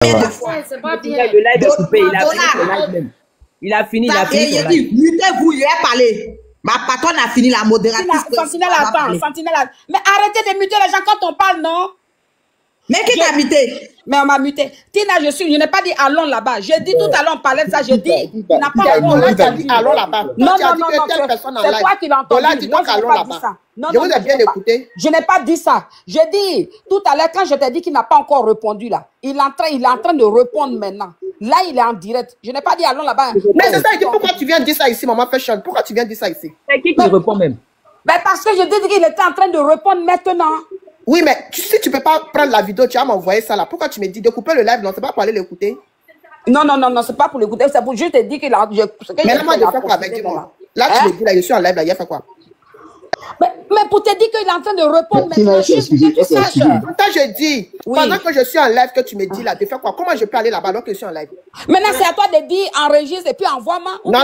Combien de fois? C'est pas bien. Le live est coupé, il a fini le live même. Il a fini, il a fini. Il dit, mutez-vous, il a parlé. Ma patronne a fini la modératrice. Sentinelle, attends, Sentinelle. Mais arrêtez de muter les gens quand on parle, non? Mais qui t'a muté? Mais on m'a muté. Tina, je n'ai pas dit allons là-bas. J'ai dit tout à l'heure, on parlait de ça. J'ai dit, il n'a pas dit allons là-bas. Non, c'est toi qui l'as entendu. On l'a dit donc allons là-bas. Je vous ai bien écouté. Je n'ai pas dit ça. J'ai dit, tout à l'heure, quand je t'ai dit qu'il n'a pas encore répondu là, il est en train de répondre maintenant. Là, il est en direct. Je n'ai pas dit allons là-bas. Mais c'est ça, il dit pourquoi tu viens dire ça ici, maman Fashion? Pourquoi tu viens dire ça ici? C'est qui répond même? Ben parce que je dis qu'il était en train de répondre maintenant. Oui, mais si tu peux pas prendre la vidéo, tu vas m'envoyer ça là. Pourquoi tu me dis de couper le live? Non, c'est pas pour aller l'écouter. Non, c'est pas pour l'écouter, c'est pour juste te dire qu'il a. Mais là, moi, je fais quoi avec moi? Là, tu me dis, là, je suis en live, là, il a fait quoi? Mais pour te dire qu'il est en train de répondre maintenant, juste que tu saches. Pourtant, je dis, pendant que je suis en live, que tu me dis là, de faire quoi? Comment je peux aller là-bas alors que je suis en live? Maintenant, c'est à toi de dire, enregistre et puis envoie-moi. Non,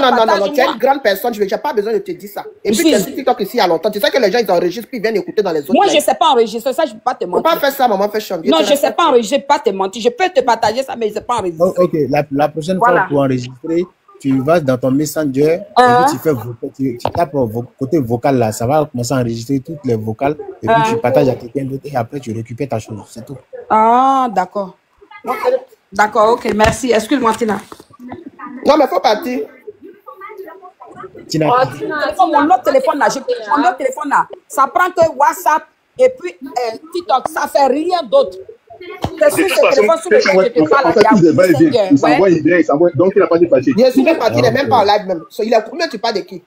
tu es une grande personne, je n'ai pas besoin de te dire ça. Et puis, tu es sur TikTok ici il y a longtemps. Tu sais que les gens, ils enregistrent puis ils viennent écouter dans les autres. Moi, je ne sais pas enregistrer ça, je ne peux pas te mentir. Faut pas faire ça, maman, fais chiant. Non, je ne sais pas enregistrer, je ne peux pas te mentir. Je peux te partager ça, mais je ne sais pas enregistrer. Ok, la prochaine fois pour enregistrer, tu vas dans ton Messenger et puis tu tapes côté vocal là, ça va commencer à enregistrer toutes les vocales et puis tu partages à quelqu'un d'autre et après tu récupères ta chose, c'est tout. Ah, d'accord. D'accord, ok, merci. Excuse-moi, Tina. Non, mais faut partir. Tina. Mon autre téléphone là, mon autre téléphone là, ça prend que WhatsApp et puis TikTok, ça fait rien d'autre. C'est sur ce téléphone sur lequel je te parle. Il s'envoie une idée, donc il n'a pas de fâché. Je suis même parti, il n'est même pas en live même. Il a combien tu parles de qui?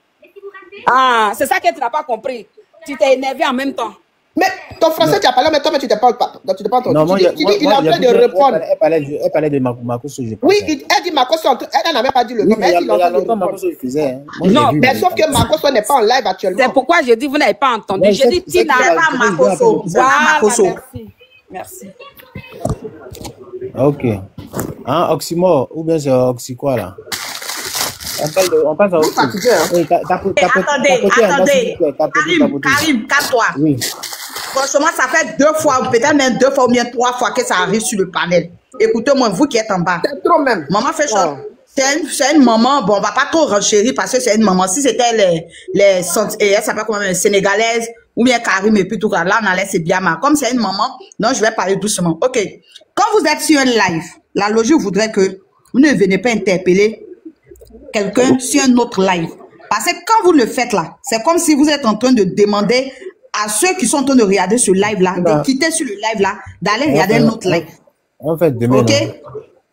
Ah, c'est ça que tu n'as pas compris. Tu t'es énervé en même temps. Mais ton français, tu as parlé, mais toi, tu ne te parles pas. Tu te parles pas. Non, il est en train de répondre. Elle parlait de Makoso. Oui, elle dit Makoso, elle n'a même pas dit le nom. Mais elle dit longtemps Makoso faisait. Non, mais sauf que Makoso n'est pas en live actuellement. C'est pourquoi j'ai dit, vous n'avez pas entendu. J'ai dit, Tina, Makoso. Voilà, merci. Ok. Hein, Oxymore, ou bien c'est Oxy quoi là? On passe à Oxy. Attendez. Karim, calme-toi. Oui. Franchement, ça fait 2 fois, peut-être même 2 fois ou bien 3 fois que ça arrive sur le panel. Écoutez-moi, vous qui êtes en bas. C'est trop même. Maman fait ça. C'est une maman, bon, on va pas trop renchérir parce que c'est une maman. Si c'était elle s'appelle comment même, sénégalaise, ou bien Karim et puis tout ça, là, on allait c'est bien mal. Comme c'est une maman, donc je vais parler doucement. Ok. Quand vous êtes sur un live, la logique voudrait que vous ne venez pas interpeller quelqu'un sur un autre live. Parce que quand vous le faites là, c'est comme si vous êtes en train de demander à ceux qui sont en train de regarder ce live là, de quitter sur le live là, d'aller regarder un autre live. En fait, demain. Ok?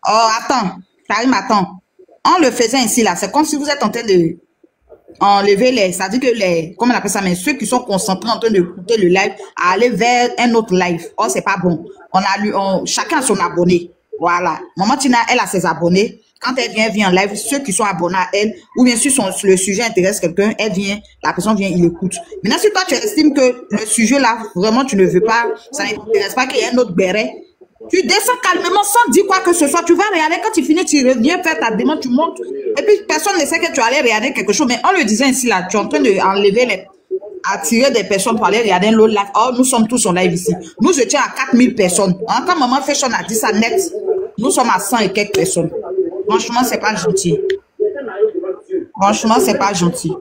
Oh, attends. Karim, attends. En le faisant ici là, c'est comme si vous êtes en train de enlever c'est-à-dire que comment on appelle ça, mais ceux qui sont concentrés en train de écouter le live, à aller vers un autre live. Oh, c'est pas bon. Chacun a son abonné. Voilà. Maman Tina, elle a ses abonnés. Quand elle vient en live, ceux qui sont abonnés à elle, ou bien si le sujet intéresse quelqu'un, la personne vient, il écoute. Maintenant, si toi, tu estimes que le sujet là, vraiment, tu ne veux pas, ça n'intéresse pas qu'il y ait un autre béret, tu descends calmement sans dire quoi que ce soit. Tu vas regarder, quand tu finis, tu reviens faire ta demande, tu montes. Et puis, personne ne sait que tu allais regarder quelque chose. Mais en le disant ici, là, tu es en train d'enlever attirer des personnes pour aller regarder l'autre live. Oh, nous sommes tous en live ici. Nous étions à 4000 personnes. Quand Maman Fashion a dit ça net, nous sommes à 100 et quelques personnes. Franchement, c'est pas gentil. Franchement, c'est pas gentil.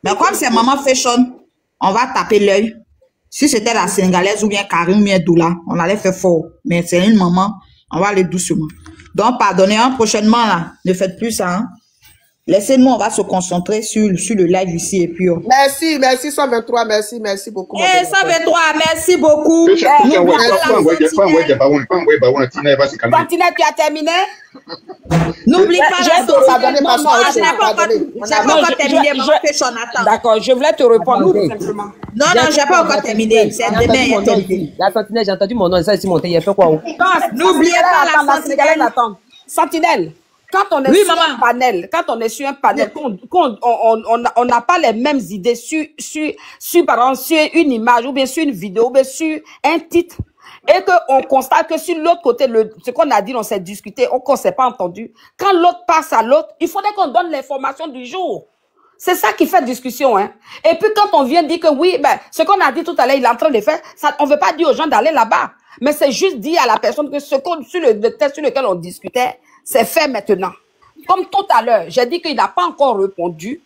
Mais comme c'est Maman Fashion, on va taper l'œil. Si c'était la Sénégalaise ou bien Karim ou bien Doula, on allait faire fort. Mais c'est une maman, on va aller doucement. Donc, pardonnez, prochainement, là, ne faites plus ça. Hein. Laissez-nous, on va se concentrer sur le live ici. Et puis, Merci, 123, merci beaucoup. 123, merci beaucoup. Tantina, tu as terminé? N'oublie pas je n'ai pas encore terminé. D'accord, je voulais te répondre. Non, je n'ai pas encore terminé. C'est demain. La sentinelle, j'ai entendu mon nom, ça ici monté, il a fait quoi? N'oubliez pas la sentinelle. Sentinelle. Quand on est sur un panel, on n'a pas les mêmes idées sur, par exemple, sur une image, ou bien sur une vidéo, ou bien sur un titre, et qu'on constate que sur l'autre côté, ce qu'on a dit, on s'est discuté, qu'on ne s'est pas entendu. Quand l'autre passe à l'autre, il faudrait qu'on donne l'information du jour. C'est ça qui fait discussion, hein. Et puis quand on vient dire que oui, ce qu'on a dit tout à l'heure, il est en train de faire, ça, on ne veut pas dire aux gens d'aller là-bas. Mais c'est juste dire à la personne que sur le test sur lequel on discutait, c'est fait maintenant. Comme tout à l'heure, j'ai dit qu'il n'a pas encore répondu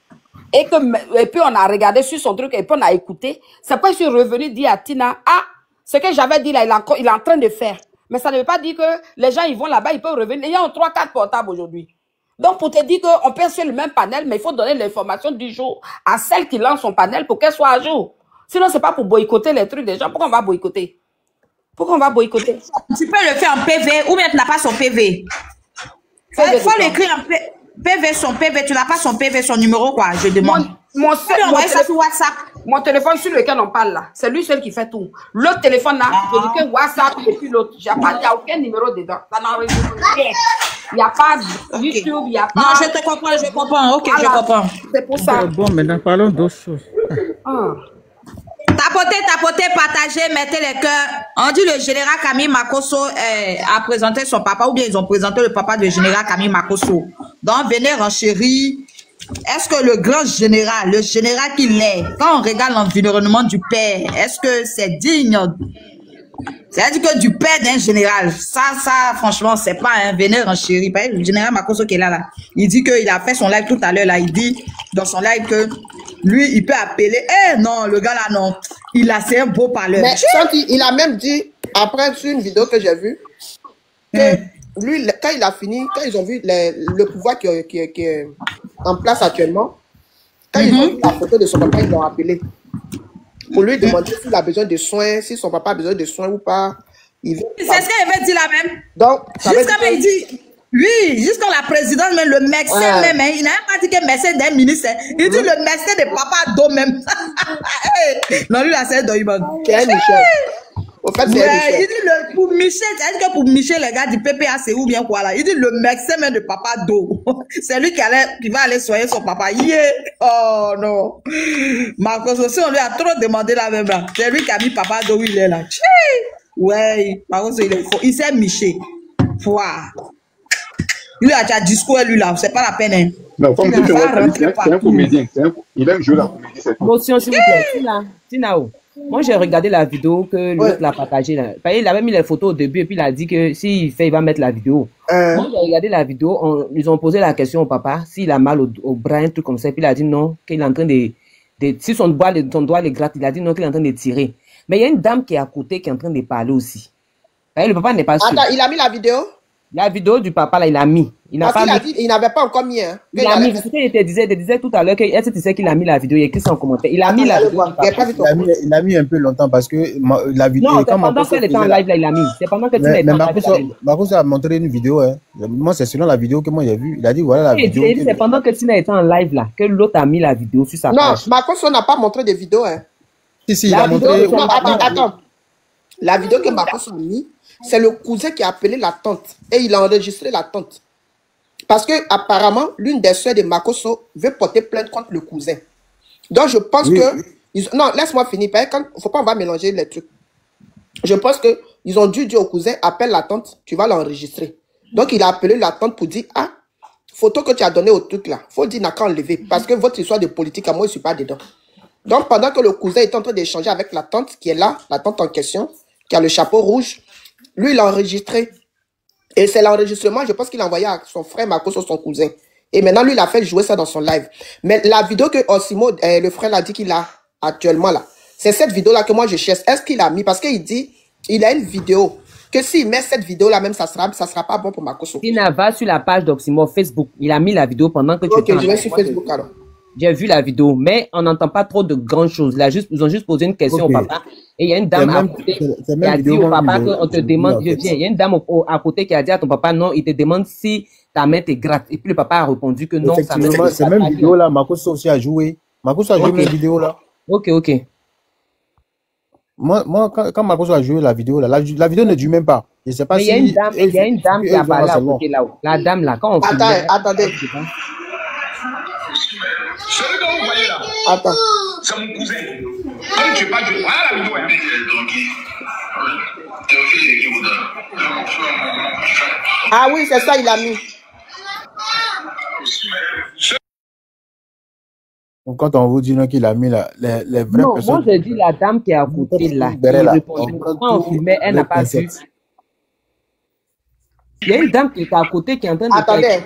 et puis on a regardé sur son truc et puis on a écouté. C'est pourquoi je suis revenu dire à Tina, ah, ce que j'avais dit là, il est en train de faire. Mais ça ne veut pas dire que les gens, ils vont là-bas, ils peuvent revenir. Il y a 3-4 portables aujourd'hui. Donc, pour te dire qu'on peut sur le même panel, mais il faut donner l'information du jour à celle qui lance son panel pour qu'elle soit à jour. Sinon, c'est pas pour boycotter les trucs des gens. Pourquoi on va boycotter? Pourquoi on va boycotter? Tu peux le faire en PV ou bien tu n'as pas son PV. Il faut l'écrire en PV, son PV. Tu n'as pas son PV, son numéro, quoi, je demande. Ça sur WhatsApp. Mon téléphone sur lequel on parle là, c'est lui seul qui fait tout. L'autre téléphone là, je dis que WhatsApp et puis l'autre. Il n'y a aucun numéro dedans. Ça n'enregistre rien. Il n'y a pas de YouTube, il n'y a pas... Non, je te comprends, je comprends. Ok, je comprends. C'est pour ça. Bon, maintenant, parlons d'autres choses. Tapotez, partagez, mettez les cœurs. On dit le général Camille Makosso a présenté son papa, ou bien ils ont présenté le papa du général Camille Makosso. Donc, venez renchérir. Est-ce que le grand général, le général qu'il est, quand on regarde l'environnement du père, est-ce que c'est digne? C'est-à-dire que du père d'un général, ça, franchement, c'est pas un venir en chéri. Le général Makosso qui est là, il dit qu'il a fait son live tout à l'heure, là, il dit dans son live que lui, il peut appeler, non, le gars là, non, c'est un beau parleur. Mais il a même dit, après, sur une vidéo que j'ai vue, que lui, quand il a fini, quand ils ont vu le pouvoir qui est en place actuellement, quand ils ont vu la photo de son papa, ils l'ont appelé. Pour lui demander s'il a besoin de soins, si son papa a besoin de soins ou pas. C'est ce qu'il avait dit là même. Donc, jusqu'à il dit, oui, jusqu'à la présidente, même le médecin même, il n'a pas dit que le médecin d'un ministre, il dit le médecin de papa d'eau même. Non, lui là, c'est Doïbon. C'est Michel. Au fait, il dit pour Michel, c'est-à-dire que pour Michel, les gars du PPA, c'est où bien quoi là? Il dit le médecin même de papa d'eau. C'est lui qui va aller soigner son papa. Oh non. Marcos aussi, on lui a trop demandé là même là. C'est lui qui a mis papa d'eau où il est là. Ouais, Marcos, il est faux. Il s'est Michel. Lui a déjà discours lui là, c'est pas la peine. Hein. Non, comme tu fais, c'est un comédien. Il aime jouer la comédie. Motion, s'il vous plaît. Tinao. Moi, j'ai regardé la vidéo que l'autre l'a partagée. Là. Il avait mis les photos au début et puis il a dit que s'il fait, il va mettre la vidéo. Moi, j'ai regardé la vidéo. Ils ont posé la question au papa s'il a mal au bras, un truc comme ça. Puis il a dit non, qu'il est en train de si son doigt les gratte, il a dit non, qu'il est en train de tirer. Mais il y a une dame qui est à côté qui est en train de parler aussi. Le papa n'est pas sûr. Attends, il a mis la vidéo? La vidéo du papa, là, il a mis. Il n'avait pas encore mis. Hein, il a mis. Il te disait tout à l'heure que est-ce que tu sais qu'il a mis la vidéo? Il y a écrit ça en commentaire. Il a mis la vidéo. Il a mis un peu longtemps parce que la vidéo. Non, c'est pendant qu'elle était en live, là, il a mis. C'est pendant que tu l'as mis. Marcos a montré une vidéo. Hein. Moi, c'est selon la vidéo que moi j'ai vue. Il a dit voilà la vidéo. C'est pendant que Tina était en live, là, que l'autre a mis la vidéo sur sa page. Non, Marcos n'a pas montré de vidéo. Hein. Si, il a montré. Non, attends. La vidéo que Marcos a mis, c'est le cousin qui a appelé la tante et il a enregistré la tante. Parce que apparemment, l'une des soeurs de Makosso veut porter plainte contre le cousin. Donc je pense que... Non, laisse-moi finir. Il ne faut pas on va mélanger les trucs. Je pense qu'ils ont dû dire au cousin, appelle la tante, tu vas l'enregistrer. Donc il a appelé la tante pour dire, ah, photo que tu as donnée au truc là, il faut dire n'a qu'à enlever. Parce que votre histoire de politique, à moi, je ne suis pas dedans. Donc pendant que le cousin est en train d'échanger avec la tante qui est là, la tante en question, qui a le chapeau rouge, lui, il a enregistré. Et c'est l'enregistrement, je pense qu'il a envoyé à son frère Marcos ou son cousin. Et maintenant, lui, il a fait jouer ça dans son live. Mais la vidéo que Osimo, le frère, a dit qu'il a actuellement là, c'est cette vidéo-là que moi, je cherche. Est-ce qu'il a mis? Parce qu'il dit, il a une vidéo. Que s'il met cette vidéo-là, même, ça sera pas bon pour Marcos. Il va sur la page d'Oximo Facebook. Il a mis la vidéo pendant que tu étais en live. Je vais sur Facebook alors. J'ai vu la vidéo, mais on n'entend pas trop de grandes choses. Ils ont juste posé une question au papa. Et il y a une dame à côté qui a dit au papa qu'on te demande, je viens. Il y a une dame à côté qui a dit à ton papa, non, il te demande si ta main te gratte. Et puis le papa a répondu que non, ça me gratte. C'est même vidéo là, Marcos aussi a joué. Marcos a joué cette vidéo là. Ok. Moi quand Marcos a joué la vidéo là, la vidéo ne dure même pas. Je sais pas si. Il y a une dame qui a parlé à côté là-haut. La dame là, quand on filme. Attendez. Celui dont vous voyez là, c'est mon cousin. Comme tu parles, voilà la vidéo. Hein. Ah oui, c'est ça, il a mis. Quand on vous dit qu'il a mis les vraies non, personnes. moi, j'ai dit la dame qui est à côté là. Quand on filmait, elle n'a pas vu. Il y a une dame qui est à côté qui est en train de... Attendez.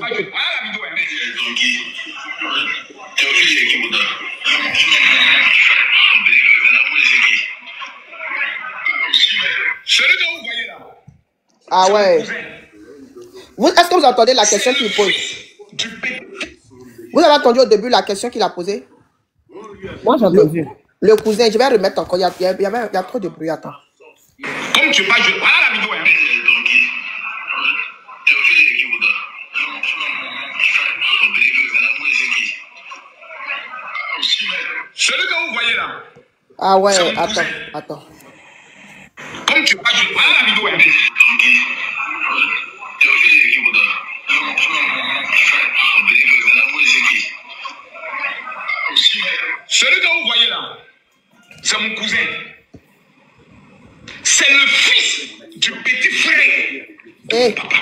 Ah ouais. Est-ce que vous entendez la question qu'il pose? Vous avez entendu au début la question qu'il a posée? Moi, j'ai entendu. Le cousin, je vais remettre encore. Il y a trop de bruit. Attends. Comme tu pas, je... Voilà la vidéo. Celui que vous voyez là. Ah ouais, attends. Comme tu pas, je... Voilà la vidéo. Celui que vous voyez là, c'est mon cousin. C'est le fils du petit frère de mon papa.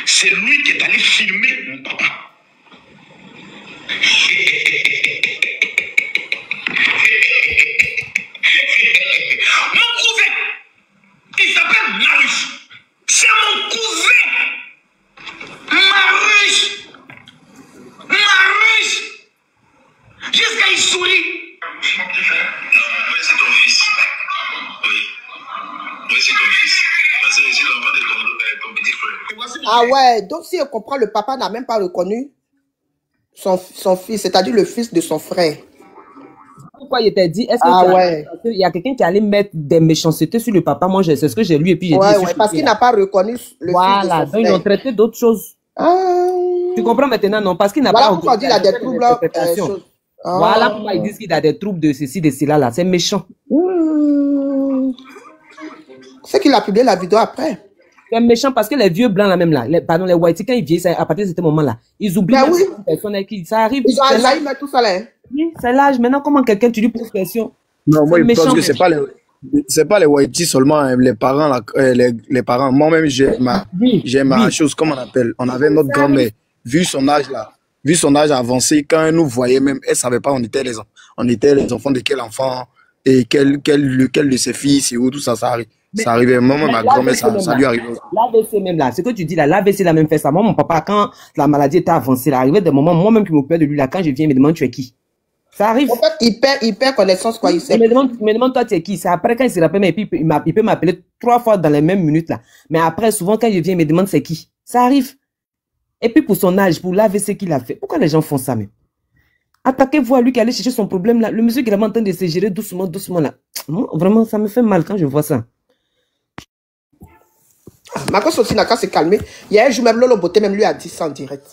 C'est lui qui est allé filmer mon papa. Mon cousin, il s'appelle Marius. C'est mon cousin. Marius. Jusqu'à il sourit. C'est ton fils. Oui, c'est ton fils. Parce que c'est l'enfant de ton petit frère. Ah ouais, donc si on comprend, le papa n'a même pas reconnu son fils, c'est-à-dire le fils de son frère. Pourquoi il t'a dit? Est-ce que il y a quelqu'un qui allait mettre des méchancetés sur le papa? Moi, c'est ce que j'ai lu et puis j'ai dit. Ouais, parce qu'il n'a pas reconnu le fils de son frère. Voilà, donc ils ont traité d'autres choses. Tu comprends maintenant, non? Parce qu'il n'a pas reconnu. Voilà pourquoi il a des troubles. Voilà pourquoi ils disent qu'il a des troubles de ceci, de cela, là. C'est méchant. C'est qu'il a publié la vidéo après. C'est méchant parce que les vieux blancs, là, même là, les whites, quand ils vieillissent, à partir de ce moment-là, ils oublient une personne qui, ça arrive. Ils ont Alzheimer, tout ça, là. Oui, c'est l'âge. Maintenant, comment quelqu'un, tu lui poses pression? Non, moi, je pense que c'est pas les whites seulement, hein, les parents, là, les parents. Moi-même, j'ai ma chose, comment on appelle? On avait notre grand-mère, vu son âge, là. Vu son âge avancé, quand elle nous voyait même, elle savait pas on était les enfants de quel enfant et lequel de ses fils et où tout ça, ça arrive. Ça arrivait, moi, ma grand-mère, ça lui arrivait. L'AVC même là, ce que tu dis là, l'AVC l'a même fait ça. Moi, mon papa, quand la maladie était avancée, il arrivait des moments, moi-même qui m'occupais de lui là, quand je viens, il me demande tu es qui? Ça arrive. En fait, il perd connaissance, quoi, il sait. Il me demande toi tu es qui? C'est après quand il se rappelle, mais puis il peut m'appeler 3 fois dans les mêmes minutes là. Mais après, souvent, quand je viens, il me demande c'est qui? Ça arrive. Et puis pour son âge, pour l'AVC qu'il a fait, pourquoi les gens font ça même? Attaquez-vous à lui qui allait chercher son problème là. Le monsieur qui est en train de se gérer doucement, doucement là. Vraiment, ça me fait mal quand je vois ça. Marcos aussi n'a qu'à se calmer. Il y a un jour même, Lolo Beauté même lui a dit ça en direct.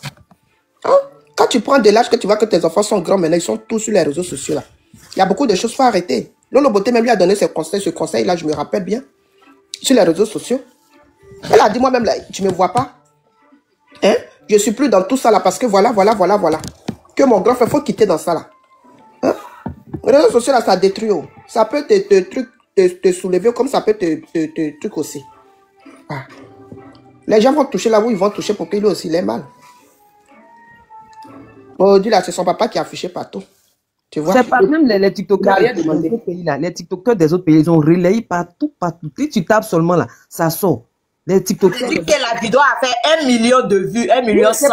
Hein? Quand tu prends de l'âge, que tu vois que tes enfants sont grands maintenant, ils sont tous sur les réseaux sociaux là. Il y a beaucoup de choses, il faut arrêter. Lolo Beauté même lui a donné ce conseil là, je me rappelle bien. Sur les réseaux sociaux. Elle a dit moi-même là, tu me vois pas? Hein? Je suis plus dans tout ça là parce que voilà. Que mon grand frère, faut quitter dans ça là. Hein? Les réseaux sociaux là, ça détruit. Oh. Ça peut te soulever comme ça peut te truc aussi. Ah. Les gens vont toucher là où ils vont toucher pour que lui aussi il est mal. Aujourd'hui là, c'est son papa qui a affiché partout. Tu vois? C'est pas même les TikTokers des autres pays là. Les TikTokers des autres pays, ils ont relayé partout. Si tu tapes seulement là, ça sort. Les TikTokers. Tu dis que la vidéo a fait 1 million de vues, 1 million 100.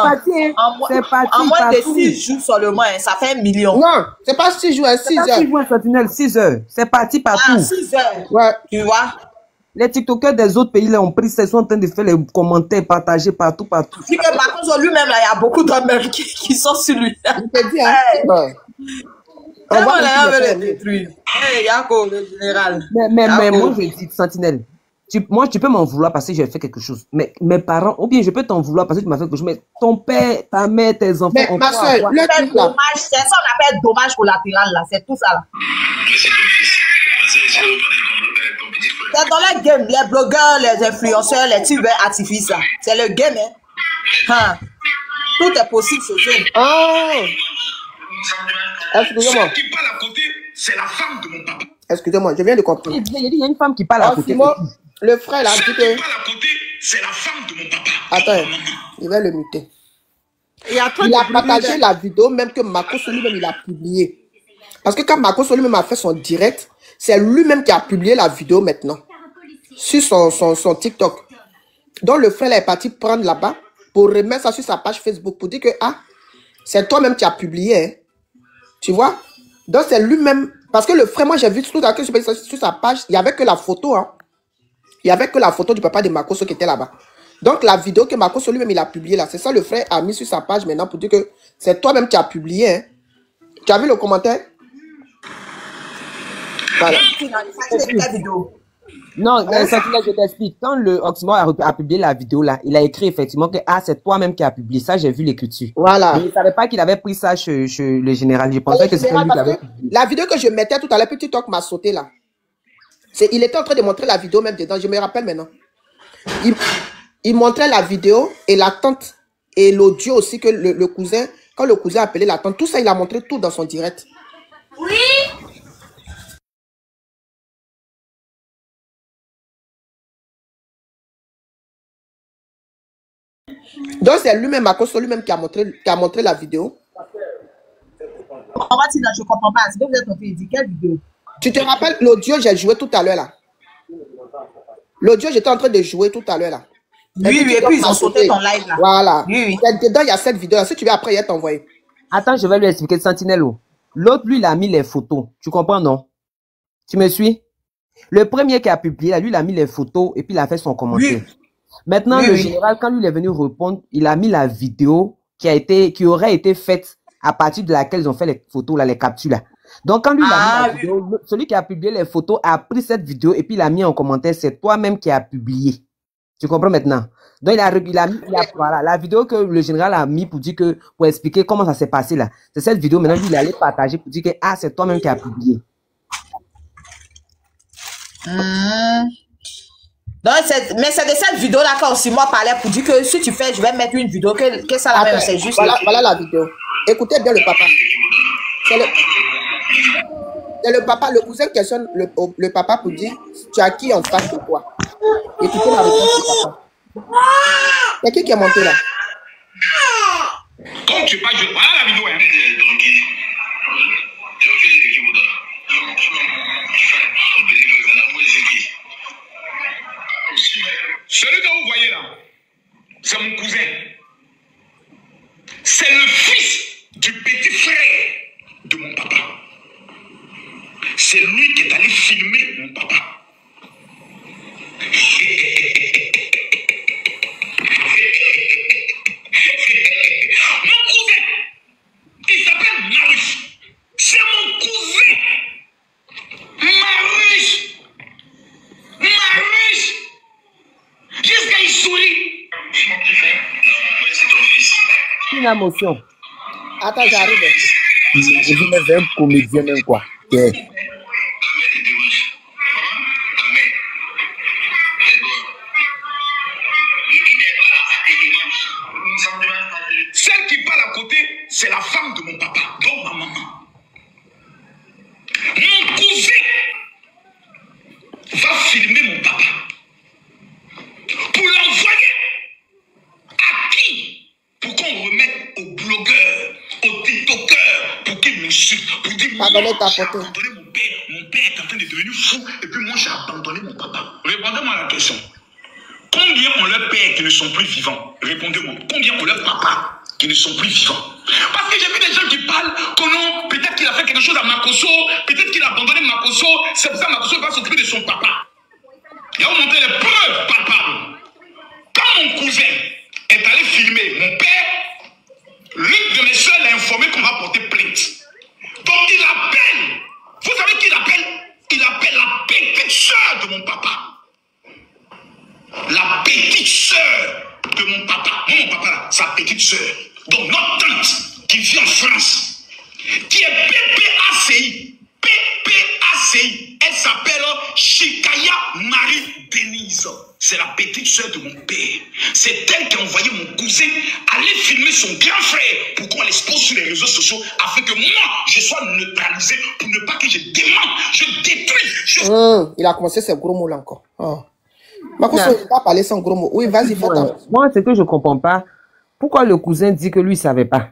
En moins de 6 jours seulement, ça fait 1 million. Non, c'est pas 6 jours, 6 heures. 6 jours, Sentinelle, 6 heures. C'est parti partout. Ah, 6 heures. Ouais. Tu vois? Les TikTokers des autres pays là ont pris, ils sont en train de faire les commentaires, partager partout. Puis que par contre, lui-même là, il y a beaucoup d'hommes qui sont sur lui. Je te dis, hein. Ouais. Tellement là, on veut le détruire. Hey, Yako, le général. Mais moi, je dis, Sentinelle, moi, tu peux m'en vouloir parce que j'ai fait quelque chose. Mais mes parents, ou bien je peux t'en vouloir parce que tu m'as fait quelque chose. Mais ton père, ta mère, tes enfants. Mais ma soeur, c'est ça qu'on appelle dommage collatéral là. C'est tout ça là. C'est dans le game. Les blogueurs, les influenceurs, les tubeurs artifices là. C'est le game, hein. Tout est possible ce jeu. Oh. Excusez-moi. Celle qui parle à côté, c'est la femme de mon papa. Excusez-moi, je viens de comprendre. Il y a une femme qui parle à côté. Simon, le frère, là, celle qui parle à côté, c'est la femme de mon papa. Attends, il va le muter. Il a partagé la vidéo, même que Makosso lui-même, il a publié. Parce que quand Makosso lui-même a fait son direct, c'est lui-même qui a publié la vidéo maintenant. Sur son TikTok. Donc le frère là, est parti prendre là-bas pour remettre ça sur sa page Facebook pour dire que c'est toi-même qui as publié. Hein. Tu vois? Donc c'est lui-même. Parce que le frère, moi j'ai vu tout à l'heure sur sa page, il n'y avait que la photo. Hein. Il n'y avait que la photo du papa de Makosso qui était là-bas. Donc la vidéo que Makosso lui-même il a publiée là, c'est ça le frère a mis sur sa page maintenant pour dire que c'est toi-même qui as publié. Hein. Tu as vu le commentaire? Voilà. Non, ça je t'explique. Quand le Oxymore a publié la vidéo là, il a écrit effectivement que c'est toi-même qui as publié ça, j'ai vu l'écriture. Voilà. Mais il ne savait pas qu'il avait pris ça chez le général. Je pensais que c'était lui qui avait publié. La vidéo que je mettais tout à l'heure, petit talk m'a sauté là. Il était en train de montrer la vidéo même dedans, je me rappelle maintenant. Il montrait la vidéo et la tante et l'audio aussi que le cousin, quand le cousin a appelé la tante, tout ça il a montré tout dans son direct. Oui. Donc c'est lui-même, Makosso lui-même qui a montré la vidéo. Je comprends pas. Est-ce que vous êtes en train de dire quelle vidéo? Tu te rappelles l'audio j'ai joué tout à l'heure là? L'audio j'étais en train de jouer tout à l'heure là. Oui, et puis ils ont sauté ton live là. Voilà. Oui. Dedans il y a cette vidéo là. Si tu veux après il va t'envoyer. Attends, je vais lui expliquer Sentinello. L'autre lui il a mis les photos. Tu comprends non? Tu me suis? Le premier qui a publié là, lui il a mis les photos et puis il a fait son commentaire. Oui. Maintenant, le général, quand lui il est venu répondre, il a mis la vidéo qui aurait été faite à partir de laquelle ils ont fait les photos, là, les captures. Là. Donc, quand lui il a mis la vidéo, celui qui a publié les photos a pris cette vidéo et puis il a mis en commentaire, c'est toi-même qui as publié. Tu comprends maintenant? Donc, voilà, la vidéo que le général a mis pour expliquer comment ça s'est passé là. C'est cette vidéo, maintenant, lui, il allait partager pour dire que, c'est toi-même qui as publié. Donc, mais c'est de cette vidéo-là quand aussi moi parlais pour dire que si tu fais, je vais mettre une vidéo que ça la même, c'est juste. Voilà la vidéo. Écoutez bien le papa. C'est le papa, le cousin questionne le papa pour dire tu as qui en face de toi? Écoutez la réponse du papa. C'est qui est monté là? Quand tu parles, voilà la vidéo. Hein. Celui que vous voyez là, c'est mon cousin. C'est le fils du petit frère de mon papa. C'est lui qui est allé filmer mon papa. Mon cousin, il s'appelle Marius. C'est mon cousin. Marius. Marius. Jusqu'à il sourit. C'est ton fils. Une émotion. Attends, j'arrive. Je me fais un comédien même quoi. Celle qui parle à côté, c'est la femme de mon papa, donc ma maman. Mon cousin va filmer mon papa pour l'envoyer à qui? Pour qu'on remette aux blogueurs, aux tiktokers, pour qu'ils m'insultent, pour dire moi j'ai abandonné mon père est en train de devenir fou, et puis moi j'ai abandonné mon papa. Répondez-moi à la question. Combien ont leurs pères qui ne sont plus vivants? Répondez-moi. Combien ont leurs papas qui ne sont plus vivants? Parce que j'ai vu des gens qui parlent que non, peut-être qu'il a fait quelque chose à Makosso, peut-être qu'il a abandonné Makosso, c'est pour ça que Makosso va s'occuper de son papa. Il a montré les preuves palpables. Quand mon cousin est allé filmer mon père, l'une de mes soeurs l'a informé qu'on va porter plainte. Donc il appelle. Vous savez qui il appelle? Il appelle la petite soeur de mon papa. La petite sœur de mon papa. Moi, mon papa, là, sa petite sœur. Donc, notre tante qui vit en France, qui est PPACI. PPACI. Elle s'appelle Chikaya Marie-Denise. C'est la petite sœur de mon père. C'est elle qui a envoyé mon cousin aller filmer son grand frère pour qu'on l'expose sur les réseaux sociaux afin que moi, je sois neutralisé pour ne pas que je démente, je détruise. Il a commencé ses gros mots là encore. Makosso, il va parler sans gros mots. Oui, vas-y, fais ta. Moi, ce que je ne comprends pas, Pourquoi le cousin dit que lui, il ne savait pas?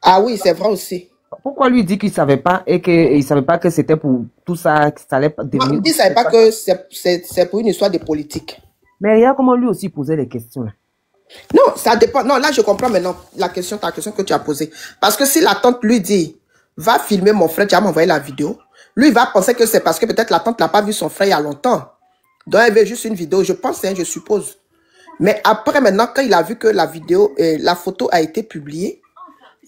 Ah oui, c'est vrai aussi. Pourquoi lui dit qu'il ne savait pas et qu'il ne savait pas que c'était pour tout ça, que ça allait devenir... Non, il ne savait pas que c'est pour une histoire de politique. Mais regarde comment lui aussi posait les questions. Là. Non, ça dépend. Non, là, je comprends maintenant ta question que tu as posée. Parce que si la tante lui dit, va filmer mon frère, tu vas m'envoyer la vidéo, lui, il va penser que c'est parce que peut-être la tante n'a pas vu son frère il y a longtemps. Donc, elle veut juste une vidéo. Je pense, hein, je suppose. Mais après, maintenant, quand il a vu que la vidéo, la photo a été publiée,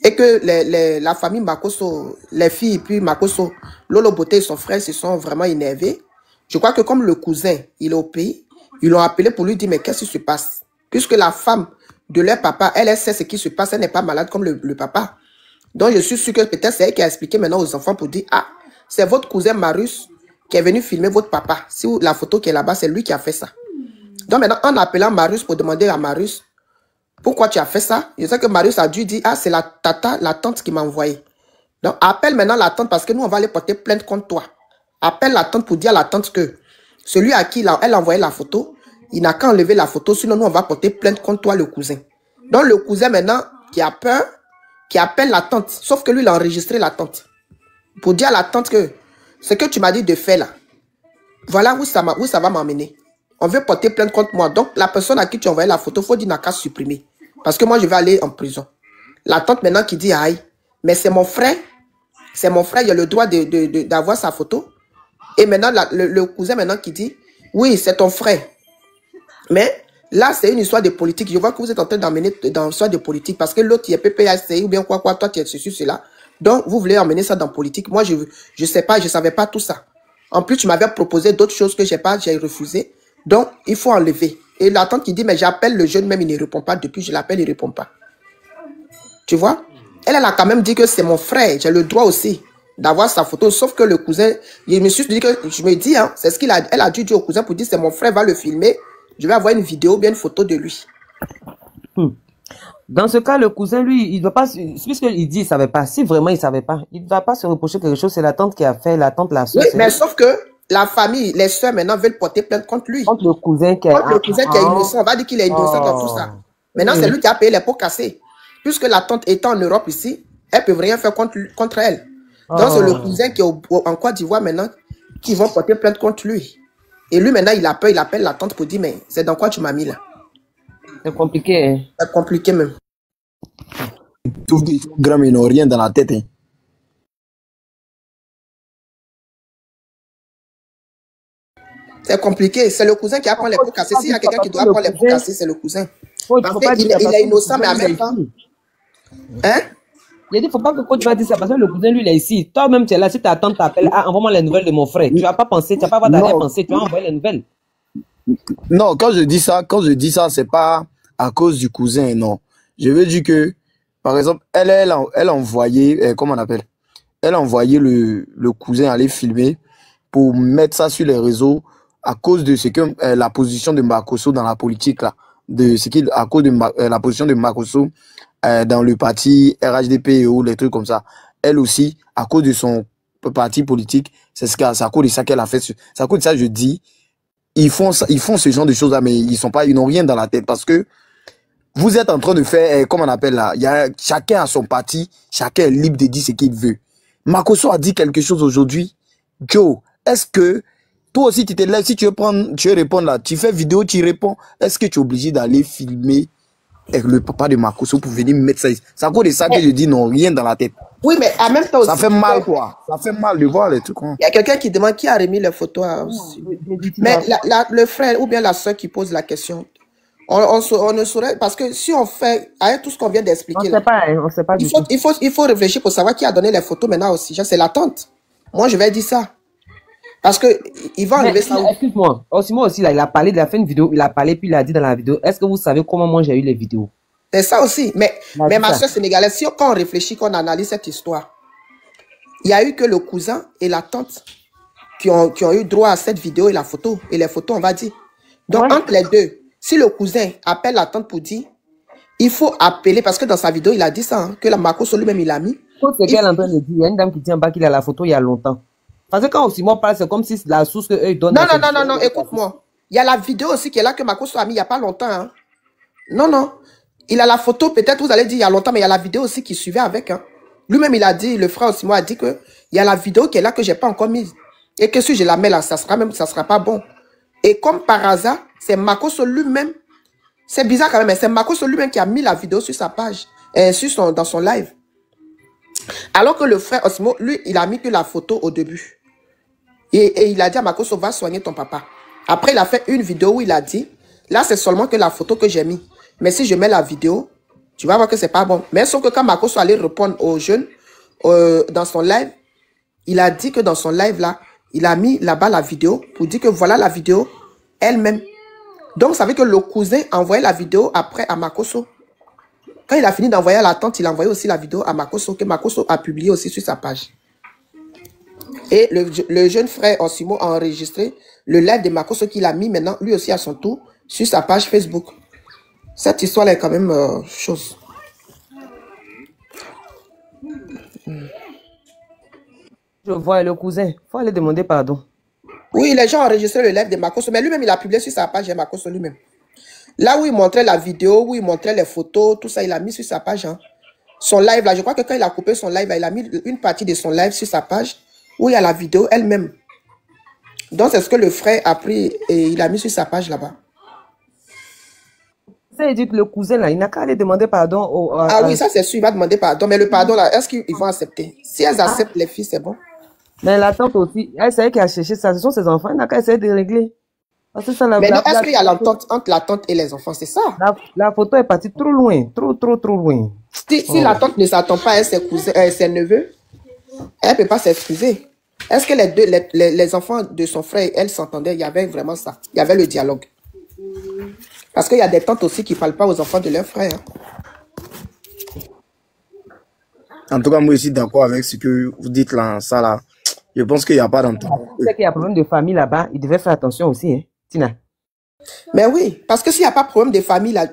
et que la famille Makosso, les filles, puis Makosso, Lolo Beauté et son frère se sont vraiment énervés. Je crois que comme le cousin, il est au pays, ils l'ont appelé pour lui dire, mais qu'est-ce qui se passe? Puisque la femme de leur papa, elle sait ce qui se passe, elle n'est pas malade comme le papa. Donc, je suis sûr que peut-être c'est elle qui a expliqué maintenant aux enfants pour dire, ah, c'est votre cousin Marius qui est venu filmer votre papa. Si la photo qui est là-bas, c'est lui qui a fait ça. Donc, maintenant, en appelant Marius pour demander à Marius, pourquoi tu as fait ça? Je sais que Marius a dû dire, ah, c'est la tante qui m'a envoyé. Donc, appelle maintenant la tante parce que nous, on va aller porter plainte contre toi. Appelle la tante pour dire à la tante que celui à qui elle a envoyé la photo, il n'a qu'à enlever la photo, sinon nous, on va porter plainte contre toi, le cousin. Donc, le cousin maintenant, qui a peur, qui appelle la tante, sauf que lui, il a enregistré la tante. Pour dire à la tante que ce que tu m'as dit de faire là, voilà où ça va m'emmener. On veut porter plainte contre moi. Donc, la personne à qui tu as envoyé la photo, il faut dire n'a qu'à supprimer. Parce que moi, je vais aller en prison. La tante maintenant qui dit, aïe, mais c'est mon frère, il a le droit d'avoir sa photo. Et maintenant, le cousin maintenant qui dit, oui, c'est ton frère. Mais là, c'est une histoire de politique. Je vois que vous êtes en train d'emmener dans une histoire de politique parce que l'autre, il est PPACI ou bien quoi, toi, tu es ceci, cela. Donc, vous voulez emmener ça dans la politique. Moi, je sais pas, je savais pas tout ça. En plus, tu m'avais proposé d'autres choses que j'ai refusé. Donc, il faut enlever. Et la tante qui dit, mais j'appelle le jeune, même il ne répond pas. Depuis, je l'appelle, il ne répond pas. Tu vois? Elle a quand même dit que c'est mon frère. J'ai le droit aussi d'avoir sa photo. Sauf que le cousin, je me dis, hein, c'est ce elle a dû dire au cousin pour dire, c'est mon frère, va le filmer. Je vais avoir une vidéo, bien une photo de lui. Dans ce cas, le cousin, lui, il ne doit pas, puisqu'il dit, il ne savait pas. Si vraiment il ne savait pas, il ne doit pas se reprocher quelque chose. C'est la tante qui a fait, la tante, la soeur. Oui, mais sauf que la famille, les soeurs maintenant veulent porter plainte contre lui. Contre le cousin qui est innocent. On va dire qu'il est innocent dans tout ça. Maintenant, c'est lui qui a payé les pots cassés. Puisque la tante étant en Europe ici, elle ne peut rien faire contre elle. Donc, c'est le cousin qui est en Côte d'Ivoire maintenant qui vont porter plainte contre lui. Et lui, maintenant, il a peur, il appelle la tante pour dire, mais c'est dans quoi tu m'as mis là? C'est compliqué. Hein? C'est compliqué même. Tout des grammes, ils n'ont rien dans la tête. Hein. C'est compliqué. C'est le cousin qui apprend les pots cassés. S'il y a quelqu'un qui doit apprendre les pots cassés, c'est le cousin. Parce qu'il est innocent, mais en même temps. Hein? Il a dit, il ne faut pas que tu vas dire ça parce que le cousin, lui, il est ici. Toi-même, tu es là. Si ta tante t'appelle, ah, envoie-moi les nouvelles de mon frère. Tu vas pas penser, tu vas pas avoir d'arrière-pensée. Tu vas envoyer les nouvelles. Non, quand je dis ça, c'est pas à cause du cousin, non. Je veux dire que, par exemple, elle a envoyé, comment on appelle? Elle a envoyé le cousin aller filmer pour mettre ça sur les réseaux à cause de ce que la position de Makosso dans la politique là, à cause de la position de Makosso dans le parti RHDP ou les trucs comme ça. Elle aussi, à cause de son parti politique, c'est à cause de ça qu'elle a fait. C'est à cause de ça je dis, ils font ce genre de choses là, mais ils n'ont rien dans la tête parce que vous êtes en train de faire, comment on appelle là, chacun a son parti, chacun est libre de dire ce qu'il veut. Makosso a dit quelque chose aujourd'hui. Joe, est-ce que toi aussi tu te lèves, si tu veux répondre là, tu fais vidéo, tu réponds, est-ce que tu es obligé d'aller filmer avec le papa de Makosso pour venir mettre ça? C'est à cause de ça que je dis non, rien dans la tête. Oui, mais en même temps aussi. Ça fait mal quoi. Ça fait mal de voir les trucs. Il y a quelqu'un qui demande qui a remis les photos aussi. Mais le frère ou bien la soeur qui pose la question. On ne saurait, parce que si on fait, avec tout ce qu'on vient d'expliquer, on sait pas du tout. Il faut réfléchir pour savoir qui a donné les photos maintenant aussi. C'est la tante. Moi, je vais dire ça. Parce que il va enlever ça. Excuse-moi. Aussi, moi aussi, là, il a parlé, il a fait une vidéo, il a parlé, puis il a dit dans la vidéo, est-ce que vous savez comment moi j'ai eu les vidéos? C'est ça aussi. Mais ma soeur sénégalaise, quand on réfléchit, quand on analyse cette histoire, il y a eu que le cousin et la tante qui ont eu droit à cette vidéo et la photo. Et les photos, on va dire. Donc, entre les deux, si le cousin appelle la tante pour dire, il faut appeler, parce que dans sa vidéo, il a dit ça, hein, que la Makosso lui-même, il a mis. C'est qu'elle est en train de dire, il y a une dame qui tient en bas qu'il a la photo il y a longtemps. Parce que quand aussi moi parle, c'est comme si la source qu'eux donnent. Non, écoute-moi. Il y a la vidéo aussi qui est là que Makosso a mis il n'y a pas longtemps. Hein. Non, non. Il a la photo, peut-être vous allez dire il y a longtemps, mais il y a la vidéo aussi qui suivait avec. Hein. Lui-même, il a dit, le frère Osimo a dit que il y a la vidéo qui est là que j'ai pas encore mise. Et que si je la mets là, ça sera pas bon. Et comme par hasard, c'est Makoso lui-même. C'est bizarre quand même, mais c'est Makoso lui-même qui a mis la vidéo sur sa page, dans son live. Alors que le frère Osimo, lui, il a mis que la photo au début. Et il a dit à Makoso, va soigner ton papa. Après, il a fait une vidéo où il a dit, là, c'est seulement que la photo que j'ai mis. Mais si je mets la vidéo, tu vas voir que c'est pas bon. Mais sauf que quand Makoso allait répondre aux jeunes dans son live, il a dit que dans son live là, il a mis là-bas la vidéo pour dire que voilà la vidéo elle-même. Donc, ça veut dire que le cousin a envoyé la vidéo après à Makoso. Quand il a fini d'envoyer à la tante, il a envoyé aussi la vidéo à Makoso, que Makoso a publié aussi sur sa page. Et le jeune frère Osimo a enregistré le live de Makoso qu'il a mis maintenant, lui aussi à son tour, sur sa page Facebook. Cette histoire-là est quand même chose. Je vois le cousin. Il faut aller demander pardon. Oui, les gens ont enregistré le live de Makoso, mais lui-même, il a publié sur sa page, Makoso lui-même. Là où il montrait la vidéo, où il montrait les photos, tout ça, il a mis sur sa page. Hein. Son live, là, je crois que quand il a coupé son live, là, il a mis une partie de son live sur sa page, où il y a la vidéo elle-même. Donc, c'est ce que le frère a pris et il a mis sur sa page là-bas. Ça veut dire que le cousin, là, il n'a qu'à aller demander pardon Ah oui, ça c'est sûr, il va demander pardon. Mais le pardon, là, est-ce qu'ils vont accepter? Si elles acceptent les filles, c'est bon. Mais la tante aussi, elle savait qu'elle a cherché ça. Ce sont ses enfants, elle n'a qu'à essayer de régler. Mais est-ce qu'il y a l'entente entre la tante et les enfants? C'est ça. La photo est partie trop loin, trop loin. Si la tante ne s'attend pas à ses neveux, elle ne peut pas s'excuser. Est-ce que les enfants de son frère, elles s'entendaient? Il y avait vraiment ça. Il y avait le dialogue. Parce qu'il y a des tantes aussi qui ne parlent pas aux enfants de leurs frères. En tout cas, moi, je suis d'accord avec ce que vous dites là, ça là. Je pense qu'il n'y a pas d'entente. C'est qu'il y a un problème de famille là-bas, il devait faire attention aussi, hein, Tina. Mais oui, parce que s'il n'y a pas de problème de famille là,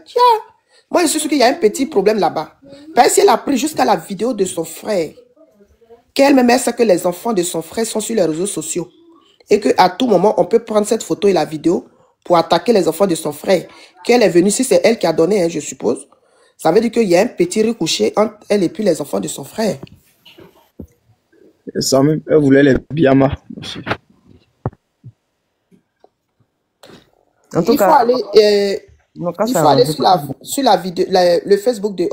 moi je suis sûr qu'il y a un petit problème là-bas. Parce qu'elle a pris jusqu'à la vidéo de son frère, qu'elle-même sait que les enfants de son frère sont sur les réseaux sociaux. Et qu'à tout moment, on peut prendre cette photo et la vidéo pour attaquer les enfants de son frère. Qu'elle est venue, si c'est elle qui a donné, hein, je suppose, ça veut dire qu'il y a un petit ricochet entre elle et puis les enfants de son frère. Ça même, elle voulait les biamas. En tout cas, il faut aller sur la vidéo, le Facebook de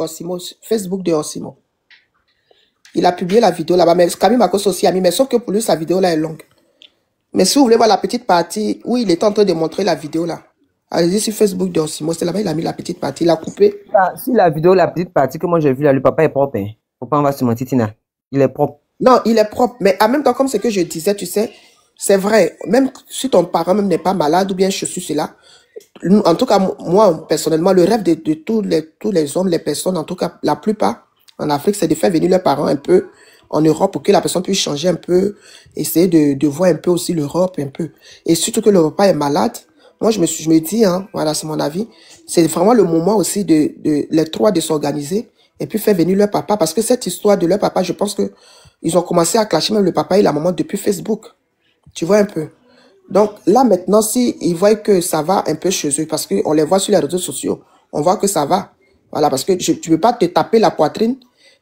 Osimo. Il a publié la vidéo là-bas, mais Camille Makoso aussi a mis, mais sauf que pour lui, sa vidéo là est longue. Mais si vous voulez voir la petite partie où il est en train de montrer la vidéo là, allez-y sur Facebook de Osimo, c'est là-bas, il a mis la petite partie, il a coupé. Si la vidéo, la petite partie que moi j'ai vue là, le papa est propre. Hein. Faut pas en va se mentir, Tina. Il est propre. Non, il est propre, mais en même temps, comme ce que je disais, tu sais, c'est vrai, même si ton parent même n'est pas malade ou bien je suis cela, en tout cas, moi, personnellement, le rêve de tous les hommes, les personnes, en tout cas, la plupart en Afrique, c'est de faire venir leurs parents un peu en Europe pour que la personne puisse changer un peu, essayer de voir un peu aussi l'Europe, un peu. Et surtout que le papa est malade, moi, je me dis, hein, voilà, c'est mon avis, c'est vraiment le moment aussi les trois de s'organiser et puis faire venir leur papa, parce que cette histoire de leur papa, je pense que ils ont commencé à clasher même le papa et la maman depuis Facebook. Tu vois un peu. Donc là maintenant, si ils voient que ça va un peu chez eux, parce qu'on les voit sur les réseaux sociaux, on voit que ça va. Voilà, parce que tu ne peux pas te taper la poitrine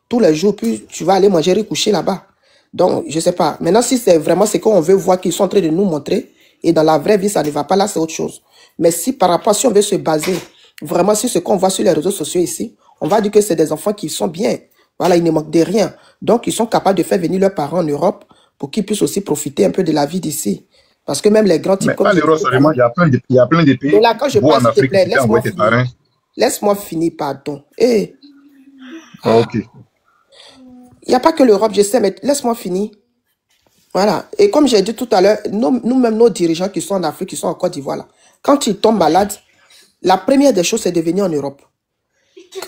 tous les jours, puis tu vas aller manger et coucher là-bas. Donc, je sais pas. Maintenant, si c'est vraiment ce qu'on veut voir qu'ils sont en train de nous montrer, et dans la vraie vie, ça ne va pas, là, c'est autre chose. Mais si par rapport, si on veut se baser vraiment sur ce qu'on voit sur les réseaux sociaux ici, on va dire que c'est des enfants qui sont bien. Voilà, ils ne manquent de rien. Donc, ils sont capables de faire venir leurs parents en Europe pour qu'ils puissent aussi profiter un peu de la vie d'ici. Parce que même les grands types... Mais pas l'Europe seulement, il y a plein de pays. Mais là, quand je parle, s'il te plaît, laisse-moi laisse-moi finir, pardon. Eh. Ah, ok. Il n'y a pas que l'Europe, je sais, mais laisse-moi finir. Voilà. Et comme j'ai dit tout à l'heure, nous-mêmes, nos dirigeants qui sont en Afrique, qui sont en Côte d'Ivoire, là, quand ils tombent malades, la première des choses, c'est de venir en Europe.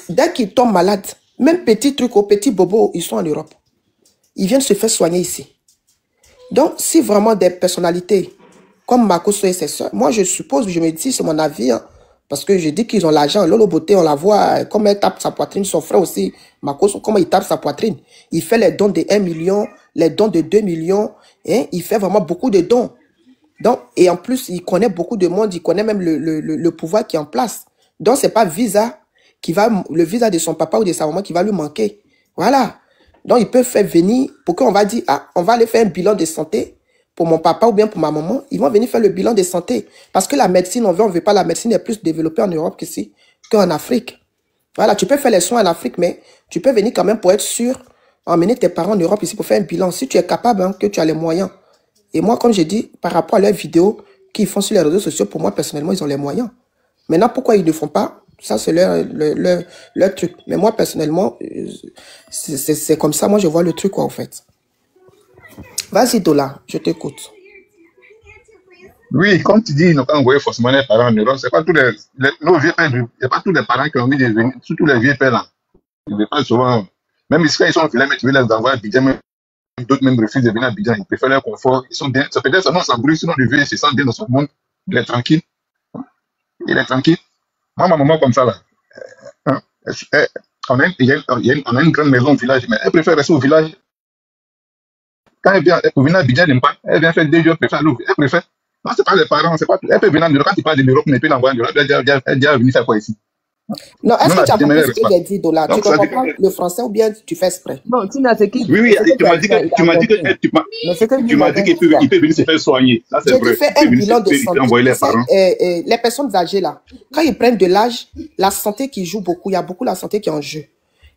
Dès qu'ils tombent malades, même petits trucs, petits bobos, ils sont en Europe. Ils viennent se faire soigner ici. Donc, si vraiment des personnalités comme Makoso et ses soeurs, moi je suppose, je me dis, c'est mon avis, hein, parce que je dis qu'ils ont l'argent. Lolo Beauté, on la voit, comme elle tape sa poitrine, son frère aussi, Makoso, comment il tape sa poitrine. Il fait les dons de 1 million, les dons de 2 millions, hein, il fait vraiment beaucoup de dons. Donc, et en plus, il connaît beaucoup de monde, il connaît même le pouvoir qui est en place. Donc, c'est pas le visa de son papa ou de sa maman qui va lui manquer. Voilà. Donc, ils peuvent faire venir, pour qu'on va dire, ah, on va aller faire un bilan de santé pour mon papa ou bien pour ma maman. Ils vont venir faire le bilan de santé. Parce que la médecine, on veut pas, la médecine est plus développée en Europe qu'ici, qu'en Afrique. Voilà, tu peux faire les soins en Afrique, mais tu peux venir quand même pour être sûr, emmener tes parents en Europe ici pour faire un bilan. Si tu es capable, hein, que tu as les moyens. Et moi, comme j'ai dit, par rapport à leurs vidéos qu'ils font sur les réseaux sociaux, pour moi, personnellement, ils ont les moyens. Maintenant, pourquoi ils ne le font pas? Ça, c'est leur truc. Mais moi, personnellement, c'est comme ça. Moi, je vois le truc, quoi, en fait. Vas-y, Dola, je t'écoute. Oui, comme tu dis, ils n'ont pas envoyé forcément les parents en Europe. C'est pas tous nos vieux pères, il n'y a pas tous les parents qui ont envie de venir, surtout les vieux pères là. Ils ne pas souvent, même ici, quand ils sont en filet, mais tu veux les envoyer à Abidjan, même d'autres même refusent de venir à Abidjan. Ils préfèrent leur confort. Ils sont bien. Ça peut être ça, non, ça brûle, sinon le vieux, il se sent bien dans son monde. Il est tranquille. Il est tranquille. Moi, ma maman, comme ça, là, on a une grande maison au village, mais elle préfère rester au village. Quand elle vient, pour venir à Abidjan, elle n'aime pas. Elle vient faire 2 jours, elle préfère l'ouvrir. Elle préfère. Non, c'est pas les parents, c'est pas tout. Elle peut venir en Europe. Quand tu parles de l'Europe, on peut l'envoyer en Europe. Elle dit, venir faire quoi ici? Non, est-ce que tu as compris ce que j'ai dit, Dola? Tu comprends pas le français ou bien tu fais exprès? Non, Tina, c'est qui? Oui, tu m'as dit qu'il peut venir se faire soigner. Ça, c'est vrai. Je fais un bilan de santé. Les personnes âgées, là, quand ils prennent de l'âge, la santé qui joue beaucoup, il y a beaucoup la santé qui est en jeu.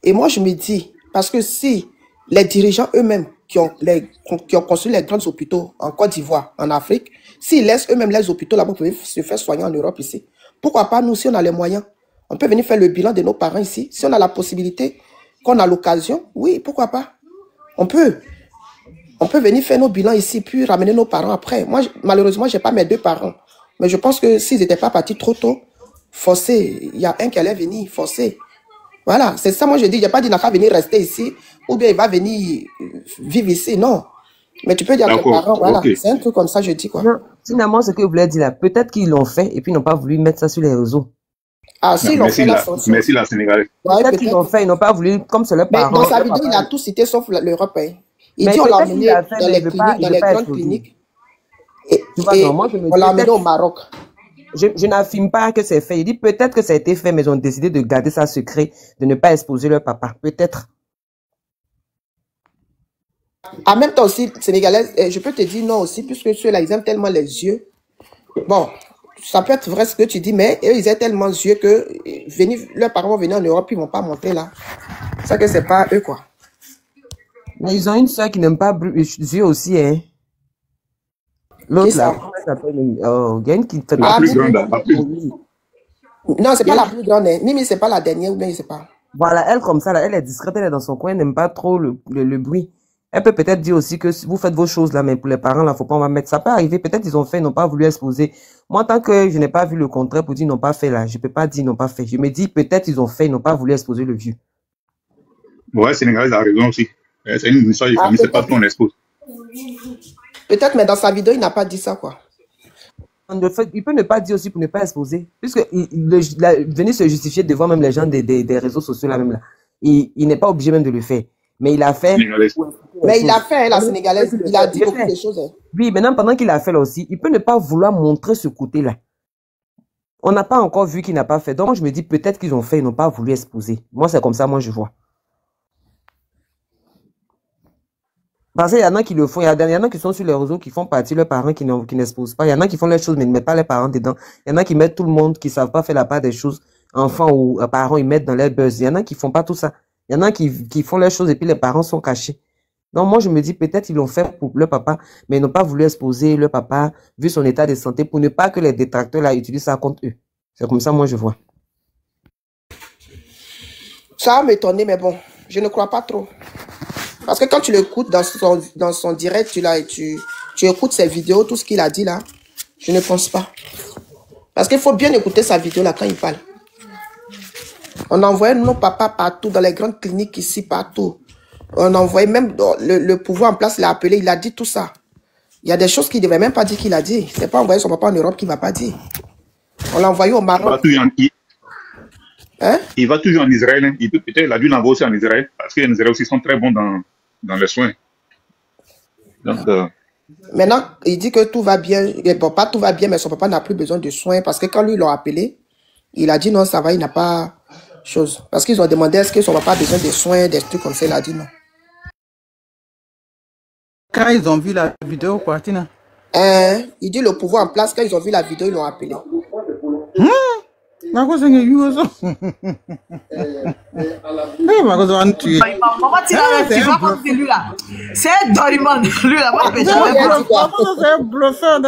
Et moi, je me dis, parce que si les dirigeants eux-mêmes qui ont construit les grands hôpitaux en Côte d'Ivoire, en Afrique, s'ils laissent eux-mêmes les hôpitaux là-bas pour se faire soigner en Europe ici, pourquoi pas nous, si on a les moyens? On peut venir faire le bilan de nos parents ici. Si on a la possibilité, qu'on a l'occasion, oui, pourquoi pas? On peut venir faire nos bilans ici, puis ramener nos parents après. Moi, malheureusement, je n'ai pas mes 2 parents. Mais je pense que s'ils n'étaient pas partis trop tôt, forcés, il y a un qui allait venir, forcé. Voilà, c'est ça, moi je dis, il n'y a pas dit qu'il va venir rester ici, ou bien il va venir vivre ici, non. Mais tu peux dire à tes parents, voilà, c'est un truc comme ça, je dis quoi. Non, finalement, ce que vous voulez dire là, peut-être qu'ils l'ont fait et puis ils n'ont pas voulu mettre ça sur les réseaux. Ah, si, ils l'ont fait là. Merci la Sénégalaise. Peut-être qu'ils l'ont fait, ils n'ont pas voulu, comme c'est leur parent. Mais dans sa vidéo, il a tout cité sauf l'Europe. Il dit on l'a emmené dans les cliniques, dans les grandes cliniques. Et on l'a emmené au Maroc. Je n'affirme pas que c'est fait. Il dit peut-être que ça a été fait, mais ils ont décidé de garder ça secret, de ne pas exposer leur papa. Peut-être. En même temps aussi, Sénégalaise, je peux te dire non aussi, puisque ceux-là, ils aiment tellement les yeux. Bon, ça peut être vrai ce que tu dis, mais eux, ils aiment tellement les yeux que leurs parents vont venir en Europe, ils ne vont pas monter là. C'est ça que c'est pas eux, quoi. Mais ils ont une soeur qui n'aime pas les yeux aussi, hein. L'autre là, comment elle s'appelle? Oh, il y a une qui fait la plus grande. Non, c'est pas la plus grande. Mimi, c'est pas la dernière, ou bien je sais pas. Voilà, elle comme ça, là, elle est discrète, elle est dans son coin, elle n'aime pas trop le bruit. Elle peut peut-être dire aussi que si vous faites vos choses là, mais pour les parents là, faut pas en mettre. Ça peut arriver, peut-être ils ont fait, ils n'ont pas voulu exposer. Moi, tant que je n'ai pas vu le contraire pour dire ils n'ont pas fait là, je peux pas dire ils n'ont pas fait. Je me dis peut-être ils ont fait, ils n'ont pas voulu exposer le vieux. Ouais, Sénégalais a raison aussi. C'est une histoire de famille, c'est pas tout on expose. Peut-être, mais dans sa vidéo, il n'a pas dit ça, quoi. Il peut ne pas dire aussi pour ne pas exposer. Puisque venir se justifier devant même les gens des réseaux sociaux, là même là. Il n'est pas obligé même de le faire. Mais il a fait. Mais il a fait, la Sénégalaise. Il a dit beaucoup de choses. Oui, maintenant, pendant qu'il a fait là aussi, il peut ne pas vouloir montrer ce côté-là. On n'a pas encore vu qu'il n'a pas fait. Donc, moi, je me dis peut-être qu'ils ont fait, ils n'ont pas voulu exposer. Moi, c'est comme ça, moi, je vois. Parce qu'il y en a qui le font, il y en a qui sont sur les réseaux, qui font partie de leurs parents qui n'exposent pas. Il y en a qui font les choses, mais ne mettent pas les parents dedans. Il y en a qui mettent tout le monde, qui ne savent pas faire la part des choses. Enfants ou parents, ils mettent dans les buzz. Il y en a qui font pas tout ça. Il y en a qui font les choses et puis les parents sont cachés. Donc moi, je me dis, peut-être ils l'ont fait pour le papa, mais ils n'ont pas voulu exposer le papa, vu son état de santé, pour ne pas que les détracteurs là utilisent ça contre eux. C'est comme ça, moi, je vois. Ça va m'étonner, mais bon, je ne crois pas trop. Parce que quand tu l'écoutes dans son direct, tu écoutes ses vidéos, tout ce qu'il a dit là, je ne pense pas. Parce qu'il faut bien écouter sa vidéo là quand il parle. On envoyait nos papas partout, dans les grandes cliniques ici, partout. On envoyait même le pouvoir en place, il a appelé, il a dit tout ça. Il y a des choses qu'il ne devait même pas dire qu'il a dit. Ce n'est pas envoyer son papa en Europe qu'il ne va pas dire. On l'a envoyé au Maroc. Il va toujours en Israël. Hein. Il peut peut-être, il a dû l'envoyer aussi en Israël, parce que les Israéliens aussi sont très bons dans les soins. Donc, maintenant, il dit que tout va bien. Bon, pas tout va bien, mais son papa n'a plus besoin de soins, parce que quand lui, ils l'ont appelé, Il a dit non, ça va, il n'a pas chose. Parce qu'ils ont demandé est-ce que son papa a besoin de soins, des trucs comme ça. Il a dit non. Quand ils ont vu la vidéo, quoi, Tina? Il dit le pouvoir en place. Quand ils ont vu la vidéo, ils l'ont appelé. Ma cosa che io so. Ma cosa vanno tuer? Maman, tu vois comme c'est lui là. C'est un Dorimon. Lui là, moi je c'est un bluffeur.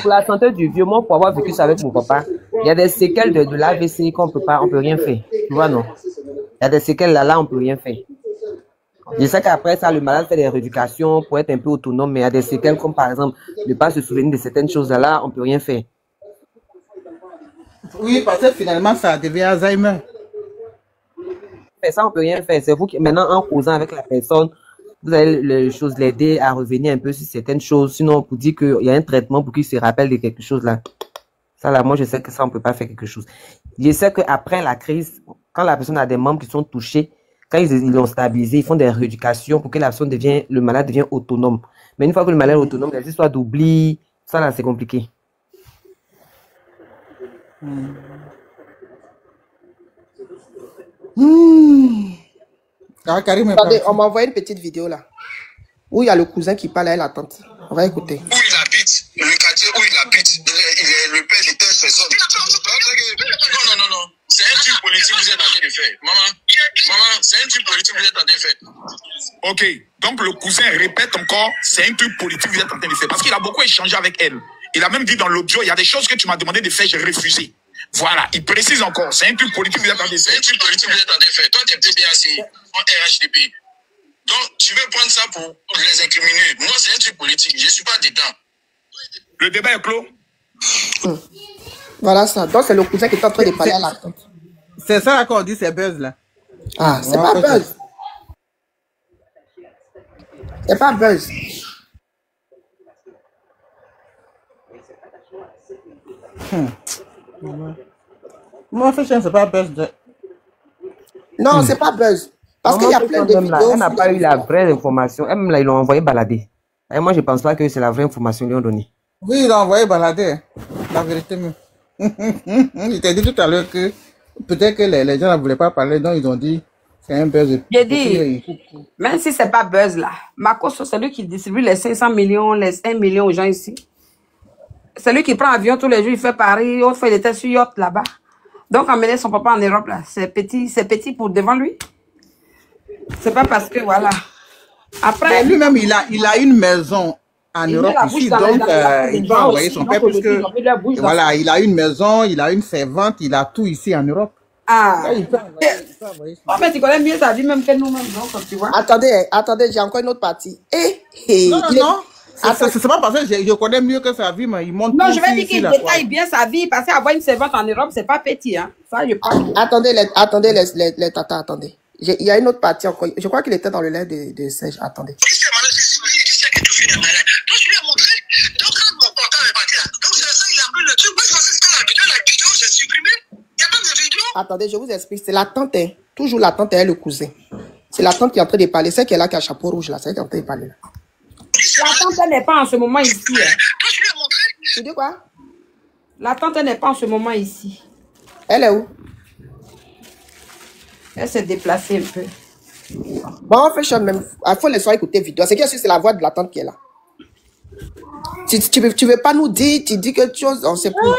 Pour la santé du vieux, moi, pour avoir vécu ça avec mon papa, il y a des séquelles de l'AVC qu'on peut pas, on peut rien faire. Tu vois, non? Il y a des séquelles là, on peut rien faire. Je sais qu'après ça, le malade fait des rééducations pour être un peu autonome, mais il y a des séquelles comme par exemple ne pas se souvenir de certaines choses là, on peut rien faire. Oui, parce que finalement, ça devient Alzheimer. Mais ça, on peut rien faire. C'est vous qui, maintenant, en causant avec la personne, vous allez l'aider à revenir un peu sur certaines choses. Sinon, on vous dit qu'il y a un traitement pour qu'il se rappelle de quelque chose là. Ça là, moi, je sais que ça, on peut pas faire quelque chose. Je sais qu'après la crise, quand la personne a des membres qui sont touchés, quand ils l'ont stabilisé, ils font des rééducations pour que la personne le malade devienne autonome. Mais une fois que le malade est autonome, il y a des histoires d'oubli. Ça là, c'est compliqué. Attendez, on m'a envoyé une petite vidéo là. Où il y a le cousin qui parle à la tante. On va écouter. Où il habite, le quartier où il habite, il est le père de telle personne. Non. C'est un truc politique que vous êtes en train de faire. Maman, c'est un truc politique que vous êtes en train de faire. Ok, donc le cousin répète encore, c'est un truc politique que vous êtes en train de faire. Parce qu'il a beaucoup échangé avec elle. Il a même dit dans l'audio, il y a des choses que tu m'as demandé de faire, j'ai refusé. Voilà, il précise encore, c'est un truc politique que vous êtes en train de faire. C'est un truc politique que vous êtes en train de faire. Toi, tu es PPAC, en RHDP. Donc, tu veux prendre ça pour les incriminer. Moi, c'est un truc politique, je ne suis pas dedans. Le débat est clos. Voilà ça. Donc, c'est le cousin qui est en train de parler à la tante. C'est ça là qu'on dit, c'est buzz là. Ah, c'est pas buzz. C'est pas buzz. Moi, en fait, c'est pas buzz. Non, c'est pas buzz. Parce qu'il y a plein de vidéos. Elle n'a pas eu la vraie information. Elle, même là, ils l'ont envoyé balader. Et moi, je pense pas que c'est la vraie information qu'ils ont donnée. Oui, ils l'ont envoyé balader. La vérité. Il t'a dit tout à l'heure que peut-être que les gens ne voulaient pas parler, donc ils ont dit c'est un buzz. J'ai dit, même si c'est pas buzz là, Makosso, c'est lui qui distribue les 500 millions, les 1 million aux gens ici. C'est lui qui prend avion tous les jours, il fait Paris, on fait des tests sur yacht là-bas. Donc, emmener son papa en Europe là, c'est petit pour devant lui. C'est pas parce que voilà. Après. Lui-même, il a une maison en Europe ici, donc il va envoyer son père parce que voilà, il a une maison, il a une servante, il a tout ici en Europe. Ah. Là, il peut envoyer. Oh, mais tu connais mieux sa vie même que nous-mêmes, donc tu vois. Attendez, j'ai encore une autre partie. Non. C'est pas parce que je connais mieux que sa vie, mais il montre. Non, je vais dire qu'il détaille bien sa vie, parce qu'avoir une servante en Europe, c'est pas petit, hein. Ça, je parle. Attendez, les tatas, attendez. Il y a une autre partie encore. Je crois qu'il était dans le live de Serge. Attendez. Attendez, je vous explique. C'est la tante, hein. Toujours la tante et le cousin. C'est la tante qui est en train de parler. Celle qui est là, qui a un chapeau rouge là. Celle qui est en train de parler là. La tante n'est pas en ce moment ici. Hein. Tu dis quoi? La tante n'est pas en ce moment ici. Elle est où? Elle s'est déplacée un peu. Bon, on fait chose même. Il faut les soir écouter vidéo. C'est que c'est la voix de la tante qui est là. Tu veux pas nous dire, tu dis quelque chose, on sait plus.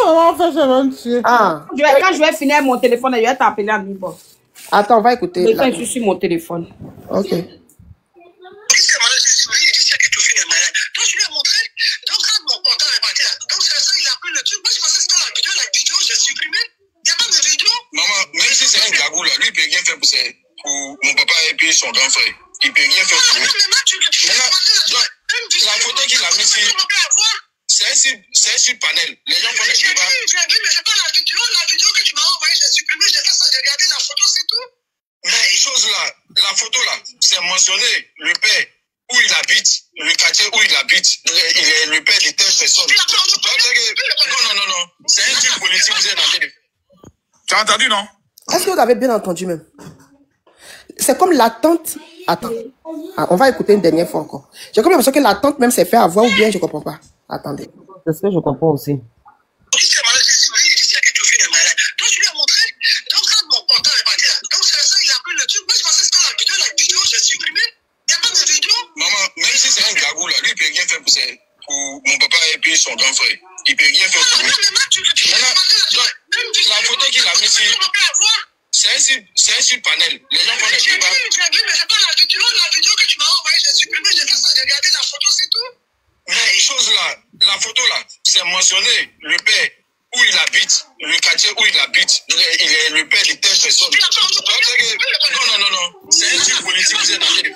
On fait ça dessus. Ah. Quand je vais finir mon téléphone, je vais t'appeler à mi boss. Attends, on va écouter. Mais quand je suis sur mon téléphone. Ok. Maman, même si c'est un gagou là, lui il peut rien faire pour mon papa et puis son grand frère. Il peut rien faire pour lui. La photo qu'il a mis ici, c'est sur panel. Les gens font des débats. J'ai vu, mais j'ai pas la vidéo que tu m'as envoyée, j'ai supprimé, j'ai fait ça, j'ai regardé la photo, c'est tout. Mais chose là, la photo là, c'est mentionné le père où il habite, le quartier où il habite, il est le père de telle personne. Non. C'est un truc politique, vous êtes en train de faire. Tu as entendu, non? Est-ce que vous avez bien entendu même? C'est comme la tante. Attends. Ah, on va écouter une dernière fois encore. J'ai comme l'impression que la tante même s'est fait avoir ou bien je comprends pas. Attendez. C'est ce que je comprends aussi. Il dit sais que Théophile est malade. Donc, je lui ai montré. Donc, quand mon portable est parti, donc c'est ça, il a pris le truc. Moi, je pensais que c'était la vidéo, j'ai supprimé. Il n'y a pas de vidéo. Maman, même si c'est un gagou, là, lui, il ne peut rien faire pour mon papa et puis son grand frère. Il ne peut rien faire pour lui. La photo qu'il a mise ici, c'est un sur panel. Les gens font des débats. J'ai vu, mais c'est pas la vidéo que tu m'as envoyée, j'ai supprimé, j'ai regardé la photo, c'est tout. Mais la chose là, la photo là, c'est mentionné le père où il habite, le quartier où il habite, il est le père de telle personne. Non. C'est un truc politique, vous êtes allé.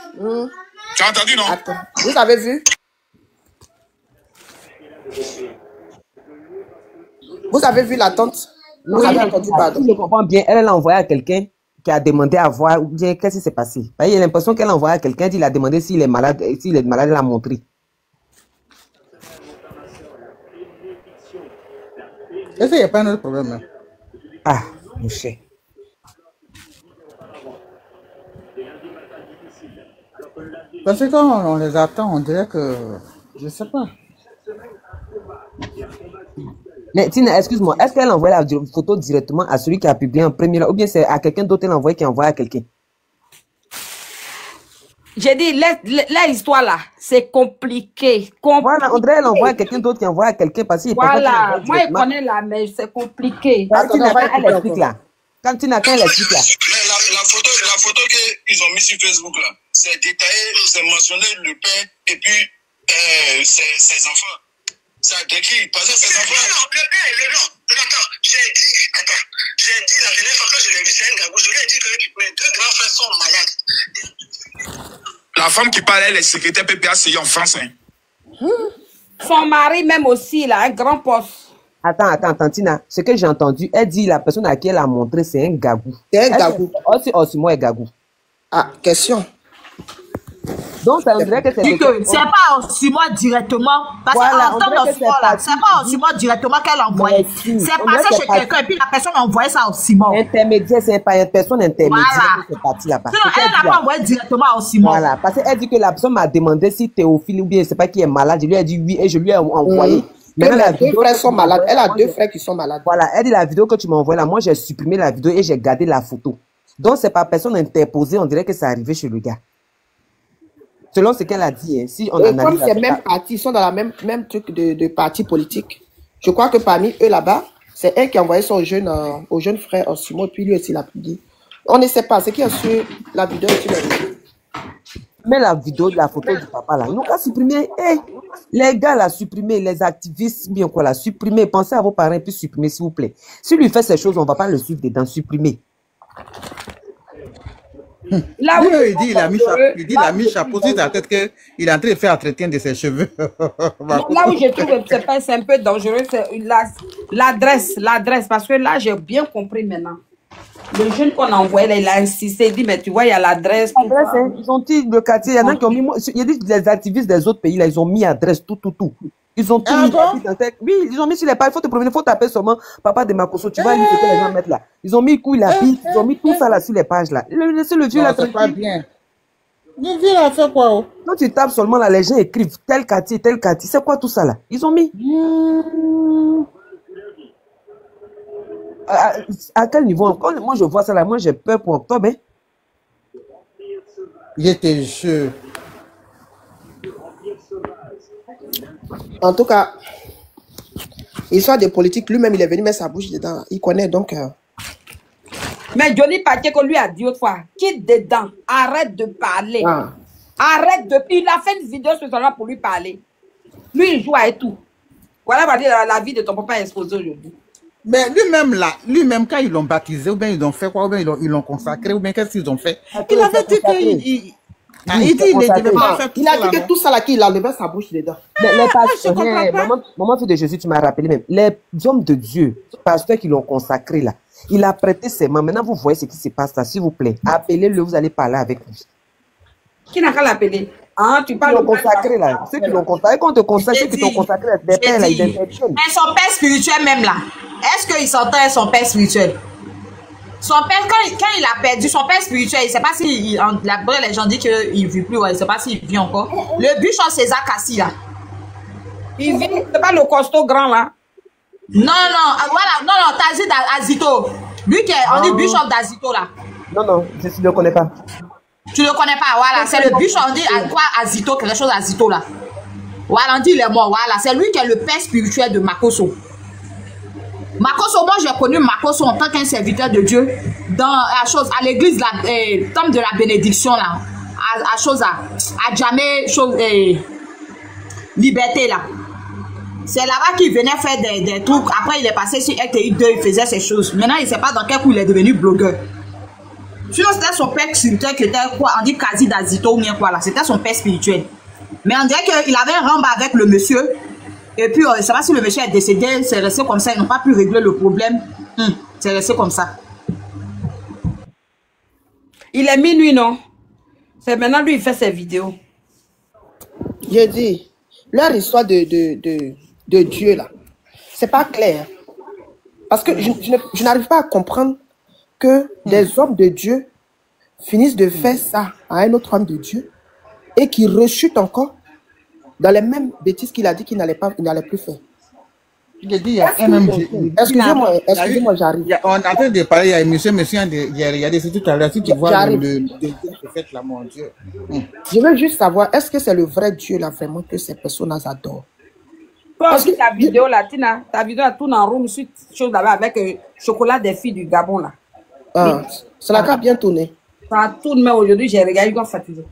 Tu as entendu, non? Attends. Vous avez vu? Vous avez vu la tante? Non, si je comprends bien, elle l'a envoyé à quelqu'un qui a demandé à voir, ou bien qu'est-ce qui s'est passé. Il y a l'impression qu'elle a envoyé à quelqu'un, il a demandé s'il est malade, elle l'a montré. Est-ce qu'il n'y a pas un autre problème? Hein? Ah, mon cher. Parce que quand on les attend, on dirait que... Je ne sais pas. Mais Tina, excuse-moi, est-ce qu'elle envoie la photo directement à celui qui a publié en premier, ou bien c'est à quelqu'un d'autre qu'elle envoie qui envoie à quelqu'un? J'ai dit, la histoire là, c'est compliqué. Voilà, on dirait qu'elle envoie à quelqu'un d'autre qui envoie à quelqu'un parce qu'il voilà, moi je connais là, mais c'est compliqué. Quand elle explique là. Quand Tina, quand elle explique là. La photo qu'ils ont mis sur Facebook là, c'est détaillé, c'est mentionné le père et puis ses enfants. Ça décrit, parce que ses enfants... Non, le père, attends, j'ai dit la dernière fois que je l'ai vu, c'est un gabou, je lui ai dit que mes deux grands frères sont malades. La femme qui parle, elle est secrétaire PPACI en France. Hein. Son mari même aussi, là, un grand poste. Attends, Tina, ce que j'ai entendu, elle dit la personne à qui elle a montré, c'est un gagou. C'est un gagou. Aussi, Osimo est gagou. Ah, question. Donc, ça dirait que c'est pas Osimo directement. Parce qu'en temps d'Osimo, là, c'est pas Osimo directement qu'elle a envoyé. C'est passé chez quelqu'un et puis la personne a envoyé ça à Osimo. Intermédiaire, c'est pas une personne intermédiaire qui est partie là-bas. Elle n'a pas envoyé directement à Osimo. Voilà, parce qu'elle dit que la personne m'a demandé si Théophile ou bien je sais pas qui est malade. Je lui ai dit oui et je lui ai envoyé. Mais les deux frères sont malades. Elle a deux frères qui sont malades. Voilà, elle dit la vidéo que tu m'as envoyée là, moi j'ai supprimé la vidéo et j'ai gardé la photo. Donc c'est pas personne interposée, on dirait que c'est arrivé chez le gars. Selon ce qu'elle a dit, hein, si on comme c'est même parti, ils sont dans la même truc de parti politique. Je crois que parmi eux là-bas, c'est elle qui a envoyé son au jeune frère Osimo, et puis lui aussi l'a publié. On ne sait pas, c'est qui a su la vidéo et tu l'as vu. Mais la vidéo de la photo du papa là, ils n'ont qu'à supprimer. Hey, les gars là, supprimer, les activistes, bien quoi là, supprimer. Pensez à vos parents et puis supprimer s'il vous plaît. S'il lui fait ces choses, on ne va pas le suivre dedans, supprimer. Là où il dit, il a mis chapeau sur sa tête qu'il est en train de faire entretien de ses cheveux. Là où je trouve que c'est un peu dangereux, c'est l'adresse. Parce que là, j'ai bien compris maintenant. Le jeune qu'on a envoyé, là, il a insisté, il dit, mais tu vois, il y a l'adresse. Ils ont dit le quartier, il y en a qui ont mis, il y a des activistes des autres pays, là, ils ont mis adresse, tout. Ils ont tout mis dans tête. Oui, ils ont mis sur les pages, il faut te promener, il faut taper seulement Papa de Makosso, tu vas lire ce que les gens mettent là. Ils ont mis couille, la bille, ils ont mis tout ça là sur les pages là. Laissez le vieux là. C'est pas bien. Le vieux là fait quoi? Quand tu tapes seulement là, les gens écrivent tel quartier, c'est quoi tout ça là? Ils ont mis. À quel niveau? Quand moi je vois ça là, moi j'ai peur pour octobre. Hein? Il était jeu. En tout cas, histoire de politique, lui-même il est venu mettre sa bouche dedans. Il connaît donc. Mais Johnny Pacheco lui a dit autrefois, quitte dedans, arrête de parler. Arrête de. Il a fait une vidéo spécialement pour lui parler. Lui il joue à tout. Voilà, va dire la vie de ton papa est exposée aujourd'hui. Mais lui-même, quand ils l'ont baptisé, ou bien ils l'ont fait quoi, ou bien ils l'ont consacré, ou bien qu'est-ce qu'ils ont fait? Il avait dit qu'il il a dit que tout ça là, qu'il enlevait sa bouche dedans. Les pasteurs, maman fille de Jésus, tu m'as rappelé même. Les hommes de Dieu, pasteurs qui l'ont consacré là, il a prêté ses mains. Maintenant, vous voyez ce qui se passe là, s'il vous plaît. Appelez-le, vous allez parler avec lui. Qui n'a qu'à l'appeler? Ah, tu parles de consacré là. Ceux qui l'ont consacré, quand on te consacre, ceux qui t'ont consacré, des pères là, ils infectionnent. Mais son père spirituel même là, est-ce qu'il s'entend avec son père spirituel? Son père, quand il a perdu son père spirituel, il ne sait pas si les gens disent qu'il ne vit plus, il ne sait pas s'il vit encore. Le bûcheron César Cassi là. Il vit, c'est pas le costaud grand là. Non, voilà, non, Kazi Azito. Lui qui est, on dit Bishop d'Azito là. Non, je ne le connais pas. Tu le connais pas, voilà. C'est le Bishop, on dit quoi Azito, quelque chose Azito là. Voilà, on dit il est mort, voilà. C'est lui qui est le père spirituel de Makosso. Makosso, moi j'ai connu Makosso en tant qu'un serviteur de Dieu dans à l'église, temple de la bénédiction là. À jamais chose liberté là. C'est là-bas qu'il venait faire des trucs. Après, il est passé sur RTI 2, il faisait ces choses. Maintenant, il ne sait pas dans quel coup il est devenu blogueur. Sinon, c'était son père spirituel qui était quoi? On dit Kazi d'Azito ou bien quoi là. C'était son père spirituel. Mais on dirait qu'il avait un rambe avec le monsieur. Et puis, je ne sais pas si le monsieur est décédé, c'est resté comme ça. Ils n'ont pas pu régler le problème. C'est resté comme ça. Il est minuit, non? C'est maintenant lui, il fait ses vidéos. J'ai dit, leur histoire de Dieu, là, c'est pas clair. Parce que je n'arrive pas à comprendre que des hommes de Dieu finissent de faire ça à un autre homme de Dieu et qui rechute encore dans les mêmes bêtises qu'il a dit qu'il n'allait plus faire. Je dis, il y a un homme. Excusez-moi, j'arrive. On est en train de parler, il y a monsieur, il y a regardé c'est tout à l'heure. Si tu vois le fait là, mon Dieu. Je veux juste savoir, est-ce que c'est le vrai Dieu là vraiment que ces personnes adorent? Parce que ta vidéo là, Tina, ta vidéo là tourne en room sur chose là-bas avec chocolat des filles du Gabon là. Ah, cela a bien tourné. Ça tourne, mais aujourd'hui j'ai regardé comme fatigué.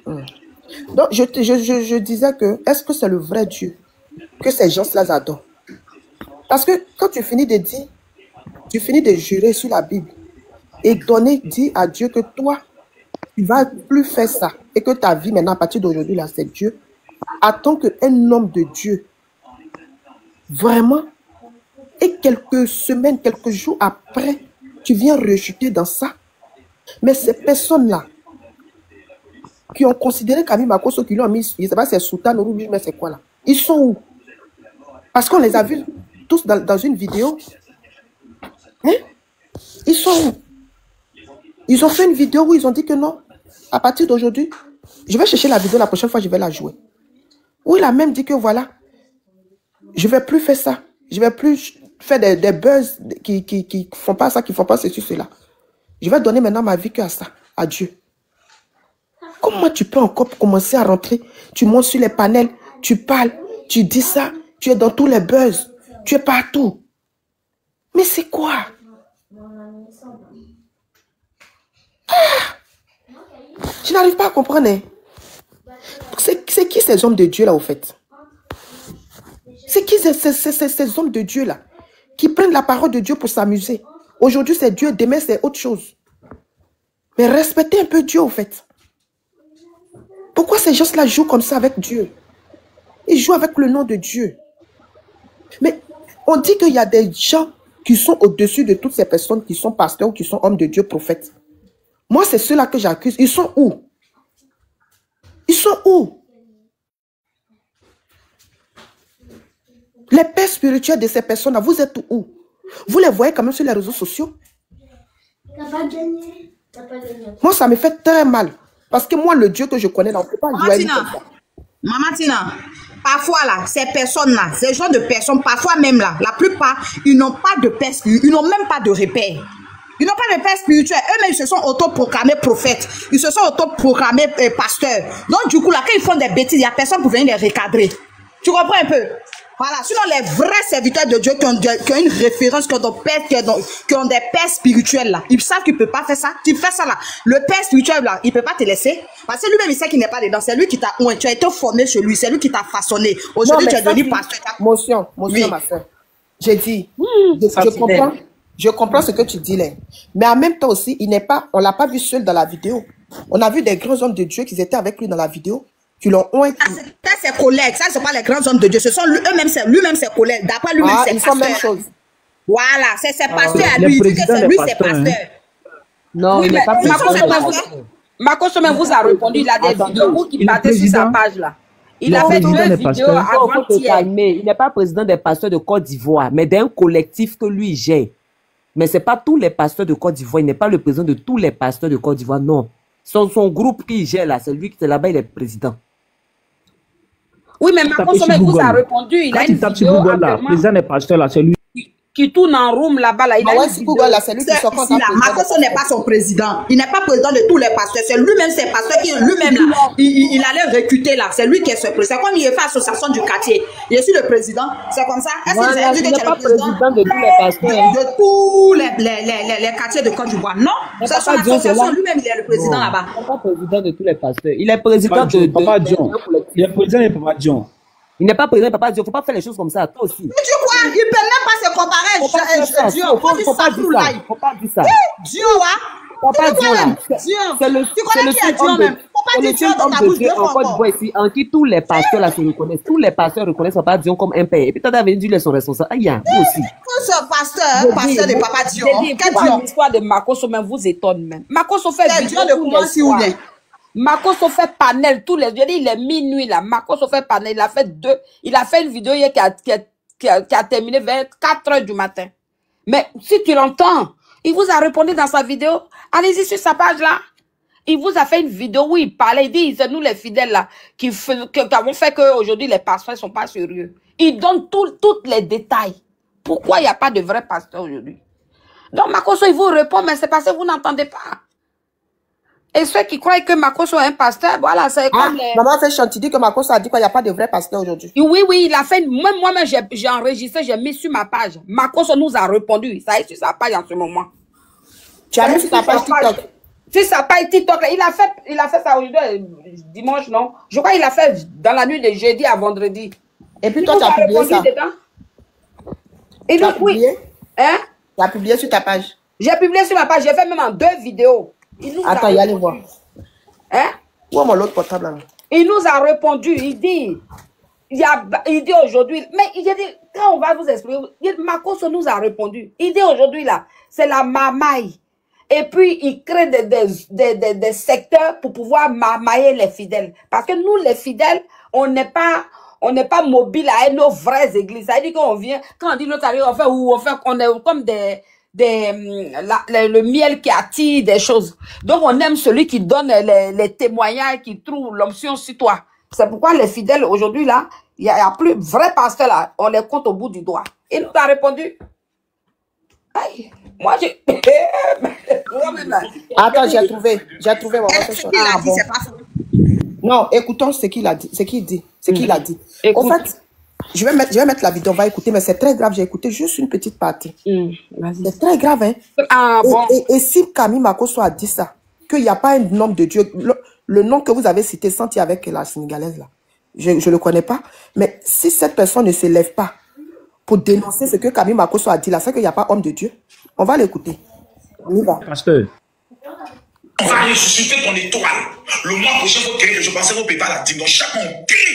Donc je disais que, est-ce que c'est le vrai Dieu que ces gens-là adorent? Parce que quand tu finis de dire, tu finis de jurer sur la Bible et dire à Dieu que toi, tu ne vas plus faire ça et que ta vie maintenant, à partir d'aujourd'hui, là, c'est Dieu. Attends qu'un homme de Dieu, vraiment, et quelques semaines, quelques jours après, tu viens rejeter dans ça. Mais ces personnes-là, qui ont considéré Camille Makosso, qui l'ont mis, je ne sais pas si c'est Soutane ou mais c'est quoi là, ils sont où? Parce qu'on les a vus tous dans une vidéo. Hein? Ils sont où? Ils ont fait une vidéo où ils ont dit que non, à partir d'aujourd'hui, je vais chercher la vidéo, la prochaine fois, je vais la jouer. Où il a même dit que voilà, je ne vais plus faire ça. Je ne vais plus faire des buzz qui font pas ça, qui font pas ceci, cela. Je vais donner maintenant ma vie que à ça, à Dieu. Comment tu peux encore commencer à rentrer? Tu montes sur les panels, tu parles, tu dis ça, tu es dans tous les buzz, tu es partout. Mais c'est quoi? Je n'arrive pas à comprendre. Hein. C'est qui ces hommes de Dieu là au fait? C'est qui ces hommes de Dieu là qui prennent la parole de Dieu pour s'amuser? Aujourd'hui c'est Dieu, demain c'est autre chose. Mais respectez un peu Dieu au fait. Pourquoi ces gens-là jouent comme ça avec Dieu? Ils jouent avec le nom de Dieu. Mais on dit qu'il y a des gens qui sont au-dessus de toutes ces personnes qui sont pasteurs ou qui sont hommes de Dieu, prophètes. Moi, c'est ceux-là que j'accuse. Ils sont où? Ils sont où? Les pères spirituels de ces personnes-là, vous êtes où? Vous les voyez quand même sur les réseaux sociaux? T'as pas gagné. Moi, ça me fait très mal. Parce que moi, le Dieu que je connais, on ne peut pas jouer comme ça. Maman Tina, parfois là, ces personnes-là, ces genres de personnes, parfois même là, la plupart, ils n'ont pas de père spirituel, ils n'ont même pas de repère. Ils n'ont pas de père spirituel. Eux-mêmes, ils se sont autoproclamés prophètes. Ils se sont autoproclamés pasteurs. Donc, du coup, là, quand ils font des bêtises, il n'y a personne pour venir les recadrer. Tu comprends un peu? Voilà. Sinon, les vrais serviteurs de Dieu qui ont une référence, qui ont des pères spirituels, là, ils savent qu'ils ne peuvent pas faire ça. Tu fais ça, là. Le père spirituel, là, il ne peut pas te laisser. Parce que lui-même, il sait qu'il n'est pas dedans. C'est lui qui t'a... Tu as été formé chez lui. C'est lui qui t'a façonné. Aujourd'hui, tu es devenu pasteur. Motion, oui. Ma soeur. J'ai dit, je comprends ce que tu dis là. Mais en même temps aussi, on ne l'a pas vu seul dans la vidéo. On a vu des grands hommes de Dieu qui étaient avec lui dans la vidéo. Qui l'ont ça, c'est ses collègues. Ça, ce ne sont pas les grands hommes de Dieu. Ce sont lui-même ses collègues. D'après lui-même, c'est pasteurs. Même chose. Voilà, c'est ses pasteurs à lui. Il dit que c'est lui, c'est pasteur. Non, il n'est pas président. Makosso même vous a répondu. Il a des vidéos qui partaient sur sa page là. Il a fait 2 vidéos avant-hier. Il n'est pas président des pasteurs de Côte d'Ivoire, mais d'un collectif que lui gère. Mais ce n'est pas tous les pasteurs de Côte d'Ivoire. Il n'est pas le président de tous les pasteurs de Côte d'Ivoire, non. Son groupe qui gère là, c'est lui qui est là-bas, il est président. Oui, mais Makosso même vous a répondu. Il a une vidéo. Le président des pasteurs là, c'est lui. qui tourne en room là-bas. Là, c'est lui qui sort quand Makosso n'est pas son président. Il n'est pas président de tous les pasteurs. C'est lui-même, c'est pasteur qui lui-même là. Il allait recruter là. C'est lui qui est ce président. Comme il est fait association du quartier. Je suis le président. C'est comme ça. Est-ce que vous dit que tu es le président de tous les pasteurs? De tous les quartiers de Côte d'Ivoire? Non. C'est son association. Lui-même, il est le président là-bas. Il n'est pas président de tous les pasteurs. Il est président de Papa John. Il est président de Papa John. Il n'est pas président, Papa Dieu. Il ne faut pas faire les choses comme ça, toi aussi. Mais tu crois, il ne peut même pas se comparer. Dieu, faut pas dire ça. Faut pas dire ça. Dieu, hein? Papa Dieu, là. C'est le seul homme de Dieu en Côte d'Ivoire ici, en qui tous les pasteurs là se reconnaissent. Tous les pasteurs reconnaissent Papa Dieu comme un père. Et puis, tu as venu dire son responsable. Ah, il y a aussi. Ce pasteur de Papa Dieu. L'histoire de Makosso, même vous étonne même. Makosso fait Dieu de comment si ou bien. Makosso fait panel tous les jours. Il est minuit là. Makosso fait panel. Il a fait une vidéo hier qui a terminé vers 4h du matin. Mais si tu l'entends, il vous a répondu dans sa vidéo. Allez-y sur sa page là. Il vous a fait une vidéo où il parlait. Il dit, c'est nous les fidèles là qui avons fait qu'aujourd'hui les pasteurs ne sont pas sérieux. Il donne tous les détails. Pourquoi il n'y a pas de vrai pasteur aujourd'hui? Donc Makosso, il vous répond, mais c'est parce que vous n'entendez pas. Et ceux qui croient que Makosso est un pasteur, voilà, c'est comme les... Maman fait chanter, dit que Makosso a dit qu'il n'y a pas de vrai pasteur aujourd'hui. Oui, il a fait... Moi-même, j'ai enregistré, j'ai mis sur ma page. Makosso nous a répondu. Ça est sur sa page en ce moment. Tu as mis sur sa page TikTok? Sur sa page TikTok. Il a fait ça aujourd'hui, dimanche, non? Je crois qu'il a fait dans la nuit de jeudi à vendredi. Et puis toi, tu as publié ça? Tu as publié? Hein? Tu as publié sur ta page? J'ai publié sur ma page. J'ai fait même en 2 vidéos. Attends, il y a les voir. Hein? Où est mon autre portable là? Il nous a répondu. Il dit aujourd'hui. Mais il dit, quand on va vous expliquer, Makosso nous a répondu. Il dit aujourd'hui là, c'est la mamaille. Et puis il crée des secteurs pour pouvoir mamailler les fidèles. Parce que nous, les fidèles, on n'est pas mobile à nos vraies églises. Ça veut dire qu'on vient, quand on dit notre arrière, on est comme le miel qui attire des choses. Donc, on aime celui qui donne les témoignages, qui trouve l'option sur toi. C'est pourquoi les fidèles, aujourd'hui, là, il n'y a plus vrai pasteur, là. On les compte au bout du doigt. Il nous a répondu. Aïe, moi, j'ai... Attends, j'ai trouvé. Non, écoutons ce qu'il a dit. Ce qu'il dit. En fait, je vais mettre la vidéo, on va écouter, mais c'est très grave. J'ai écouté juste une petite partie. C'est très grave, hein. Ah, bon. Et si Camille Makosso a dit ça, qu'il n'y a pas un homme de Dieu, le nom que vous avez cité, senti avec la Sénégalaise, là, je ne le connais pas, mais si cette personne ne se lève pas pour dénoncer ce que Camille Makosso a dit là, c'est qu'il n'y a pas homme de Dieu. On va l'écouter. On y va. Pasteur. On va ressusciter ton étoile. Le mois prochain, il faut créer que je pensais au PayPal à dimanche. Chaque mois, on crie.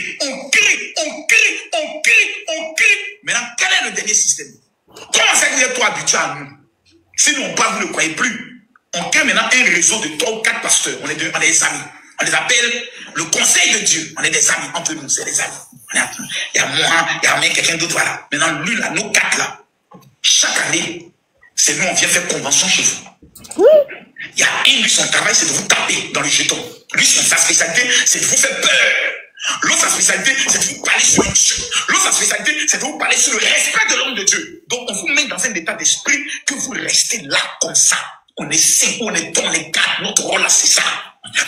Maintenant, quel est le dernier système? Comment c'est que vous êtes trop habitués à nous? Si nous, vous ne le croyez plus, on crée maintenant un réseau de 3 ou 4 pasteurs. On est des amis. On les appelle le conseil de Dieu. On est des amis entre nous, c'est des amis. Il y a moi, il y a quelqu'un d'autre, voilà. Maintenant, lui, là, nos 4 là, chaque année, c'est nous, on vient faire convention chez vous. Il y a lui, son travail, c'est de vous taper dans le jeton. Lui, sa spécialité, c'est de vous faire peur. L'autre, sa spécialité, c'est de vous parler sur l'onction. L'autre, sa spécialité, c'est de vous parler sur le respect de l'homme de Dieu. Donc, on vous met dans un état d'esprit que vous restez là comme ça. On est 5, on est 2, on est 4. Notre rôle, là, c'est ça.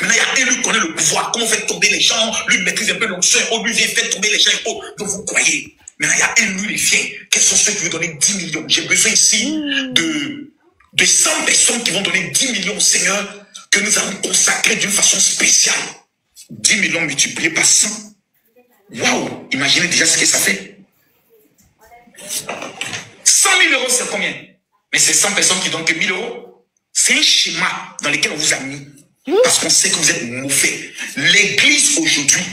Maintenant, il y a lui qui connaît le pouvoir. Comment faire tomber les gens. Lui maîtrise un peu l'onction. Lui vient faire tomber les gens. Donc, vous croyez. Maintenant, il y a lui, il vient. Quels sont ceux qui veulent donner 10 millions? J'ai besoin ici de 100 personnes qui vont donner 10 millions au Seigneur, que nous allons consacrer d'une façon spéciale. 10 millions multipliés par 100. Waouh! Imaginez déjà ce que ça fait. 100 000 euros, c'est combien? Mais c'est 100 personnes qui donnent que 1000 euros. C'est un schéma dans lequel on vous a mis. Parce qu'on sait que vous êtes mauvais. L'église aujourd'hui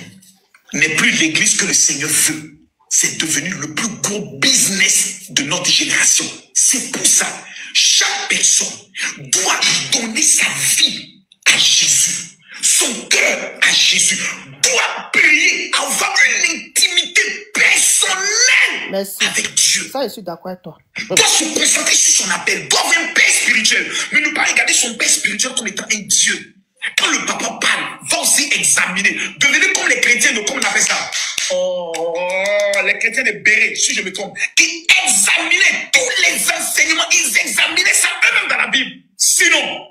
n'est plus l'église que le Seigneur veut. C'est devenu le plus gros business de notre génération. C'est pour ça. Chaque personne doit donner sa vie à Jésus, son cœur à Jésus, doit prier, avoir une intimité personnelle avec Dieu. Ça, je suis d'accord avec toi. Doit se concentrer sur son appel, doit avoir un père spirituel, mais ne pas regarder son père spirituel comme étant un Dieu. Quand le papa parle, va aussi examiner. Devenez comme les chrétiens, comme on appelle ça. Les chrétiens de Béret, si je me trompe, ils examinaient tous les enseignements, ils examinaient ça eux-mêmes dans la Bible. Sinon,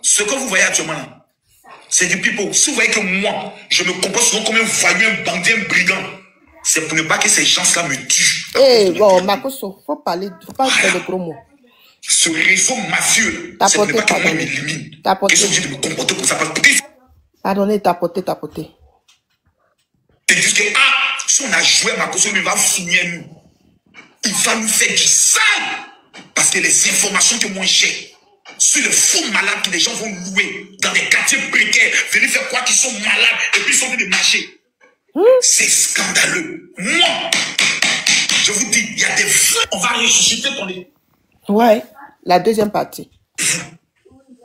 ce que vous voyez actuellement là, c'est du pipeau. Si vous voyez que moi, je me compose souvent comme un voyou, un bandit, un brigand, c'est pour ne pas que ces gens-là me tuent. Bon, Makoso, faut pas faire de gros mots. Ce réseau mafieux, c'est pour ne pas que moi m'élimine. Que je suis obligé de me comporter comme ça. Pardonnez, tapoter. C'est juste que, si on a joué Makoso, il va finir nous. Il va nous faire du sale. Parce que les informations que moi j'ai sur les faux malades que les gens vont louer dans des quartiers précaires, venir faire croire qu'ils sont malades et puis ils sont en train de marcher. C'est scandaleux. Moi, je vous dis, il y a des feux. On va ressusciter ton lit. Ouais, la deuxième partie.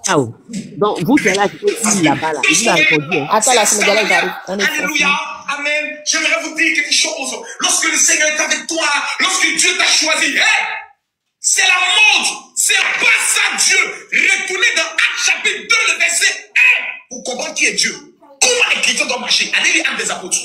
Donc, vous qui êtes là, là-bas, là, il a répondu. Attends, la Sénégalaise arrive. Alléluia, amen. J'aimerais vous dire quelque chose. Lorsque le Seigneur est avec toi, lorsque Dieu t'a choisi, c'est la mode. C'est pas ça, Dieu. Retournez dans Actes chapitre 2, le verset 1, pour comprendre qui est Dieu. Comment les chrétiens doivent marcher. Allez lire Actes des Apôtres.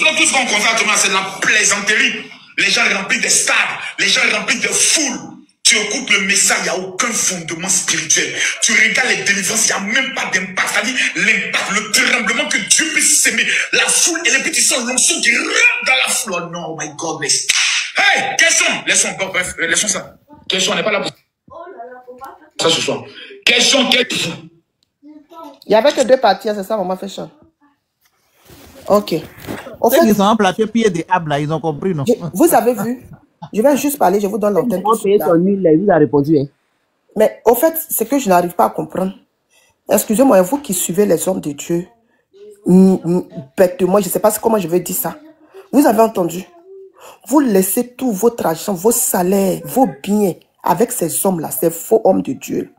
Donc, tout ce qu'on constate, c'est de la plaisanterie. Les gens remplis des stades, les gens remplis de foules. Tu écoutes le message, il n'y a aucun fondement spirituel. Tu regardes les délivrances, il n'y a même pas d'impact. C'est-à-dire l'impact, le tremblement que Dieu puisse s'aimer. La foule et les petits sons, l'onction qui rentre dans la foule. Oh non, my God. Hey, question. Laissons ça. Question, on n'est pas là pour ça ce soir. Question. Il n'y avait que 2 parties, c'est ça, maman fait chaud. Ok. Au fait, ils ont emplacé pied des hab là, ils ont compris, non? Vous avez vu? Je vais juste parler, je vous donne l'antenne. Il vous a répondu. Hein. Mais au fait, c'est que je n'arrive pas à comprendre. Excusez-moi, vous qui suivez les hommes de Dieu, bêtement, je ne sais pas comment je vais dire ça. Vous avez entendu? Vous laissez tout votre argent, vos salaires, vos biens avec ces hommes-là, ces faux hommes de Dieu.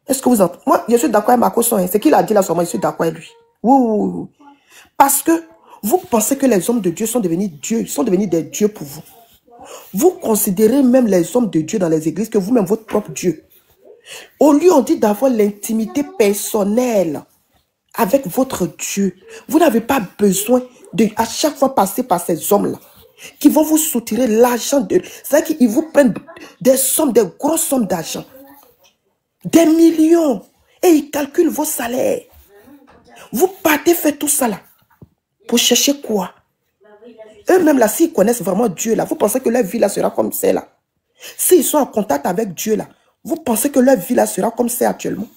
Est-ce que vous entendez? Moi, je suis d'accord avec Makoso. C'est qu'il a dit là, sûrement, je suis d'accord avec lui. Oui. Parce que vous pensez que les hommes de Dieu sont devenus dieux, sont devenus des dieux pour vous. Vous considérez même les hommes de Dieu dans les églises que vous-même votre propre Dieu. Au lieu, on dit d'avoir l'intimité personnelle avec votre Dieu. Vous n'avez pas besoin de à chaque fois passer par ces hommes-là qui vont vous soutirer l'argent de... C'est-à-dire qu'ils vous prennent des sommes, des grosses sommes d'argent. Des millions. Et ils calculent vos salaires. Vous partez faire tout ça là. Pour chercher quoi? Eux-mêmes là, s'ils connaissent vraiment Dieu là, vous pensez que leur vie là sera comme c'est là? S'ils sont en contact avec Dieu là, vous pensez que leur vie là sera comme c'est actuellement?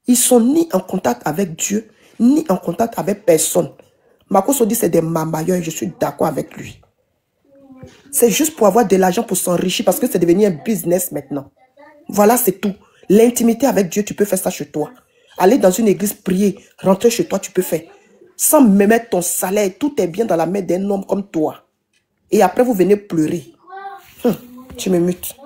Ils sont ni en contact avec Dieu, ni en contact avec personne. Makoso dit c'est des mamailleurs, je suis d'accord avec lui. C'est juste pour avoir de l'argent pour s'enrichir parce que c'est devenu un business maintenant. Voilà, c'est tout. L'intimité avec Dieu, tu peux faire ça chez toi. Aller dans une église prier, rentrer chez toi, tu peux faire. Sans me mettre ton salaire, tout est bien dans la main d'un homme comme toi. Et après, vous venez pleurer. Tu me mutes.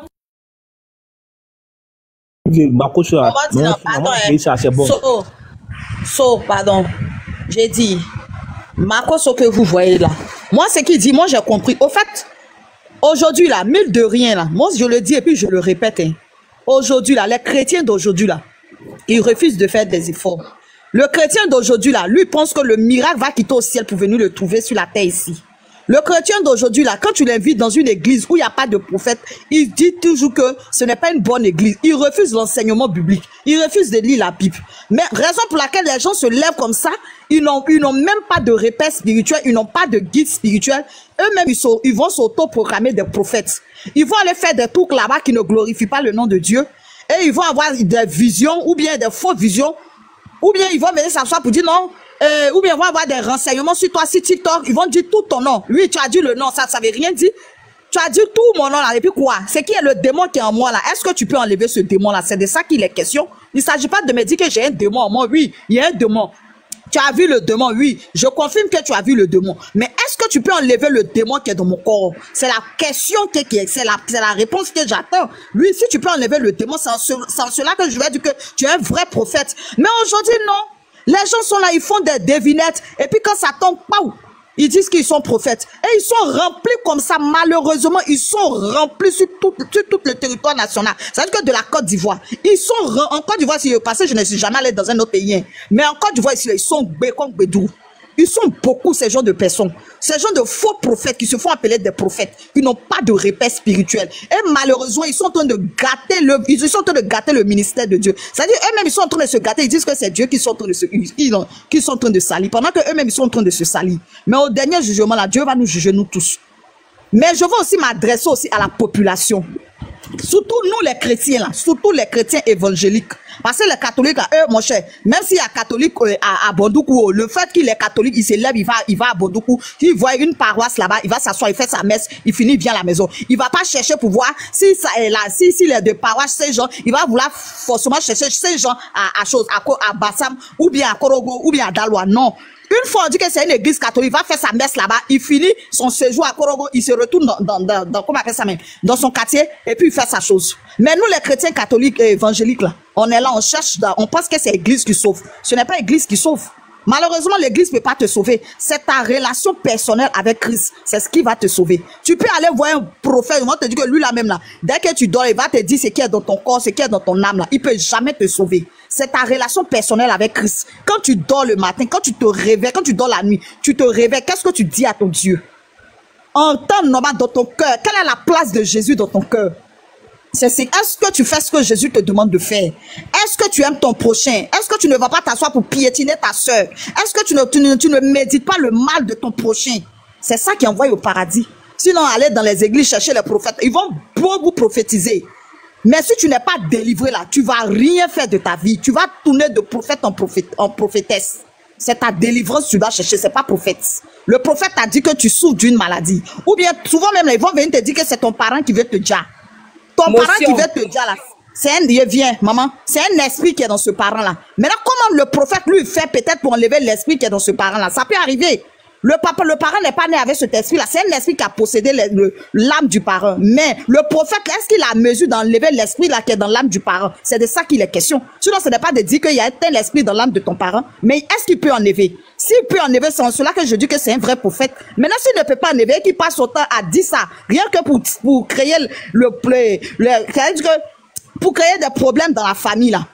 Pardon. J'ai dit, Makoso que vous voyez là. Moi, ce qu'il dit, moi j'ai compris. Au fait, aujourd'hui là, mille de rien là. Moi, je le dis et puis je le répète. Hein. Aujourd'hui là, les chrétiens d'aujourd'hui là, ils refusent de faire des efforts. Le chrétien d'aujourd'hui, là, lui pense que le miracle va quitter au ciel pour venir le trouver sur la terre ici. Le chrétien d'aujourd'hui, là, quand tu l'invites dans une église où il n'y a pas de prophète, il dit toujours que ce n'est pas une bonne église. Il refuse l'enseignement biblique. Il refuse de lire la Bible. Mais raison pour laquelle les gens se lèvent comme ça, ils n'ont même pas de repères spirituels, ils n'ont pas de guide spirituel. Eux-mêmes, ils vont s'auto-proclamer des prophètes. Ils vont aller faire des trucs là-bas qui ne glorifient pas le nom de Dieu. Et ils vont avoir des visions ou bien des fausses visions. Ou bien ils vont venir s'asseoir pour dire non. Ou bien ils vont avoir des renseignements sur toi, sur TikTok. Ils vont dire tout ton nom. Lui, tu as dit le nom, ça ne veut rien dire. Tu as dit tout mon nom là. Et puis quoi? C'est qui est le démon qui est en moi là? Est-ce que tu peux enlever ce démon là? C'est de ça qu'il est question. Il ne s'agit pas de me dire que j'ai un démon en moi. Oui, il y a un démon. Tu as vu le démon? Oui, je confirme que tu as vu le démon. Mais est-ce que tu peux enlever le démon qui est dans mon corps? C'est la question c'est la réponse que j'attends. Lui, si tu peux enlever le démon, c'est en cela que je vais dire que tu es un vrai prophète. Mais aujourd'hui, non. Les gens sont là, ils font des devinettes. Et puis quand ça tombe, ils disent qu'ils sont prophètes. Et ils sont remplis comme ça. Malheureusement, ils sont remplis sur tout le territoire national. C'est-à-dire que de la Côte d'Ivoire. Ils sont en Côte d'Ivoire, si je passais, je ne suis jamais allé dans un autre pays. Mais en Côte d'Ivoire, ils sont comme Bédou. Ils sont beaucoup, ces gens de personnes. Ces gens de faux prophètes qui se font appeler des prophètes, qui n'ont pas de repère spirituel. Et malheureusement, ils sont en train de gâter le ministère de Dieu. C'est-à-dire, eux-mêmes, ils sont en train de se gâter. Ils disent que c'est Dieu qui sont en train de salir. Pendant que eux-mêmes, ils sont en train de se salir. Mais au dernier jugement, là, Dieu va nous juger, nous tous. Mais je veux aussi m'adresser aussi à la population. Surtout nous les chrétiens là, surtout les chrétiens évangéliques. Parce que les catholiques, eux, mon cher, même s'il y a catholique à Bondoukou, le fait qu'il est catholique, il se lève, il va à Bondoukou, il voit une paroisse là-bas, il va s'asseoir, il fait sa messe, il finit, il vient à la maison. Il va pas chercher pour voir si ça est là, s'il est de paroisse, ces gens, il va vouloir forcément chercher ces gens à Bassam, ou bien à Korogo, ou bien à Daloa. Non. Une fois on dit que c'est une église catholique, il va faire sa messe là-bas, il finit son séjour à Korogo, il se retourne comment on appelle ça même, dans son quartier, et puis il fait sa chose. Mais nous, les chrétiens catholiques et évangéliques, là, on est là, on cherche, on pense que c'est l'église qui sauve. Ce n'est pas l'église qui sauve. Malheureusement, l'église ne peut pas te sauver. C'est ta relation personnelle avec Christ. C'est ce qui va te sauver. Tu peux aller voir un prophète, il va te dire que lui là même là, dès que tu dors, il va te dire ce qui est dans ton corps, ce qui est dans ton âme là. Il peut jamais te sauver. C'est ta relation personnelle avec Christ. Quand tu dors le matin, quand tu te réveilles, quand tu dors la nuit, tu te réveilles, qu'est-ce que tu dis à ton Dieu? En temps normal dans ton cœur, quelle est la place de Jésus dans ton cœur? Est-ce que tu fais ce que Jésus te demande de faire? Est-ce que tu aimes ton prochain? Est-ce que tu ne vas pas t'asseoir pour piétiner ta soeur? Est-ce que tu ne médites pas le mal de ton prochain? C'est ça qui envoie au paradis. Sinon, allez dans les églises chercher les prophètes. Ils vont beaucoup prophétiser. Mais si tu n'es pas délivré là, tu vas rien faire de ta vie. Tu vas tourner de prophète en prophétesse. C'est ta délivrance que tu vas chercher, c'est pas prophète. Le prophète t'a dit que tu souffres d'une maladie. Ou bien, souvent même, ils vont venir te dire que c'est ton parent qui veut te dire. Ton parent qui veut te dire là, c'est maman, c'est un esprit qui est dans ce parent-là. Maintenant, comment le prophète lui fait peut-être pour enlever l'esprit qui est dans ce parent-là? Ça peut arriver. Le parent n'est pas né avec cet esprit-là. C'est un esprit qui a possédé l'âme du parent. Mais le prophète, est-ce qu'il a mesure d'enlever l'esprit-là qui est dans l'âme du parent? C'est de ça qu'il est question. Sinon, ce n'est pas de dire qu'il y a un tel esprit dans l'âme de ton parent. Mais est-ce qu'il peut enlever? S'il peut enlever, c'est en cela que je dis que c'est un vrai prophète. Maintenant, s'il ne peut pas enlever, qu'il passe son temps à dire ça, rien que pour créer pour créer des problèmes dans la famille, là.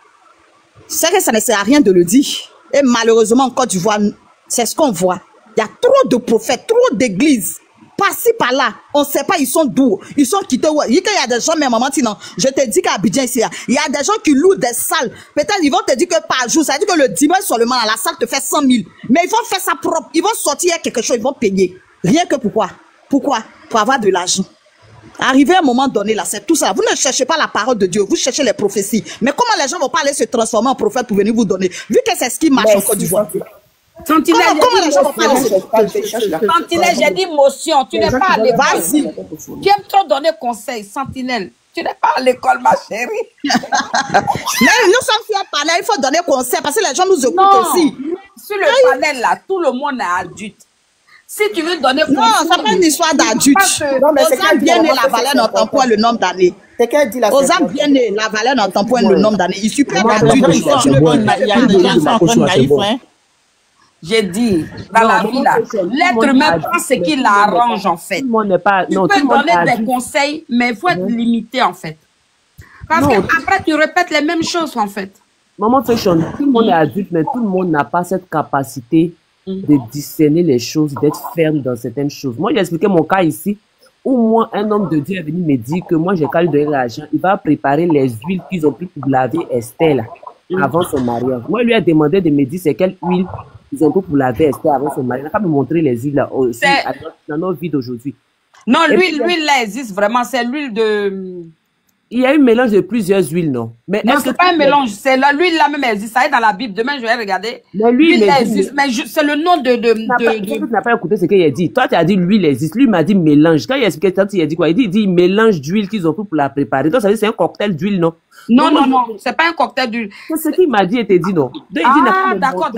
C'est que ça ne sert à rien de le dire. Et malheureusement, en Côte d'Ivoire, c'est ce qu'on voit. Il y a trop de prophètes, trop d'églises. Par-ci, par-là, on ne sait pas, ils sont d'où. Ils sont quittés où. Il y a des gens, mais maman, sinon, je te dis qu'à Abidjan, ici, il y a des gens qui louent des salles. Peut-être ils vont te dire que par jour, ça veut dire que le dimanche seulement, la salle te fait 100 000. Mais ils vont faire ça propre. Ils vont sortir quelque chose, ils vont payer. Rien que pourquoi? Pourquoi? Pour avoir de l'argent. Arrivé à un moment donné, là, c'est tout ça. Vous ne cherchez pas la parole de Dieu, vous cherchez les prophéties. Mais comment les gens vont pas aller se transformer en prophète pour venir vous donner? Vu que c'est ce qui marche en Côte d'Ivoire. Sentinelle, j'ai dit motion. Tu n'es pas à l'école. Tu aimes trop donner conseil, Sentinelle. Tu n'es pas à l'école, ma chérie. Mais nous sommes sur un panel, il faut donner conseil parce que les gens nous écoutent aussi. Sur le panel, là, tout le monde est adulte. Si tu veux donner conseil. Non, c'est pas une histoire d'adulte. Osam bien né, la valeur n'entend point le nombre d'années. Osam bien né, la valeur n'entend point le nombre d'années. Il suffit d'adulte. Il y a des gens qui sont en train de naïfs, hein. J'ai dit, dans la vie, là, l'être humain prend ce qui l'arrange, en fait. Tu peux donner des conseils, mais il faut être limité, en fait. Parce qu'après, tu répètes les mêmes choses, en fait. Maman Fashion, tout le monde est adulte, mais tout le monde n'a pas cette capacité de discerner les choses, d'être ferme dans certaines choses. Moi, j'ai expliqué mon cas ici, où moi, un homme de Dieu est venu me dire que moi, j'ai qu'à lui donner l'argent, il va préparer les huiles qu'ils ont pris pour laver Esther, là, avant son mariage. Moi, il lui a demandé de me dire c'est quelle huile ils ont pris pour laver Esther avant son mariage. Il n'a pas me montrer les huiles là, aussi, dans nos vies d'aujourd'hui. Non, l'huile là existe vraiment, c'est l'huile de... Il y a un mélange de plusieurs huiles, non? Mais non, c'est pas un mélange, c'est l'huile là même existe. Ça est dans la Bible. Demain, je vais regarder. L'huile existe, mais c'est le nom de... Tu n'as pas écouté ce qu'il a dit. Toi, tu as dit l'huile existe. Lui, il m'a dit mélange. Quand il a expliqué, il a dit quoi? Il dit mélange d'huile qu'ils ont pris pour la préparer. Donc, ça veut dire c'est un cocktail d'huile, non? Non, c'est pas un cocktail d'huile. C'est ce qu'il m'a dit et t'a dit, non? D'accord.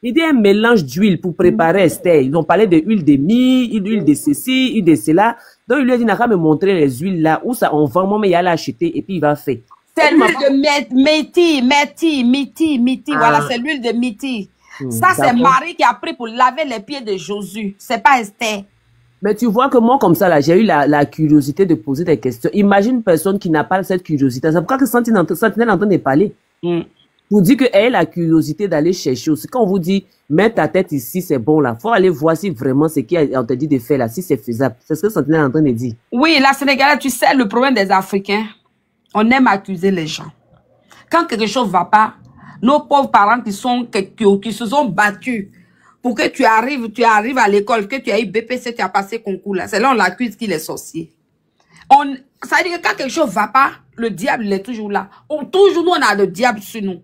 Il dit un mélange d'huile pour préparer Esther. Ils ont parlé de huile de mie, huile de ceci, huile de cela. Donc, il lui a dit, il n'a qu'à me montrer les huiles là, où ça, on vend, moi, mais il a l'acheter et puis il va faire. C'est l'huile de Métis. Voilà, c'est l'huile de Métis. Ça, c'est Marie qui a pris pour laver les pieds de Josué. C'est pas Esther. Mais tu vois que moi, comme ça, là, j'ai eu la curiosité de poser des questions. Imagine une personne qui n'a pas cette curiosité. C'est pourquoi que Sentinelle est en train de parler. Pour dire qu'elle a la curiosité d'aller chercher aussi. Quand on vous dit, mets ta tête ici, c'est bon là. Faut aller voir si vraiment ce qu'on t'a dit de faire là, si c'est faisable. C'est ce que Sentinelle est en train de dire. Oui, la Sénégalaise, tu sais, le problème des Africains, on aime accuser les gens. Quand quelque chose ne va pas, nos pauvres parents qui se sont battus pour que tu arrives à l'école, que tu as eu BPC, tu as passé concours là. C'est là on l'accuse qu'il est sorcier. Ça veut dire que quand quelque chose ne va pas, le diable il est toujours là. Toujours nous, on a le diable sur nous.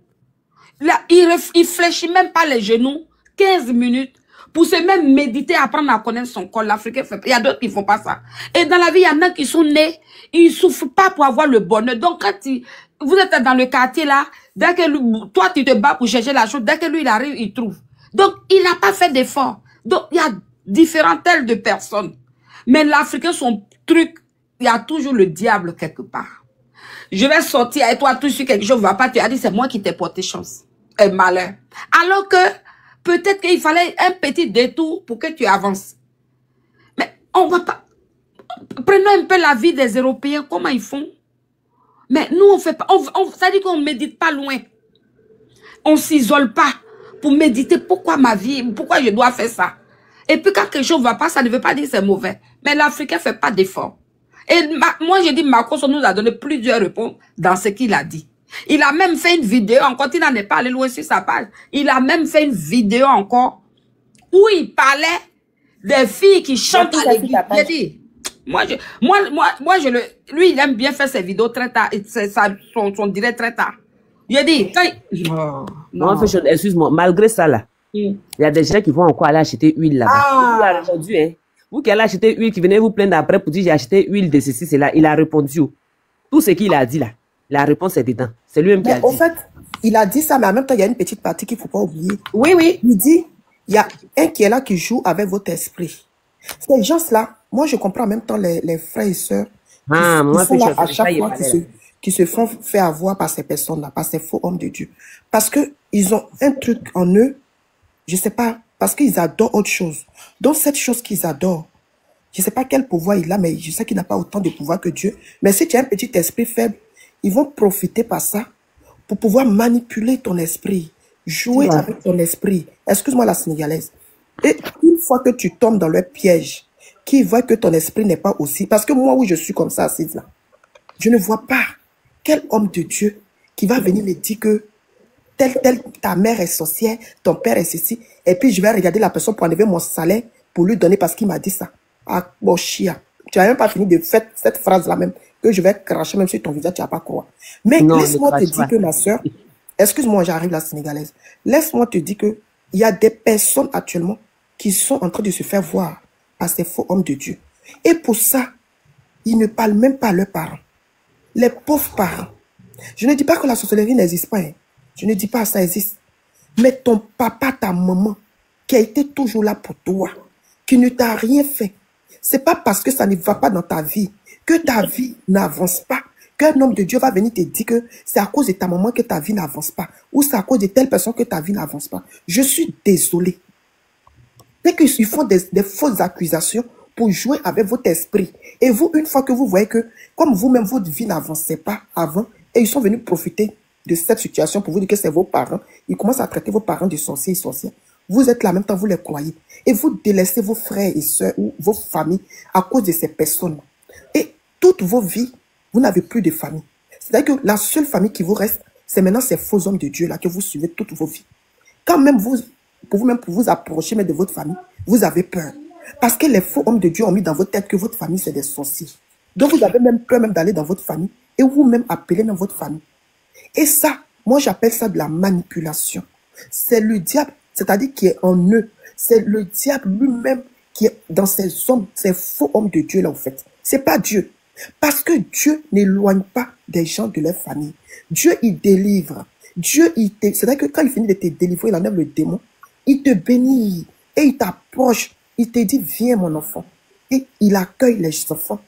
Là, il fléchit même pas les genoux 15 minutes pour se même méditer, apprendre à connaître son corps. L'Africain fait. Il y a d'autres qui font pas ça. Et dans la vie, il y en a qui sont nés, ils souffrent pas pour avoir le bonheur. Donc quand vous êtes dans le quartier là, dès que toi tu te bats pour chercher la chose, dès que lui il arrive, il trouve. Donc il n'a pas fait d'effort. Donc il y a différentes telles de personnes. Mais l'Africain, son truc, il y a toujours le diable quelque part. Je vais sortir et toi, tout de suite, quelque chose ne va pas. Tu as dit, c'est moi qui t'ai porté chance. Et malheur. Alors que, peut-être qu'il fallait un petit détour pour que tu avances. Mais on va pas... Prenons un peu la vie des Européens, comment ils font. Mais nous, on fait pas... ça dit qu'on ne médite pas loin. On ne s'isole pas pour méditer pourquoi ma vie, pourquoi je dois faire ça. Et puis quand quelque chose ne va pas, ça ne veut pas dire que c'est mauvais. Mais l'Africain ne fait pas d'effort. Et moi, j'ai dit, Marcos nous a donné plusieurs réponses dans ce qu'il a dit. Il a même fait une vidéo, encore il n'en est pas allé loin sur sa page. Il a même fait une vidéo encore où il parlait des filles qui chantent à l'église. J'ai dit, lui, il aime bien faire ses vidéos très tard, son direct très tard. J'ai dit, non, excuse-moi, malgré ça là, il y a des gens qui vont encore aller acheter huile là-bas. Il a répondu, hein. Vous qui allez acheter huile, qui venez vous plaindre après pour dire j'ai acheté huile de ceci, c'est là. Il a répondu. Tout ce qu'il a dit là, la réponse est dedans. C'est lui-même qui a dit. En fait, il a dit ça, mais en même temps, il y a une petite partie qu'il ne faut pas oublier. Oui, oui. Il dit, il y a un qui est là qui joue avec votre esprit. Ces gens-là, moi je comprends en même temps les frères et sœurs qui sont là à chaque fois qui se font faire avoir par ces personnes-là, par ces faux hommes de Dieu. Parce qu'ils ont un truc en eux, je ne sais pas, parce qu'ils adorent autre chose. Donc cette chose qu'ils adorent, je ne sais pas quel pouvoir il a, mais je sais qu'il n'a pas autant de pouvoir que Dieu. Mais si tu as un petit esprit faible, ils vont profiter par ça pour pouvoir manipuler ton esprit, jouer avec ton esprit. Excuse-moi la sénégalaise. Et une fois que tu tombes dans leur piège, qui voit que ton esprit n'est pas aussi... Parce que moi, oui, je suis comme ça, assise là. Je ne vois pas quel homme de Dieu qui va venir me dire que ta mère est sorcière, ton père est ceci, et puis je vais regarder la personne pour enlever mon salaire pour lui donner parce qu'il m'a dit ça. Ah, bon chia. Tu n'as même pas fini de faire cette phrase-là même, que je vais cracher même sur ton visage, tu n'as pas croire. Mais laisse-moi te dire que ma soeur, excuse-moi, j'arrive la sénégalaise, laisse-moi te dire que il y a des personnes actuellement qui sont en train de se faire voir par ces faux hommes de Dieu. Et pour ça, ils ne parlent même pas à leurs parents. Les pauvres parents. Je ne dis pas que la sorcellerie n'existe pas. Hein. Je ne dis pas que ça existe. Mais ton papa, ta maman, qui a été toujours là pour toi, qui ne t'a rien fait, c'est pas parce que ça ne va pas dans ta vie que ta vie n'avance pas, qu'un homme de Dieu va venir te dire que c'est à cause de ta maman que ta vie n'avance pas, ou c'est à cause de telle personne que ta vie n'avance pas. Je suis désolé. Dès qu'ils font des fausses accusations pour jouer avec votre esprit, et vous, une fois que vous voyez que, comme vous-même, votre vie n'avançait pas avant, et ils sont venus profiter de cette situation pour vous dire que c'est vos parents, ils commencent à traiter vos parents de sorciers et sorcières. Vous êtes là en même temps, vous les croyez. Et vous délaissez vos frères et sœurs ou vos familles à cause de ces personnes. Et toutes vos vies, vous n'avez plus de famille. C'est-à-dire que la seule famille qui vous reste, c'est maintenant ces faux hommes de Dieu là que vous suivez toutes vos vies. Quand même vous, pour vous-même, pour vous approcher même de votre famille, vous avez peur. Parce que les faux hommes de Dieu ont mis dans votre tête que votre famille c'est des sorciers. Donc vous avez même peur même d'aller dans votre famille et vous-même appeler dans votre famille. Et ça, moi j'appelle ça de la manipulation. C'est le diable, c'est-à-dire qui est en eux. C'est le diable lui-même qui est dans ces hommes, ces faux hommes de Dieu là en fait. C'est pas Dieu. Parce que Dieu n'éloigne pas des gens de leur famille. Dieu, il délivre. Dieu, c'est-à-dire que quand il finit de te délivrer, il enlève le démon. Il te bénit et il t'approche. Il te dit, viens mon enfant. Et il accueille les enfants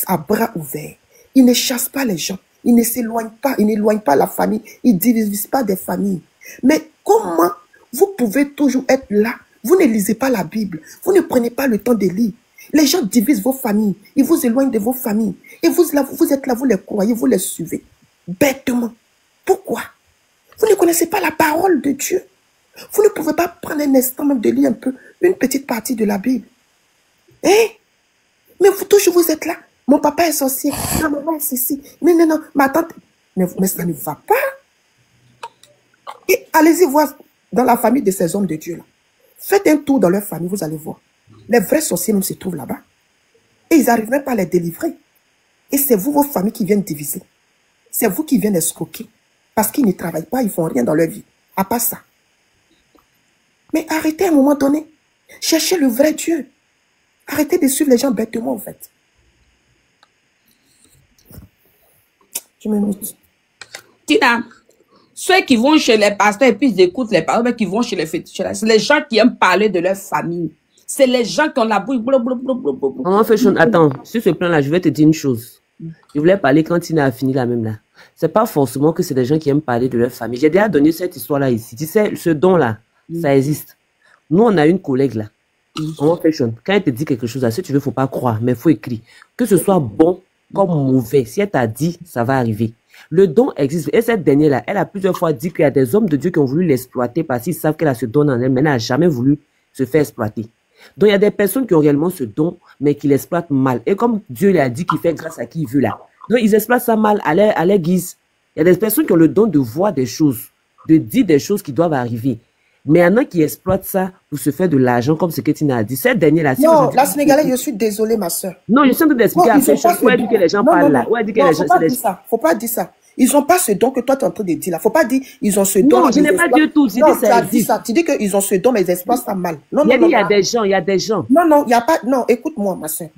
à bras ouverts. Il ne chasse pas les gens. Il ne s'éloigne pas. Il n'éloigne pas la famille. Il ne divise pas des familles. Mais comment vous pouvez toujours être là? Vous ne lisez pas la Bible. Vous ne prenez pas le temps de lire. Les gens divisent vos familles. Ils vous éloignent de vos familles. Et vous êtes là, vous les croyez, vous les suivez. Bêtement. Pourquoi? Vous ne connaissez pas la parole de Dieu. Vous ne pouvez pas prendre un instant même de lire un peu, une petite partie de la Bible. Hein? Mais vous toujours vous êtes là. Mon papa est sorcier, ma maman est ceci. Non, ma tante. Mais ça ne va pas. Et allez-y voir dans la famille de ces hommes de Dieu là. Faites un tour dans leur famille, vous allez voir. Les vrais sorciers même se trouvent là-bas. Et ils n'arrivent même pas à les délivrer. Et c'est vous, vos familles, qui viennent diviser. C'est vous qui viennent escroquer. Parce qu'ils ne travaillent pas, ils ne font rien dans leur vie. À part ça. Mais arrêtez à un moment donné. Cherchez le vrai Dieu. Arrêtez de suivre les gens bêtement, en fait. Je me note. Tina, ceux qui vont chez les pasteurs et puis ils écoutent les paroles, qui vont chez les fétichistes, c'est les gens qui aiment parler de leur famille. C'est les gens qui ont la bouche. Attends, sur ce plan-là, je vais te dire une chose. Je voulais parler quand Tina a fini la même là. C'est pas forcément que c'est des gens qui aiment parler de leur famille. J'ai déjà donné cette histoire-là ici. Tu sais, ce don-là, ça existe. Nous, on a une collègue là. Quand elle te dit quelque chose, si tu veux, faut pas croire, mais faut écrire. Que ce soit bon comme mauvais, si elle t'a dit, ça va arriver. Le don existe. Et cette dernière-là, elle a plusieurs fois dit qu'il y a des hommes de Dieu qui ont voulu l'exploiter parce qu'ils savent qu'elle a ce don en elle, mais elle n'a jamais voulu se faire exploiter. Donc, il y a des personnes qui ont réellement ce don, mais qui l'exploitent mal. Et comme Dieu lui a dit qu'il fait grâce à qui il veut là. Donc, ils exploitent ça mal à leur guise. Il y a des personnes qui ont le don de voir des choses, de dire des choses qui doivent arriver. Mais il y en a qui exploitent ça pour se faire de l'argent, comme ce que Tina a dit. Cette dernière-là... Non, la Sénégalaise, je suis désolée, ma soeur. Non, je suis en train d'expliquer à Fashion. Où est-ce que les gens parlent là? Où est-ce que les gens... Faut pas dire ça. Ils n'ont pas ce don que toi, tu es en train de dire là. Faut pas dire ils ont ce don. Non, je n'ai pas dit tout. Non, tu as dit ça. Tu dis qu'ils ont ce don, mais ils exploitent ça mal. Non, il y a des gens, il y a des gens. Non, il n'y a pas... Non, écoute-moi, ma soeur.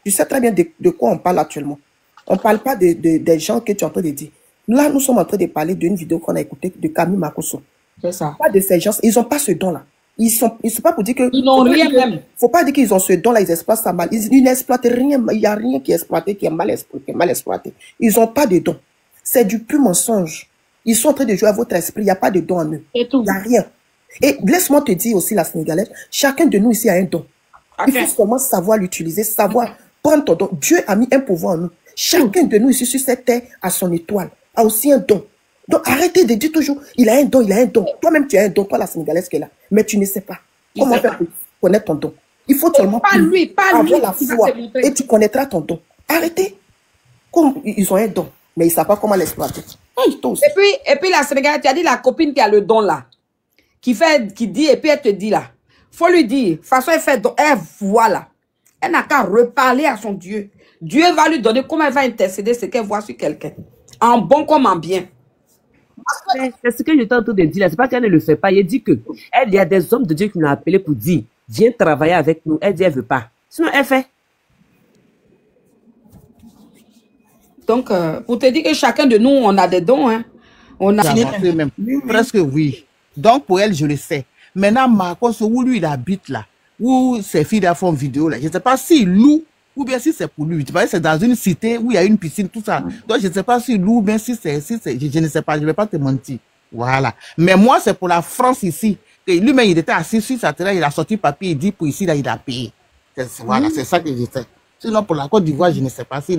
Tu sais très bien de quoi on parle actuellement. On ne parle pas des gens que tu es en train de dire. Là, nous sommes en train de parler d'une vidéo qu'on a écoutée de Camille Makosso. C'est ça. Pas de ces gens, ils n'ont pas ce don-là. Ils sont pas pour dire que... Ils n'ont rien même. Faut pas dire qu'ils ont ce don-là, ils exploitent ça mal. Ils n'exploitent rien. Il n'y a rien qui est exploité, qui est mal exploité. Ils n'ont pas de don. C'est du pur mensonge. Ils sont en train de jouer à votre esprit. Il n'y a pas de don en eux. Et tout. Il n'y a rien. Et laisse-moi te dire aussi, la Sénégalaise, chacun de nous ici a un don. Okay. Il faut seulement savoir l'utiliser, savoir prendre ton don. Dieu a mis un pouvoir en nous. Chacun de nous ici sur cette terre a son étoile, a aussi un don. Donc arrêtez de dire toujours, il a un don, il a un don. Toi-même tu as un don, toi la Sénégalaise qui est là. Mais tu ne sais pas comment faire pour connaître ton don. Il faut seulement avoir la foi et tu connaîtras ton don. Arrêtez. Comme ils ont un don, mais ils ne savent pas comment l'exploiter. Et puis la Sénégalaise, tu as dit la copine qui a le don là, qui dit, et puis elle te dit là, faut lui dire, de toute façon elle fait don, elle voit là. Elle n'a qu'à reparler à son Dieu. Dieu va lui donner comment elle va intercéder ce qu'elle voit sur quelqu'un. En bon comme en bien. C'est ce que je t'ai en train de dire là. C'est pas qu'elle ne le fait pas. Il dit que il y a des hommes de Dieu qui l'ont appelé pour dire, viens travailler avec nous. Elle dit, elle veut pas. Sinon, elle fait. Donc, pour te dire que chacun de nous, on a des dons. Hein. On a même. Presque oui. Donc, pour elle, je le sais. Maintenant, Marcos, où lui, il habite là, où ses filles font une vidéo là, je ne sais pas s'il loue ou bien si c'est pour lui. Tu vois, c'est dans une cité où il y a une piscine, tout ça. Donc, je ne sais pas s'il loue ou bien si c'est... je ne sais pas, je ne vais pas te mentir. Voilà. Mais moi, c'est pour la France ici. Lui-même, il était assis sur sa terrasse, il a sorti papier, il dit pour ici, là, il a payé. Voilà, c'est ça que je sais. Sinon, pour la Côte d'Ivoire, je ne sais pas si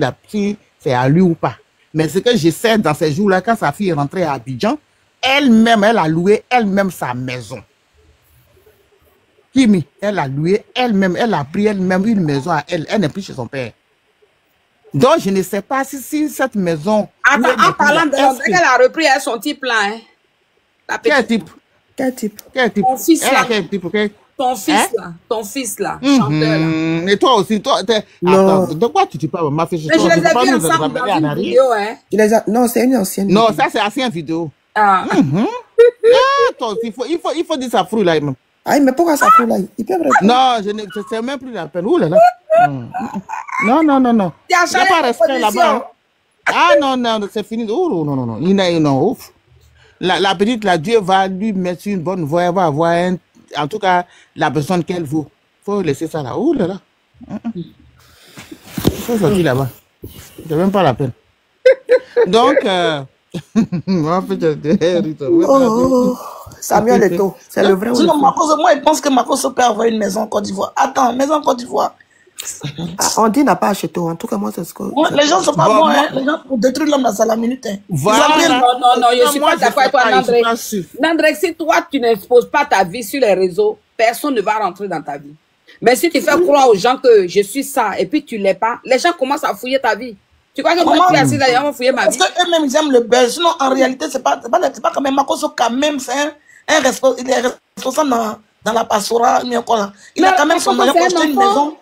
c'est à lui ou pas. Mais ce que je sais dans ces jours-là, quand sa fille est rentrée à Abidjan, elle-même, elle a loué elle-même sa maison. Kimi, elle a loué elle-même, elle a pris elle-même une maison à elle. Elle n'est plus chez son père. Donc, je ne sais pas si cette maison... Attends, en parlant de elle a repris son type là. Hein? Quel type? Quel type? Ton fils là. Quel type? Ton fils là. Ton fils là. Chanteur là. Et toi aussi, toi... Attends, de quoi tu parles? Ma fille, mais je les ai vus ensemble dans une vidéo, hein. Non, c'est une ancienne vidéo. Non, ça c'est ancienne vidéo. Ah. Toi aussi, il faut dire ça frouille là même. Ah, mais pourquoi ça fait là? Non, je ne sais même plus la peine. Ouh là là. Non. Il n'y a pas respect là-bas. Ah non, c'est fini. Oh non. Non, ouf. La petite, là, Dieu va lui mettre une bonne voix. Elle va avoir en tout cas la personne qu'elle vaut. Il faut laisser ça là. Ouh là là. Il faut sortir là-bas. C'est même pas la peine. Donc, Samuel Eto'o, c'est le vrai. Sinon, moi, il pense que Marcos peut avoir une maison en Côte d'Ivoire. Attends, maison en Côte d'Ivoire. Andy n'a pas acheté. En tout cas, moi, c'est ce que... Les gens sont pas bons, hein. Les gens pour détruire l'homme dans la minute. Hein. Voilà. Non, je suis pas d'accord avec toi, Nandré. Nandré, si toi, tu n'exposes pas ta vie sur les réseaux, personne ne va rentrer dans ta vie. Mais si tu fais croire aux gens que je suis ça et puis tu l'es pas, les gens commencent à fouiller ta vie. Tu crois que moi, je suis assis là, ils vont fouiller ma vie? Parce qu'eux-mêmes, ils aiment le buzz. Sinon, en réalité, c'est pas quand même Makoso, quand même, c'est il est responsable dans la pastora. Il a quand même son argent pour acheter une maison.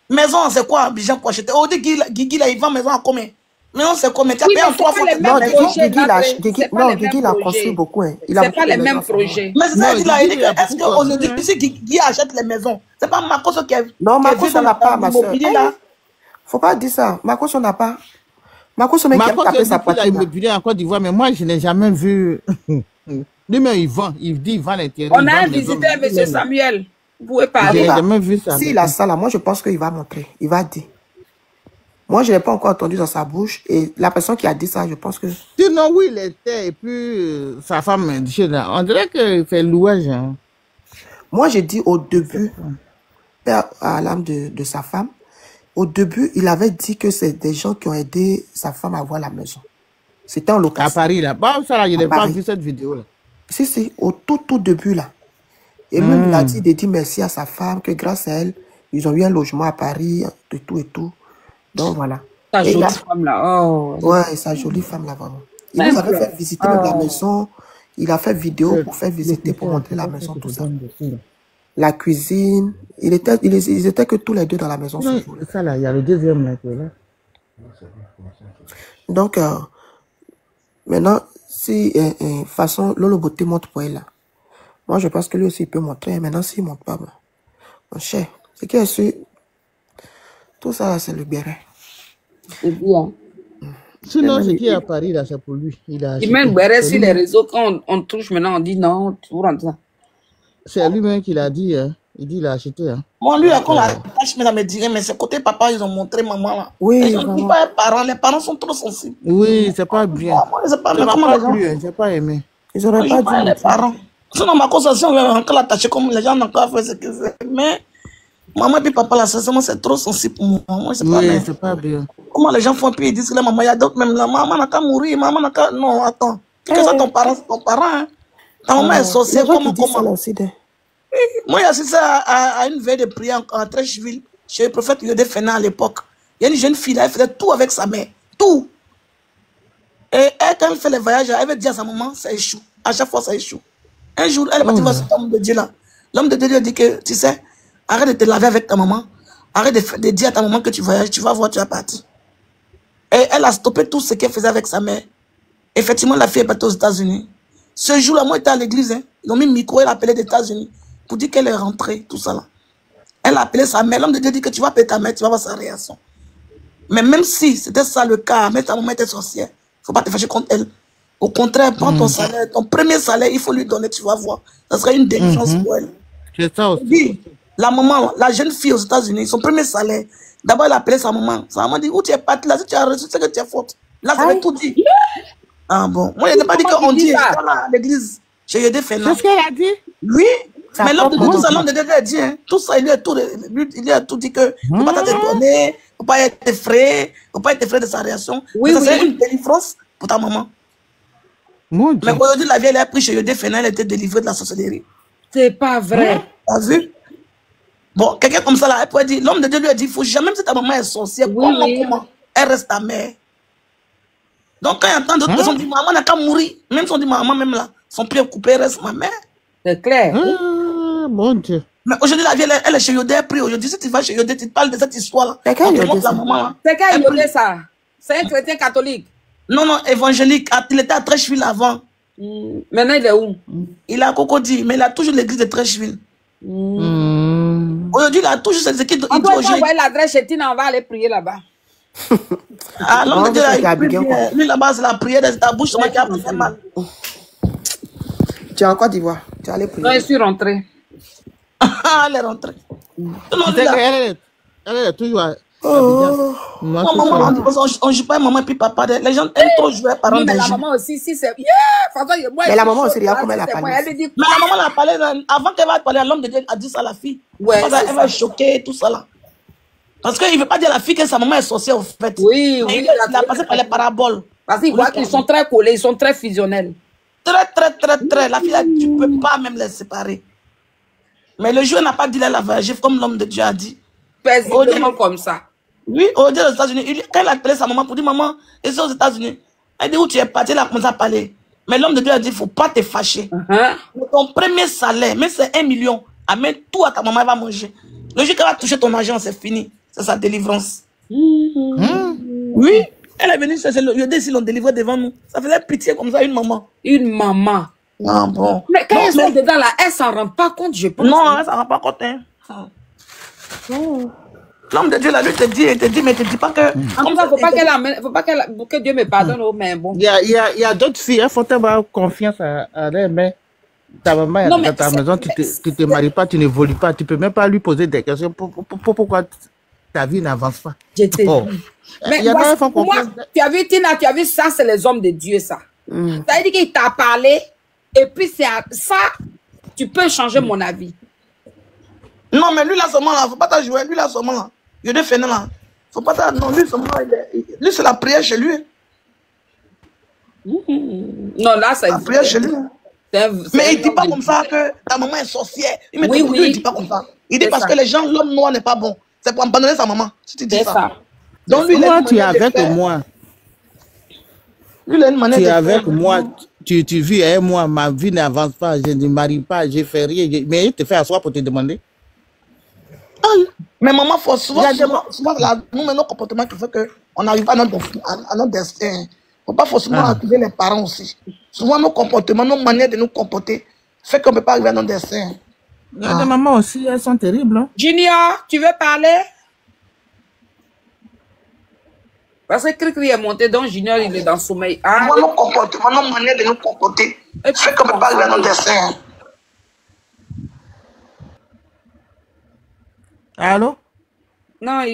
Maison, c'est quoi, Abidjan pour acheter? Oh, Guigui, là, il vend maison à combien? Mais on sait combien. Tu as payé en 3 fois. Non, Guigui, il a construit beaucoup. C'est pas les mêmes projets. Mais c'est ça, il a dit, est-ce qu'aujourd'hui, si Guigui achète les maisons, c'est pas Makoso qui a... Non, Makoso n'a pas, ma soeur. Faut pas dire ça. Makoso n'a pas. Makoso mec qui a tapé sa poitrine. Il en Côte d'Ivoire, mais moi, je n'ai jamais vu. Lui-même, il vend. Il dit, il vend l'intérieur. On a visité M. Samuel. Vous pouvez parler. J'ai jamais vu ça. S'il a ça là, moi, je pense qu'il va montrer. Il va dire. Moi, je ne l'ai pas encore entendu dans sa bouche. Et la personne qui a dit ça, je pense que... Sinon, oui, il était. Et puis, sa femme, on dirait qu'il fait louage. Hein. Moi, j'ai dit au début, à l'âme de sa femme, au début, il avait dit que c'est des gens qui ont aidé sa femme à avoir la maison. C'était en location. À Paris, là. Bon, ça, là, je n'ai pas vu cette vidéo, là. Si, au tout début, là. Et même, il a dit merci à sa femme, que grâce à elle, ils ont eu un logement à Paris, de tout et tout. Donc, voilà. Sa jolie femme, là. Oh. Ouais, sa jolie femme, là, vraiment. Il nous avait fait visiter même la maison. Il a fait vidéo pour faire visiter, pour montrer la maison, tout ça. La cuisine. Ils étaient que tous les deux dans la maison. Ça, là, il y a le deuxième, là, qui est là. Donc, maintenant, si, façon, Lolo Beauté montre pour elle, là. Moi, je pense que lui aussi, il peut montrer. Maintenant, s'il ne montre pas, mon cher, c'est qu'il a su. Tout ça, c'est le béret. C'est bien. Sinon, ce qui est à Paris, là, c'est pour lui. Il met le béret sur les réseaux. Quand on touche maintenant, on dit non, tu rentres ça. C'est lui-même qui l'a dit. Hein. Il dit qu'il a acheté. Hein. Moi, lui, quand la tâche, me dirait, mais c'est côté papa, ils ont montré maman là. Oui. Ils ont dit pas les parents sont trop sensibles. Oui, c'est pas bien. C'est pas bien. Comment les gens. J'ai pas aimé. Ils auraient pas dit. Les parents. Sinon, ma conversation, on va encore l'attacher comme les gens n'ont pas fait ce que c'est. Mais, maman et puis papa, là, c'est trop sensible pour moi. Moi, c'est pas bien. C'est pas bien. Comment les gens font, puis ils disent que la maman, il y a d'autres, même la maman n'a qu'à mourir, maman n'a qu'à. Non, attends. Que ça, ton parent, c'est ton parent, hein. Ta maman est sorcière, comment. Moi, j'ai assisté à une veille de prière en Trècheville, chez le prophète Yodé Fena à l'époque. Il y a une jeune fille, là, elle faisait tout avec sa mère. Tout. Et elle, quand elle fait les voyages, elle veut dire à sa maman, ça échoue. À chaque fois, ça échoue. Un jour, elle est partie voir cet homme de Dieu là. L'homme de Dieu lui a dit que, tu sais, arrête de te laver avec ta maman. Arrête de dire à ta maman que tu voyages, tu vas voir, tu vas partir. Et elle a stoppé tout ce qu'elle faisait avec sa mère. Effectivement, la fille est partie aux États-Unis. Ce jour-là, moi, j'étais à l'église. Hein. Ils ont mis le micro, elle a appelé des États-Unis pour dire qu'elle est rentrée, tout ça là. Elle a appelé sa mère. L'homme de Dieu dit que tu vas appeler ta mère, tu vas voir sa réaction. Mais même si c'était ça le cas, mais ta maman était sorcière, il ne faut pas te fâcher contre elle. Au contraire, prends ton salaire, ton premier salaire, il faut lui donner, tu vas voir. Ça serait une délivrance pour elle. C'est ça aussi. Dis, la maman, la jeune fille aux États-Unis, son premier salaire, d'abord elle a appelé sa maman. Sa maman dit, où tu es parti là, si tu as reçu, c'est que tu es faute. Là, ça veut tout dire. Ah bon. Moi, je n'ai pas dit qu'on dit à l'église, chez Yodé Fena. C'est ce qu'elle a dit? Oui. Mais l'homme de Dieu, tout ça, l'homme de Dieu a dit, hein, tout ça, il a tout dit que il ne faut pas t'étonner, il ne faut pas être effrayé, il ne faut pas être effrayé de sa réaction. Oui, ça, c'est une délivrance pour ta maman. Mais aujourd'hui, la vieille, elle a pris chez Yodé Fena, elle était délivrée de la sorcellerie. C'est pas vrai. T'as vu? Bon, quelqu'un comme ça, là, elle pourrait dire, l'homme de Dieu lui a dit, il faut jamais, même si ta maman est sorcière, comment elle reste ta mère. Donc, quand il y a tant d'autres personnes qui disent, maman n'a qu'à mourir, même si on dit maman, même là, son pied coupé reste ma mère. C'est clair. Mon Dieu. Mais aujourd'hui, la vieille, elle est chez Yodé, elle prie. Aujourd'hui, si tu vas chez Yodé, tu te parles de cette histoire-là. C'est quand Yodé, ça? C'est un chrétien catholique? Non, non, évangélique. Il était à Trècheville avant. Maintenant, il est où? Il est à Cocody, mais il a toujours l'église de Trècheville. Aujourd'hui, il a toujours cette équipe. On doit envoyer l'adresse chez Tina, on va aller prier là-bas. Ah, l'homme de Dieu, lui, là-bas, c'est la prière de ta bouche, c'est moi qui a fait mal. Tu es en Côte d'Ivoire. Tu es allé prier. Non, je suis rentrée. Elle est rentrée. Elle est toujours à... Maman, on ne joue pas maman et puis papa. Les gens aiment trop jouer par exemple. Mais la maman aussi, si c'est... Mais la maman aussi, regarde comment elle a parlé. Mais la maman l'a parlé, avant qu'elle va parler à l'homme de Dieu, a dit ça à la fille. Elle va choquer, tout ça là. Parce qu'il ne veut pas dire à la fille que sa maman est sorcière, en fait. Oui, oui. Il a passé par les paraboles. Parce qu'ils voient qu'ils sont très collés, ils sont très fusionnels. Très. La fille, là, tu ne peux pas même les séparer. Mais le jour n'a pas dit la vagif, comme l'homme de Dieu a dit. Précisément comme ça. Oui, au Dieu aux États-Unis, quand il a appelé sa maman pour dire, maman, et c'est aux États-Unis. Elle dit où tu es parti, elle a commencé à parler. Mais l'homme de Dieu a dit, il ne faut pas te fâcher. Ton premier salaire, même c'est 1 million, amène tout à ta maman, elle va manger. Le jour qu'elle va toucher ton argent, c'est fini. C'est sa délivrance. Oui, elle est venue chercher le lieu s'ils l'ont délivré devant nous. Ça faisait pitié comme ça, une maman. Une maman. Ah bon. Mais quand elles sont dedans là, elle s'en rend pas compte, je pense. Non, elle s'en rend pas compte. Hein. L'homme de Dieu, là, lui te dit, mais il te dit pas que... Comme ça, faut pas que Dieu me pardonne, mais bon. Il y a d'autres filles, il faut avoir confiance à elle, mais ta maman est dans ta maison, tu te maries pas, tu n'évolues pas, tu peux même pas lui poser des questions. Pourquoi ta vie n'avance pas? Mais pour moi, tu as vu, Tina, tu as vu, ça, c'est les hommes de Dieu, ça. Ça veut dire qu'il t'a parlé, et puis c'est ça, tu peux changer mon avis. Non, mais lui, là, seulement, là, faut pas t'en jouer. Lui, là, seulement, là. Il y a des fenêtres, là. Faut pas t'en... Non, lui, seulement, lui, c'est la prière chez lui. Non, là, c'est... La prière chez lui. Mais il dit pas comme ça que ta maman est sorcière. Il dit pas comme ça. Il dit parce que les gens, l'homme noir n'est pas bon. C'est pour abandonner sa maman. Si tu dis ça. Donc, lui, moi, tu es avec moi. Lui, il a une manière tu es avec moi. Tu vis avec moi. Ma vie n'avance pas. Je ne marie pas. Je fais rien. Mais il te fait asseoir pour te demander. Mais maman, faut souvent nous, nos comportements qui font qu'on n'arrive pas à notre destin. Il ne faut pas forcément accuser les parents aussi. Souvent, nos comportements, nos manières de nous comporter, fait qu'on ne peut pas arriver à notre destin. Les mamans aussi, elles sont terribles. Hein? Junior, tu veux parler? Parce que Cricri est monté, donc Junior, il est dans le sommeil. Nos comportements, nos manières de nous comporter, fait qu'on ne peut pas arriver à notre destin. Allô? Non,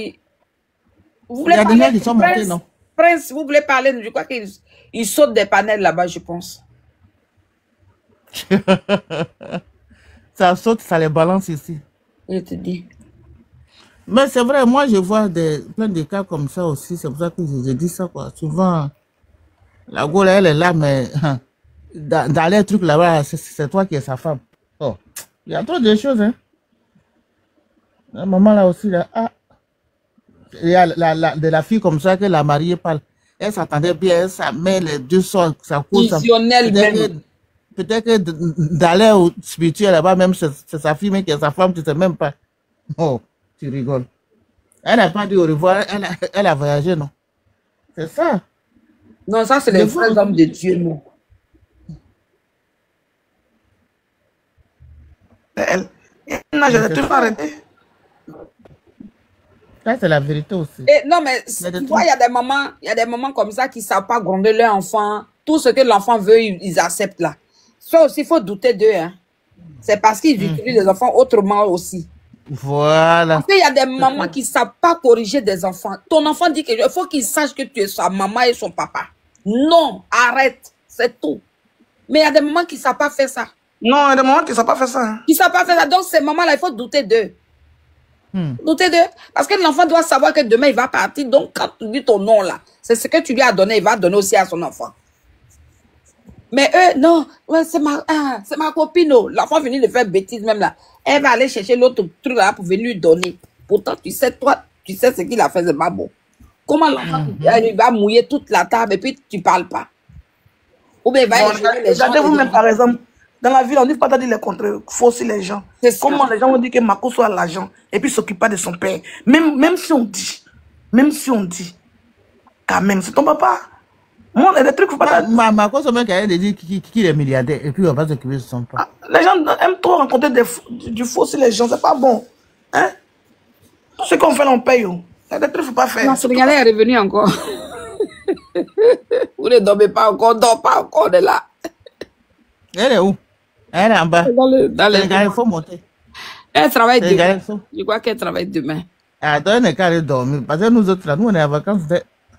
vous voulez parler? Il y a des gens qui sont montés, non? Prince, vous voulez parler? Je crois qu'il saute des panels là-bas, je pense. Ça saute, ça les balance ici. Je te dis. Mais c'est vrai, moi je vois plein de cas comme ça aussi. C'est pour ça que je dis ça, quoi. Souvent, la Gaule, elle est là, mais dans les trucs là-bas, c'est toi qui es sa femme. Oh, il y a trop de choses, hein. La maman là aussi, là, il y a de la fille comme ça que la mariée parle. Elle s'attendait bien, ça met les deux sorts, ça court. Visionnel même. Peut-être que d'aller au spirituel là-bas, même c'est sa fille, mais qui est sa femme, tu ne sais même pas. Oh, tu rigoles. Elle n'a pas dit au revoir, elle a voyagé, non? C'est ça. Non, ça c'est les vrais hommes de Dieu, non. Non, je l'ai toujours arrêté. Ça, c'est la vérité aussi. Et non, mais tu vois, il y a des mamans comme ça qui ne savent pas gronder leur enfant. Tout ce que l'enfant veut, ils acceptent là. Ça aussi, il faut douter d'eux. Hein. C'est parce qu'ils utilisent les enfants autrement aussi. Voilà. Parce qu'il y a des mamans qui ne savent pas corriger des enfants. Ton enfant dit qu'il faut qu'il sache que tu es sa maman et son papa. Non, arrête. C'est tout. Mais il y a des mamans qui ne savent pas faire ça. Non, il y a des mamans qui ne savent pas faire ça. Hein. Qui ne savent pas faire ça. Donc, ces mamans-là, il faut douter d'eux. Douter d'eux. Parce que l'enfant doit savoir que demain, il va partir. Donc, quand tu dis ton nom là, c'est ce que tu lui as donné, il va donner aussi à son enfant. Mais eux, non, ouais, c'est ma copine. L'enfant venu de faire bêtise même là. Elle va aller chercher l'autre truc là pour venir lui donner. Pourtant, tu sais, toi, tu sais ce qu'il a fait, c'est pas bon. Comment l'enfant, il va mouiller toute la table et puis tu ne parles pas. Ou bien il va aller chercher les gens. Regardez-vous même par exemple, dans la ville, on ne dit pas dire le contraire, fausser les gens. Comment les gens vont dire que Marco soit l'argent et puis s'occupe pas de son père. Même si on dit, quand même, c'est ton papa. Moi, il y a des trucs, faut pas... Marco, c'est même qu'il dit qu'il est milliardaire et puis on va s'occuper de son père. Les gens aiment trop rencontrer du fausser les gens, c'est pas bon. Hein? Tout ce qu'on fait, on paye. Il y a des trucs, faut pas faire. Non, Sénégalais est revenu encore. Vous ne dormez pas encore, on ne dort pas encore de là. Elle est où? Elle est en bas. Il faut monter. Elle travaille demain. Je crois qu'elle travaille demain. Attends, elle n'est qu'à aller dormir. Parce que nous autres, là, nous, on est en vacances.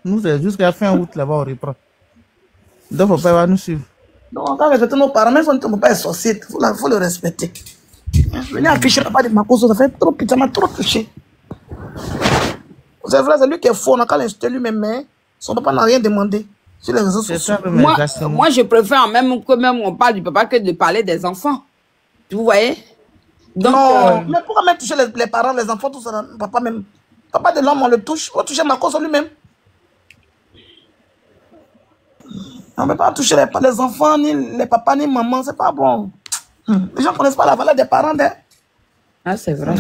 Nous, c'est jusqu'à fin août, là-bas, on reprend. Donc, il ne faut pas nous suivre. Non, on va respecter nos parents. Même si on ne peut pas être sorcier, il faut le respecter. Venir afficher papa de Marco, ça fait trop pitié, ça m'a trop touché. C'est vrai, c'est lui qui est faux. On n'a qu'à l'insulter lui-même, mais son papa n'a rien demandé sur les réseaux sociaux. Moi, je préfère même que même on parle du papa que de parler des enfants. Vous voyez? Donc, non, mais pourquoi même toucher les parents, les enfants, tout ça, papa même. Papa de l'homme, on le touche. On va toucher Marcos lui-même. On ne peut pas toucher les enfants, ni les papas, ni maman, c'est pas bon. Les gens ne connaissent pas la valeur des parents. Ah, c'est vrai.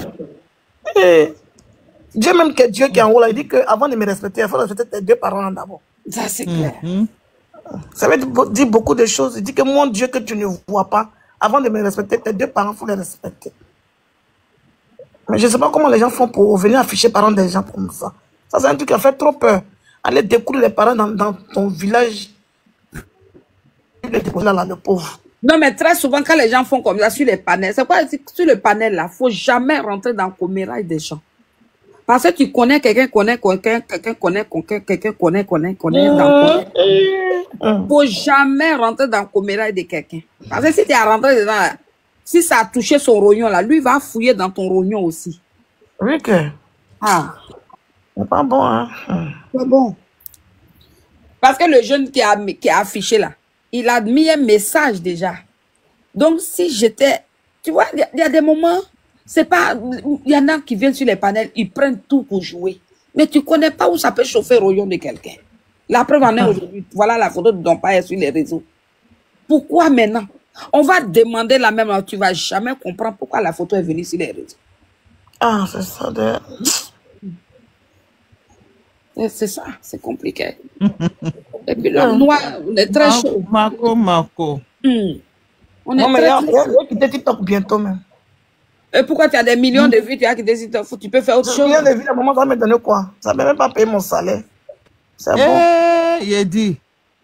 Et Dieu même que Dieu qui est en haut là, il dit qu'avant de me respecter, il faut respecter tes deux parents d'abord. Ça, c'est clair. Ça veut dire beaucoup de choses. Il dit que mon Dieu que tu ne vois pas, avant de me respecter, tes deux parents, il faut les respecter. Mais je ne sais pas comment les gens font pour venir afficher parents des gens comme ça. Ça, c'est un truc qui a fait trop peur. Aller découvrir les parents dans ton village. Les découvrir là, le pauvre. Non, mais très souvent, quand les gens font comme ça sur les panels, c'est quoi sur le panel là? Il ne faut jamais rentrer dans le commérage des gens. Parce que tu connais quelqu'un, connaît. Il ne faut jamais rentrer dans le commérage de quelqu'un. Parce que si tu es rentré dedans, là, si ça a touché son rognon là, lui va fouiller dans ton rognon aussi. Oui, que. Ah. C'est pas bon, hein. Pas bon. Parce que le jeune qui a affiché là, il a mis un message déjà. Donc, si j'étais... Tu vois, il y a des moments, c'est pas... Il y en a qui viennent sur les panels, ils prennent tout pour jouer. Mais tu connais pas où ça peut chauffer le rognon de quelqu'un. La preuve en est aujourd'hui. Voilà la photo de ton père sur les réseaux. Pourquoi maintenant? On va demander la même... Tu vas jamais comprendre pourquoi la photo est venue sur les réseaux. Ah, c'est ça. C'est ça, c'est compliqué. Et puis le noir, on est très chaud. Marco. On est très chaud. On va quitter TikTok bientôt même. Et pourquoi tu as des millions de vues, tu as quitté TikTok? Tu peux faire autre chose. Millions de vues, à un moment, ça va me donner quoi? Ça ne va même pas payer mon salaire. C'est bon. Il a dit,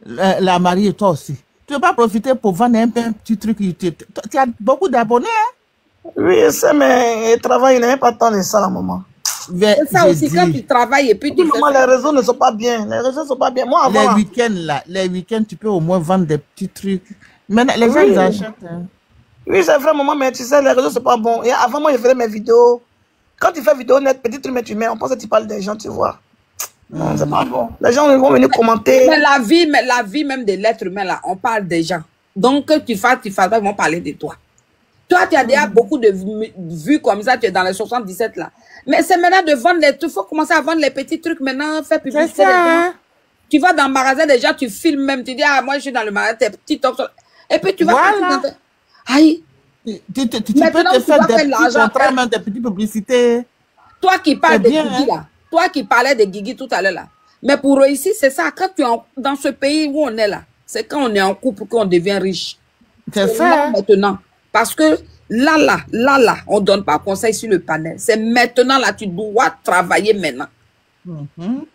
la mariée, toi aussi. Tu ne veux pas profiter pour vendre un petit truc. Tu as beaucoup d'abonnés, hein? Oui, je sais, mais le travail, il n'est pas tant de ça, la maman. C'est ça aussi, quand tu travailles et puis tu fais... Les réseaux ne sont pas bien. Les réseaux ne sont pas bien. Moi, avant... Les week-ends, tu peux au moins vendre des petits trucs. Maintenant, les gens, ils achètent. Hein. Oui, c'est vrai, maman, mais tu sais, les réseaux, c'est pas bon. Et avant, moi, je faisais mes vidéos. Quand tu fais vidéo net, petit truc, mais tu mets, on pense que tu parles des gens, tu vois. Non, c'est pas bon. Les gens vont venir commenter. Mais la vie même de l'être humain, là, on parle des gens. Donc, que tu fasses, ils vont parler de toi. Toi, tu as déjà beaucoup de vues comme ça, tu es dans les 77 là. Mais c'est maintenant de vendre les trucs. Il faut commencer à vendre les petits trucs maintenant, faire publicité. Tu vas dans le magasin déjà, tu filmes même, tu dis, ah, moi je suis dans le magasin, tes petits tops. Et puis tu vas... Voilà. Aïe. Tu peux te faire des petits contrats, même des petites publicités. Toi qui parles de Guigui là, toi qui parlais de Guigui tout à l'heure là. Mais pour réussir, c'est ça. Quand tu es dans ce pays où on est là, c'est quand on est en couple qu'on devient riche. C'est ça. Maintenant. Parce que là, on ne donne pas conseil sur le panel. C'est maintenant là, tu dois travailler maintenant.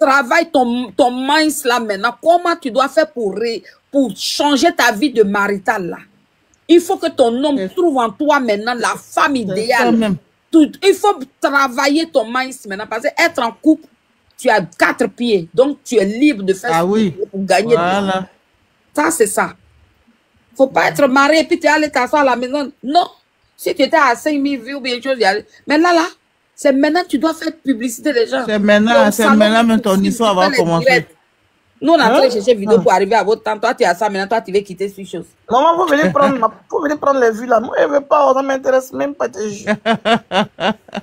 Travaille ton minds là maintenant. Comment tu dois faire pour changer ta vie de marital là? Il faut que ton homme trouve en toi maintenant la femme idéale. Il faut travailler ton minds maintenant. Parce que être en couple, tu as 4 pieds. Donc tu es libre de faire pour gagner. Voilà. Ça, c'est ça. Faut pas être marié et puis tu es allé t'asseoir à la maison. Non. Si tu étais à 5000 vues ou bien chose, mais là, c'est maintenant que tu dois faire publicité des gens. C'est maintenant même ton histoire va commencer. Nous, on a fait chercher vidéo pour arriver à votre temps. Toi, tu as ça, maintenant, toi, tu veux quitter cette chose. Maman, vous venez prendre les vues là. Moi, je ne veux pas, ça ne m'intéresse même pas. Tu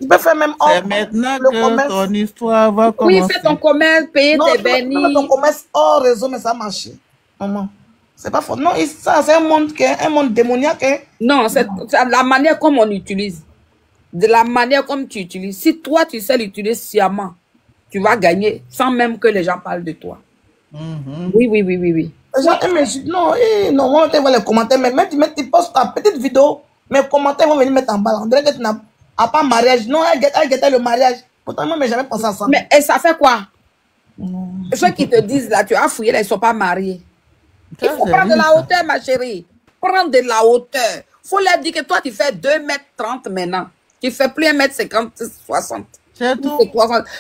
peux faire même hors. C'est maintenant que ton histoire va commencer. Oui, fais ton commerce, payer tes bénis. Fais ton commerce hors réseau, mais ça marche. Maman. C'est pas faux. Non, ça, c'est un monde démoniaque. Hein? Non, c'est la manière comme on utilise. De la manière comme tu utilises. Si toi, tu sais l'utiliser sciemment, tu vas gagner sans même que les gens parlent de toi. Oui. Les gens, non, on va voir les commentaires, mais tu postes ta petite vidéo, mes commentaires vont venir mettre en balle. On dirait que tu n'as pas mariage. Non, elle guettait le mariage. Pourtant, moi, je n'ai jamais pensé à ça. Mais et ça fait quoi? Ceux qui te disent là, tu as fouillé, là, ils ne sont pas mariés. Il faut prendre de la hauteur, ma chérie. Prendre de la hauteur. Il faut leur dire que toi, tu fais 2,30 m maintenant. Tu ne fais plus 1,50 m, 60. C'est tout.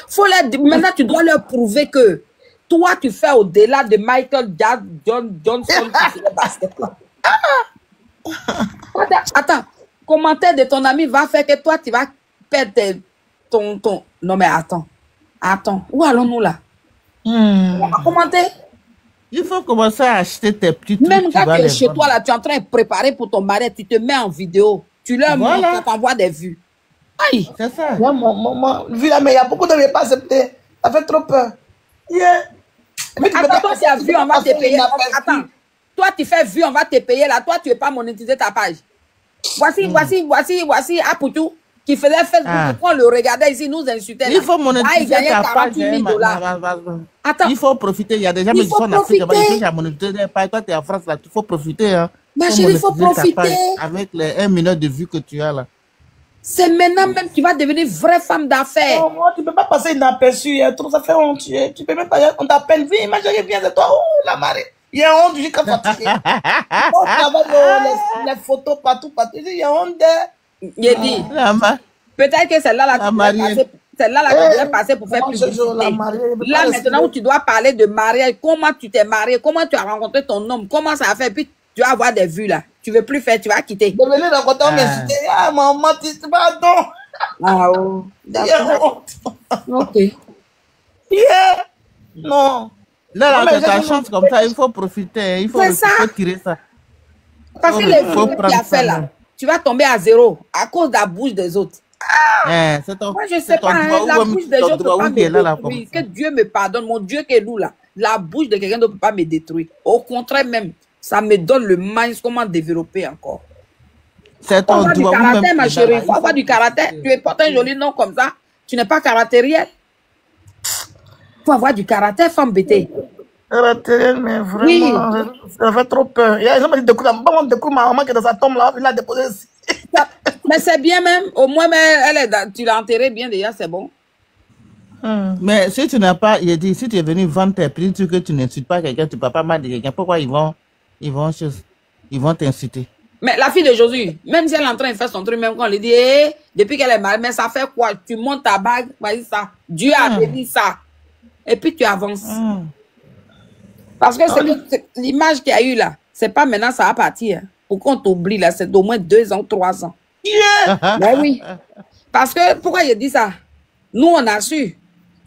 Faut leur dire, maintenant, tu dois leur prouver que toi, tu fais au-delà de Michael Johnson qui fait le basket. Attends. Commentaire de ton ami va faire que toi, tu vas perdre ton... Non, mais attends. Attends, où allons-nous là? On va commenter. Il faut commencer à acheter tes petits trucs. Même quand tu es chez toi, là, tu es en train de préparer pour ton mariage, tu te mets en vidéo. Tu leur montres, ça t'envoie des vues. Aïe. C'est ça. Vu là, mais il y a beaucoup de repas acceptés. Ça fait trop peur. Yeah. Mais attends, toi, tu as vu, on va te payer. Attends. Toi, tu fais vu, on va te payer là. Toi, tu ne veux pas monétiser ta page. Voici Apoutou qui faisait Facebook. Quand on le regardait ici, nous insultait. Il faut monétiser ta page. Attends. Il faut profiter. Il y a des gens qui sont en Afrique. Il faut monétiser ta page. Toi, tu es en France, là. Il faut profiter. Hein. Ma chérie, il faut profiter. Avec les 1 minute de vues que tu as là. C'est maintenant même que tu vas devenir vraie femme d'affaires. Non, moi, tu ne peux pas passer inaperçu. Ça fait honte. Tu peux même pas. On t'appelle. Viens, ma chérie, viens de toi. Oh, la marée. Il y a honte jusqu'à fatigué. On travaille les photos partout. Il y a honte de... J'ai dit. Peut-être que celle-là, tu devrais passer pour faire plus de publicité. Là, maintenant où tu dois parler de mariage, comment tu t'es marié, comment tu as rencontré ton homme, comment ça a fait, puis tu vas avoir des vues là. Tu veux plus faire, tu vas quitter. Je venais rencontrer un monsieur. Ah, maman, tu te pardon. Ah, oh. Ok. Yeah. Non. Là, tu as ta chance comme ça, il faut profiter. Il faut tirer ça. Parce que les vues que tu as fait là, tu vas tomber à zéro à cause de la bouche des autres. Moi, je ne sais pas, la bouche des autres ne peut pas me détruire. Que Dieu me pardonne, mon Dieu qui est loup là. La bouche de quelqu'un ne peut pas me détruire. Au contraire même, ça me donne le minds comment développer encore. C'est ton doigt. Il faut avoir du caractère, ma chérie. Il faut avoir du caractère. Tu portes un joli nom comme ça. Tu n'es pas caractériel. Il faut avoir du caractère, femme bêtée. Caractériel, mais vraiment, oui. Ça fait trop peur. Il y a des coups, ma maman qui est dans sa tombe là, il l'a déposé ici. Mais c'est bien même. Au moins, tu l'as enterré bien déjà, c'est bon. Mais si tu n'as pas, il dit, si tu es venu vendre tes petits trucs que tu n'insultes pas quelqu'un, tu ne peux pas mal de quelqu'un, pourquoi ils vont t'insulter? Mais la fille de Josué, même si elle est en train de faire son truc, même quand on lui dit, depuis qu'elle est mariée, mais ça fait quoi? Tu montes ta bague, vas-y ça. Dieu a béni ça. Et puis tu avances. Parce que l'image qu'il y a eu là, c'est pas maintenant ça va partir. Pour qu'on t'oublie là, c'est d'au moins 2 ans, 3 ans. Ben oui. Parce que, pourquoi je dis ça? Nous, on a su.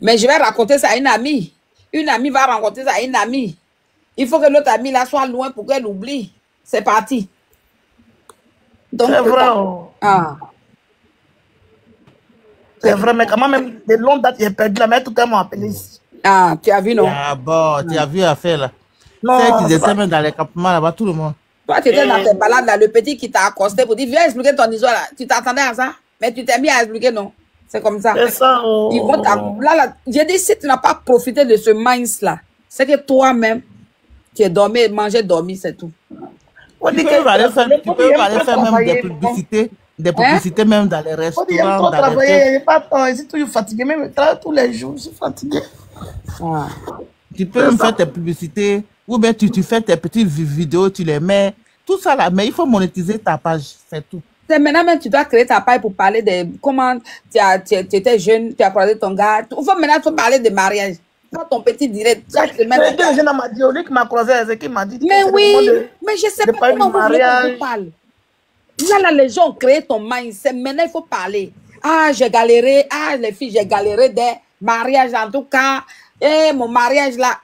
Mais je vais raconter ça à une amie. Une amie va raconter ça à une amie. Il faut que l'autre amie là soit loin pour qu'elle oublie. C'est parti. C'est vrai. C'est vrai, mais comment même de longue date, il est perdu là, mais tout le monde m'a appelé ici. Ah, tu as vu, non? Ah bon, tu as vu affaire là. Non. C'est qu'ils étaient même dans les campements là-bas, tout le monde. Toi, tu étais dans tes balades là, le petit qui t'a accosté pour dire, viens expliquer ton histoire là. Tu t'attendais à ça? Mais tu t'es mis à expliquer, non? C'est comme ça. C'est ça. Ils vont là, j'ai dit, si tu n'as pas profité de ce minds là, c'est que toi-même, tu es dormi, mangé, dormi, c'est tout. Tu peux aller faire même des publicités, même dans les restaurants. Il y a trop travailler, il n'y a pas de temps. Je suis toujours fatigué, même je travaille tous les jours, je suis fatigué. Tu peux même faire tes publicités, ou bien tu fais tes petites vidéos, tu les mets, tout ça là, mais il faut monétiser ta page, c'est tout. C'est maintenant même tu dois créer ta page pour parler de comment tu étais jeune, tu as croisé ton gars. Il faut maintenant parler de mariage. Quand ton petit direct, chaque semaine. Le jeune m'a dit, lui qui m'a croisé, c'est qui m'a dit. Mais oui, mais je sais pas comment vous parle. Là, les gens ont créé ton mindset. Maintenant, il faut parler. Ah, j'ai galéré. Ah, les filles, j'ai galéré des mariages. En tout cas, mon mariage là,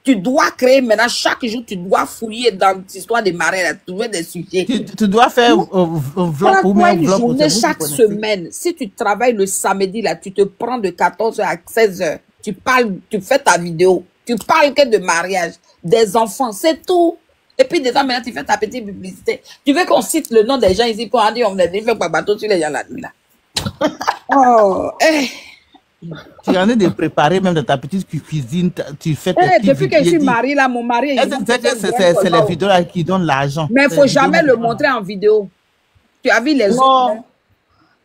tu dois créer maintenant. Chaque jour, tu dois fouiller dans l'histoire des mariages, trouver des sujets. Tu dois faire un vlog ou un vlog. Chaque semaine, si tu travailles le samedi là, tu te prends de 14h à 16h. Tu parles, tu fais ta vidéo. Tu parles que de mariage, des enfants, c'est tout. Et puis, déjà, maintenant, tu fais ta petite publicité. Tu veux qu'on cite le nom des gens ici pour en dire, on est fait pas bateau sur les gens là. Oh, Tu en es de préparer même de ta petite cuisine, tu fais tes depuis que je suis mariée, là, mon mari... C'est les vidéos là qui donnent l'argent. Mais il ne faut jamais le montrer en vidéo. Tu as vu les autres?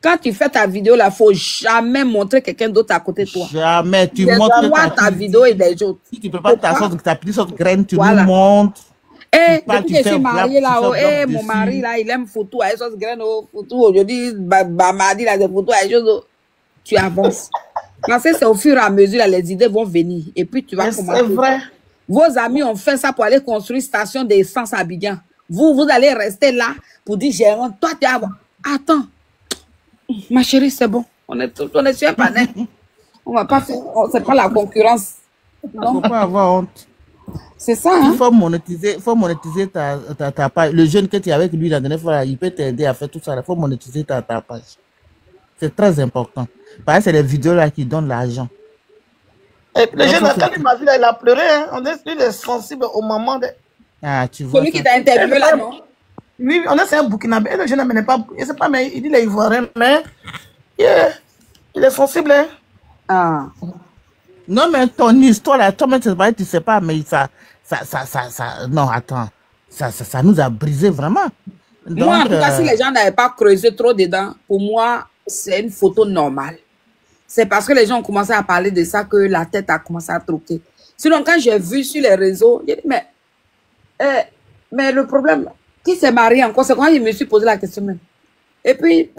Quand tu fais ta vidéo là, il ne faut jamais montrer quelqu'un d'autre à côté de toi. Jamais. Tu montres ta vidéo et des autres. Si tu ne peux pas ta petite sorte de graine, tu nous montres. Depuis que je suis mariée là, mon mari là, il aime photo, il sauce graine, photo. Aujourd'hui, mardi là, des photos, tu avances. Parce que c'est au fur et à mesure, là, les idées vont venir. Et puis tu vas commencer. C'est vrai. Vos amis ont fait ça pour aller construire une station d'essence à Abidjan. Vous allez rester là pour dire gérant. Toi, tu vas. Attends. Ma chérie, c'est bon. On est sur un panel. On va pas faire, c'est pas la concurrence. Il ne faut pas avoir honte. C'est ça, hein? Il faut monétiser ta page. Le jeune que tu es avec lui la dernière fois, il peut t'aider à faire tout ça. Il faut monétiser ta page. C'est très important. Parce que c'est les vidéos là qui donnent l'argent. Et le jeune, quand il m'a vu là, il a pleuré. Hein. On est sensible au moment de... Ah, tu vois. Celui qui t'a interviewé là, non? Oui, on est un Burkinabé. Le jeune n'est pas... Je sais pas, mais il dit les Ivoiriens, mais... il est sensible, hein? Ah. Non, mais ton histoire là, toi-même, tu sais pas, mais ça... Non, attends. Ça nous a brisé vraiment. Donc, moi, en tout cas, si les gens n'avaient pas creusé trop dedans, pour moi, c'est une photo normale. C'est parce que les gens ont commencé à parler de ça que la tête a commencé à troquer. Sinon, quand j'ai vu sur les réseaux, j'ai dit, mais le problème, qui s'est marié encore, c'est quand je me suis posé la question même. Et puis,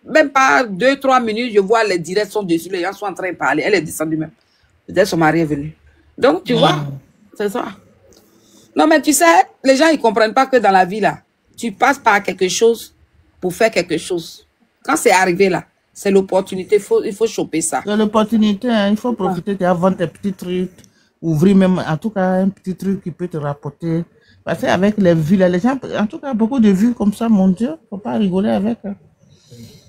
même pas 2-3 minutes, je vois les directs sont dessus, les gens sont en train de parler. Elle est descendue même. Peut-être son mari est venu. Donc, tu vois, c'est ça. Non, mais tu sais, les gens, ils ne comprennent pas que dans la vie, là, tu passes par quelque chose pour faire quelque chose. Quand c'est arrivé, là, c'est l'opportunité, il faut choper ça. C'est l'opportunité, hein, il faut profiter de vendre tes petits trucs, ouvrir même, en tout cas, un petit truc qui peut te rapporter. Parce qu'avec les vues, là, les gens, en tout cas, beaucoup de vues comme ça, mon Dieu, faut pas rigoler avec. Hein.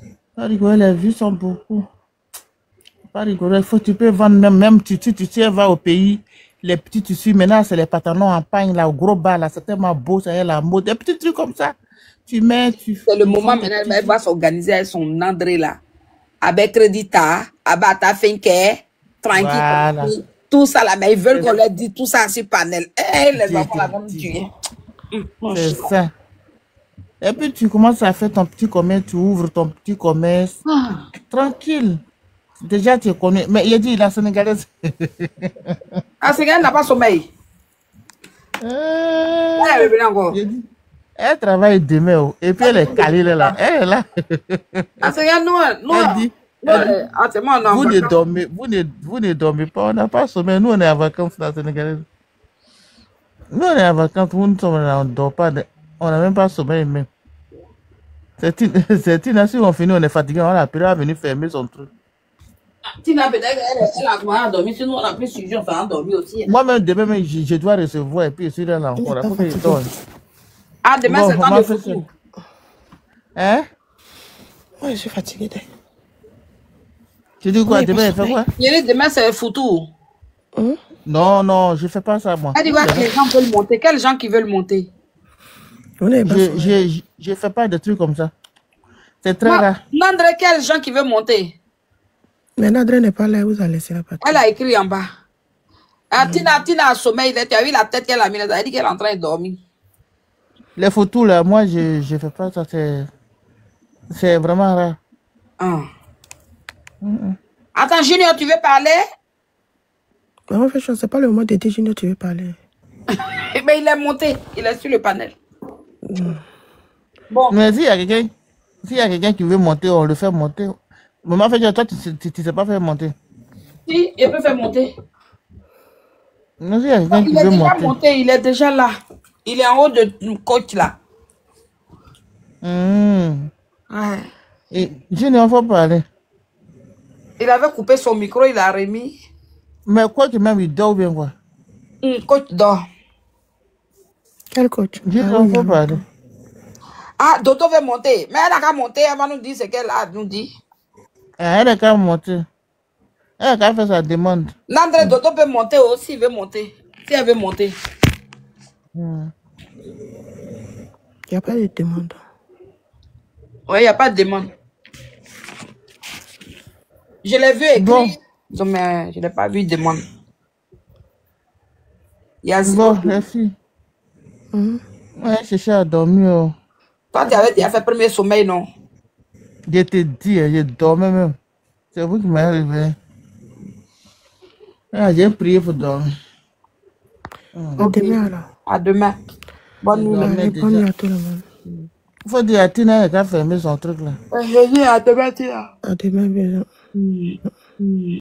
Faut pas rigoler, les vues sont beaucoup. Faut pas rigoler, tu peux vendre même tu vas au pays, les petits tissus, maintenant, c'est les pantalons en pagne, là, au gros bas, là, c'est tellement beau, ça y est, la mode, des petits trucs comme ça. C'est le moment maintenant, elle va s'organiser avec son André, là. Avec Crédita, Abata Finke, tranquille, voilà. Tout ça là, mais ils veulent qu'on leur dise tout ça sur panel. Les enfants là vont me tuer. C'est ça. Et puis tu commences à faire ton petit commerce, tu ouvres ton petit commerce. Tranquille. Déjà tu es connu. Mais il a dit la Sénégalaise. Ah, Sénégal n'a pas sommeil. Elle est encore. Elle travaille demain. Et puis elle est calée là. Elle est là. Ah, Sénégal, nous. Vous ne dormez pas, on n'a pas sommeil. Nous, on est en vacances dans la Sénégalaise. Nous, on est en vacances, vous ne sommes là, on ne dort pas. On n'a même pas sommeil même. C'est Tina, si on finit, on est fatigué, on a appelé à venir fermer son truc. Tina, peut-être elle a commencé à dormir, sinon on a plus sujet, on va dormir aussi. Moi-même, demain, je dois recevoir et puis je suis là encore. Ah, demain, c'est temps de photo. Hein? Moi, je suis fatigué. Tu dis quoi? Demain, elle fait quoi? Demain, c'est photo. Non, je ne fais pas ça, moi. Elle dit que les gens veulent monter. Quels gens qui veulent monter? Je ne fais pas de trucs comme ça. C'est très rare. Nandré, quels gens qui veulent monter? Mais Nandré n'est pas là, vous allez laisser la partie. Elle a écrit en bas. Ah, Tina a sommeil. Tu as vu la tête qu'elle a mise? Elle a dit qu'elle est en train de dormir. Les photos, là, moi, je ne fais pas ça. C'est vraiment rare. Attends, Junior, tu veux parler? En fait, c'est pas le moment d'aider Junior, tu veux parler. Mais il est monté, il est sur le panel. Bon. Mais s'il y a quelqu'un qui veut monter, on le fait monter. Maman, fait toi, tu ne sais pas faire monter. Si, il peut faire monter. Non, s'il y a quelqu'un qui veut monter. Il est déjà là. Il est en haut de coach là. Ouais. Et Junior, il faut parler. Il avait coupé son micro, il a remis. Mais coach, même, il dort bien quoi? Coach dort. Quel coach? Junior, il faut parler. Ah, Dodo veut monter. Mais elle a qu'à monter, elle va nous dire ce qu'elle a nous dit. Elle a qu'à monter. Elle a qu'à faire sa demande. Nandré, Dodo peut monter aussi, il veut monter. Si elle veut monter. Il n'y a pas de demande. Oui, il n'y a pas de demande. Je l'ai vu écrit, bon. Mais je n'ai pas vu de demande. Bon, les filles. Ouais, je cherche à dormir. Toi, tu avais déjà fait premier sommeil, non? Je te dis, je dormais même. C'est vous qui m'avez réveillé. Ah, j'ai prié pour dormir. À demain alors. À demain. Bonne nuit. Bonne nuit à tout le monde. Il faut dire à Tina qu'elle a fermé son truc là. Je dis à demain, Tina. À demain, bien.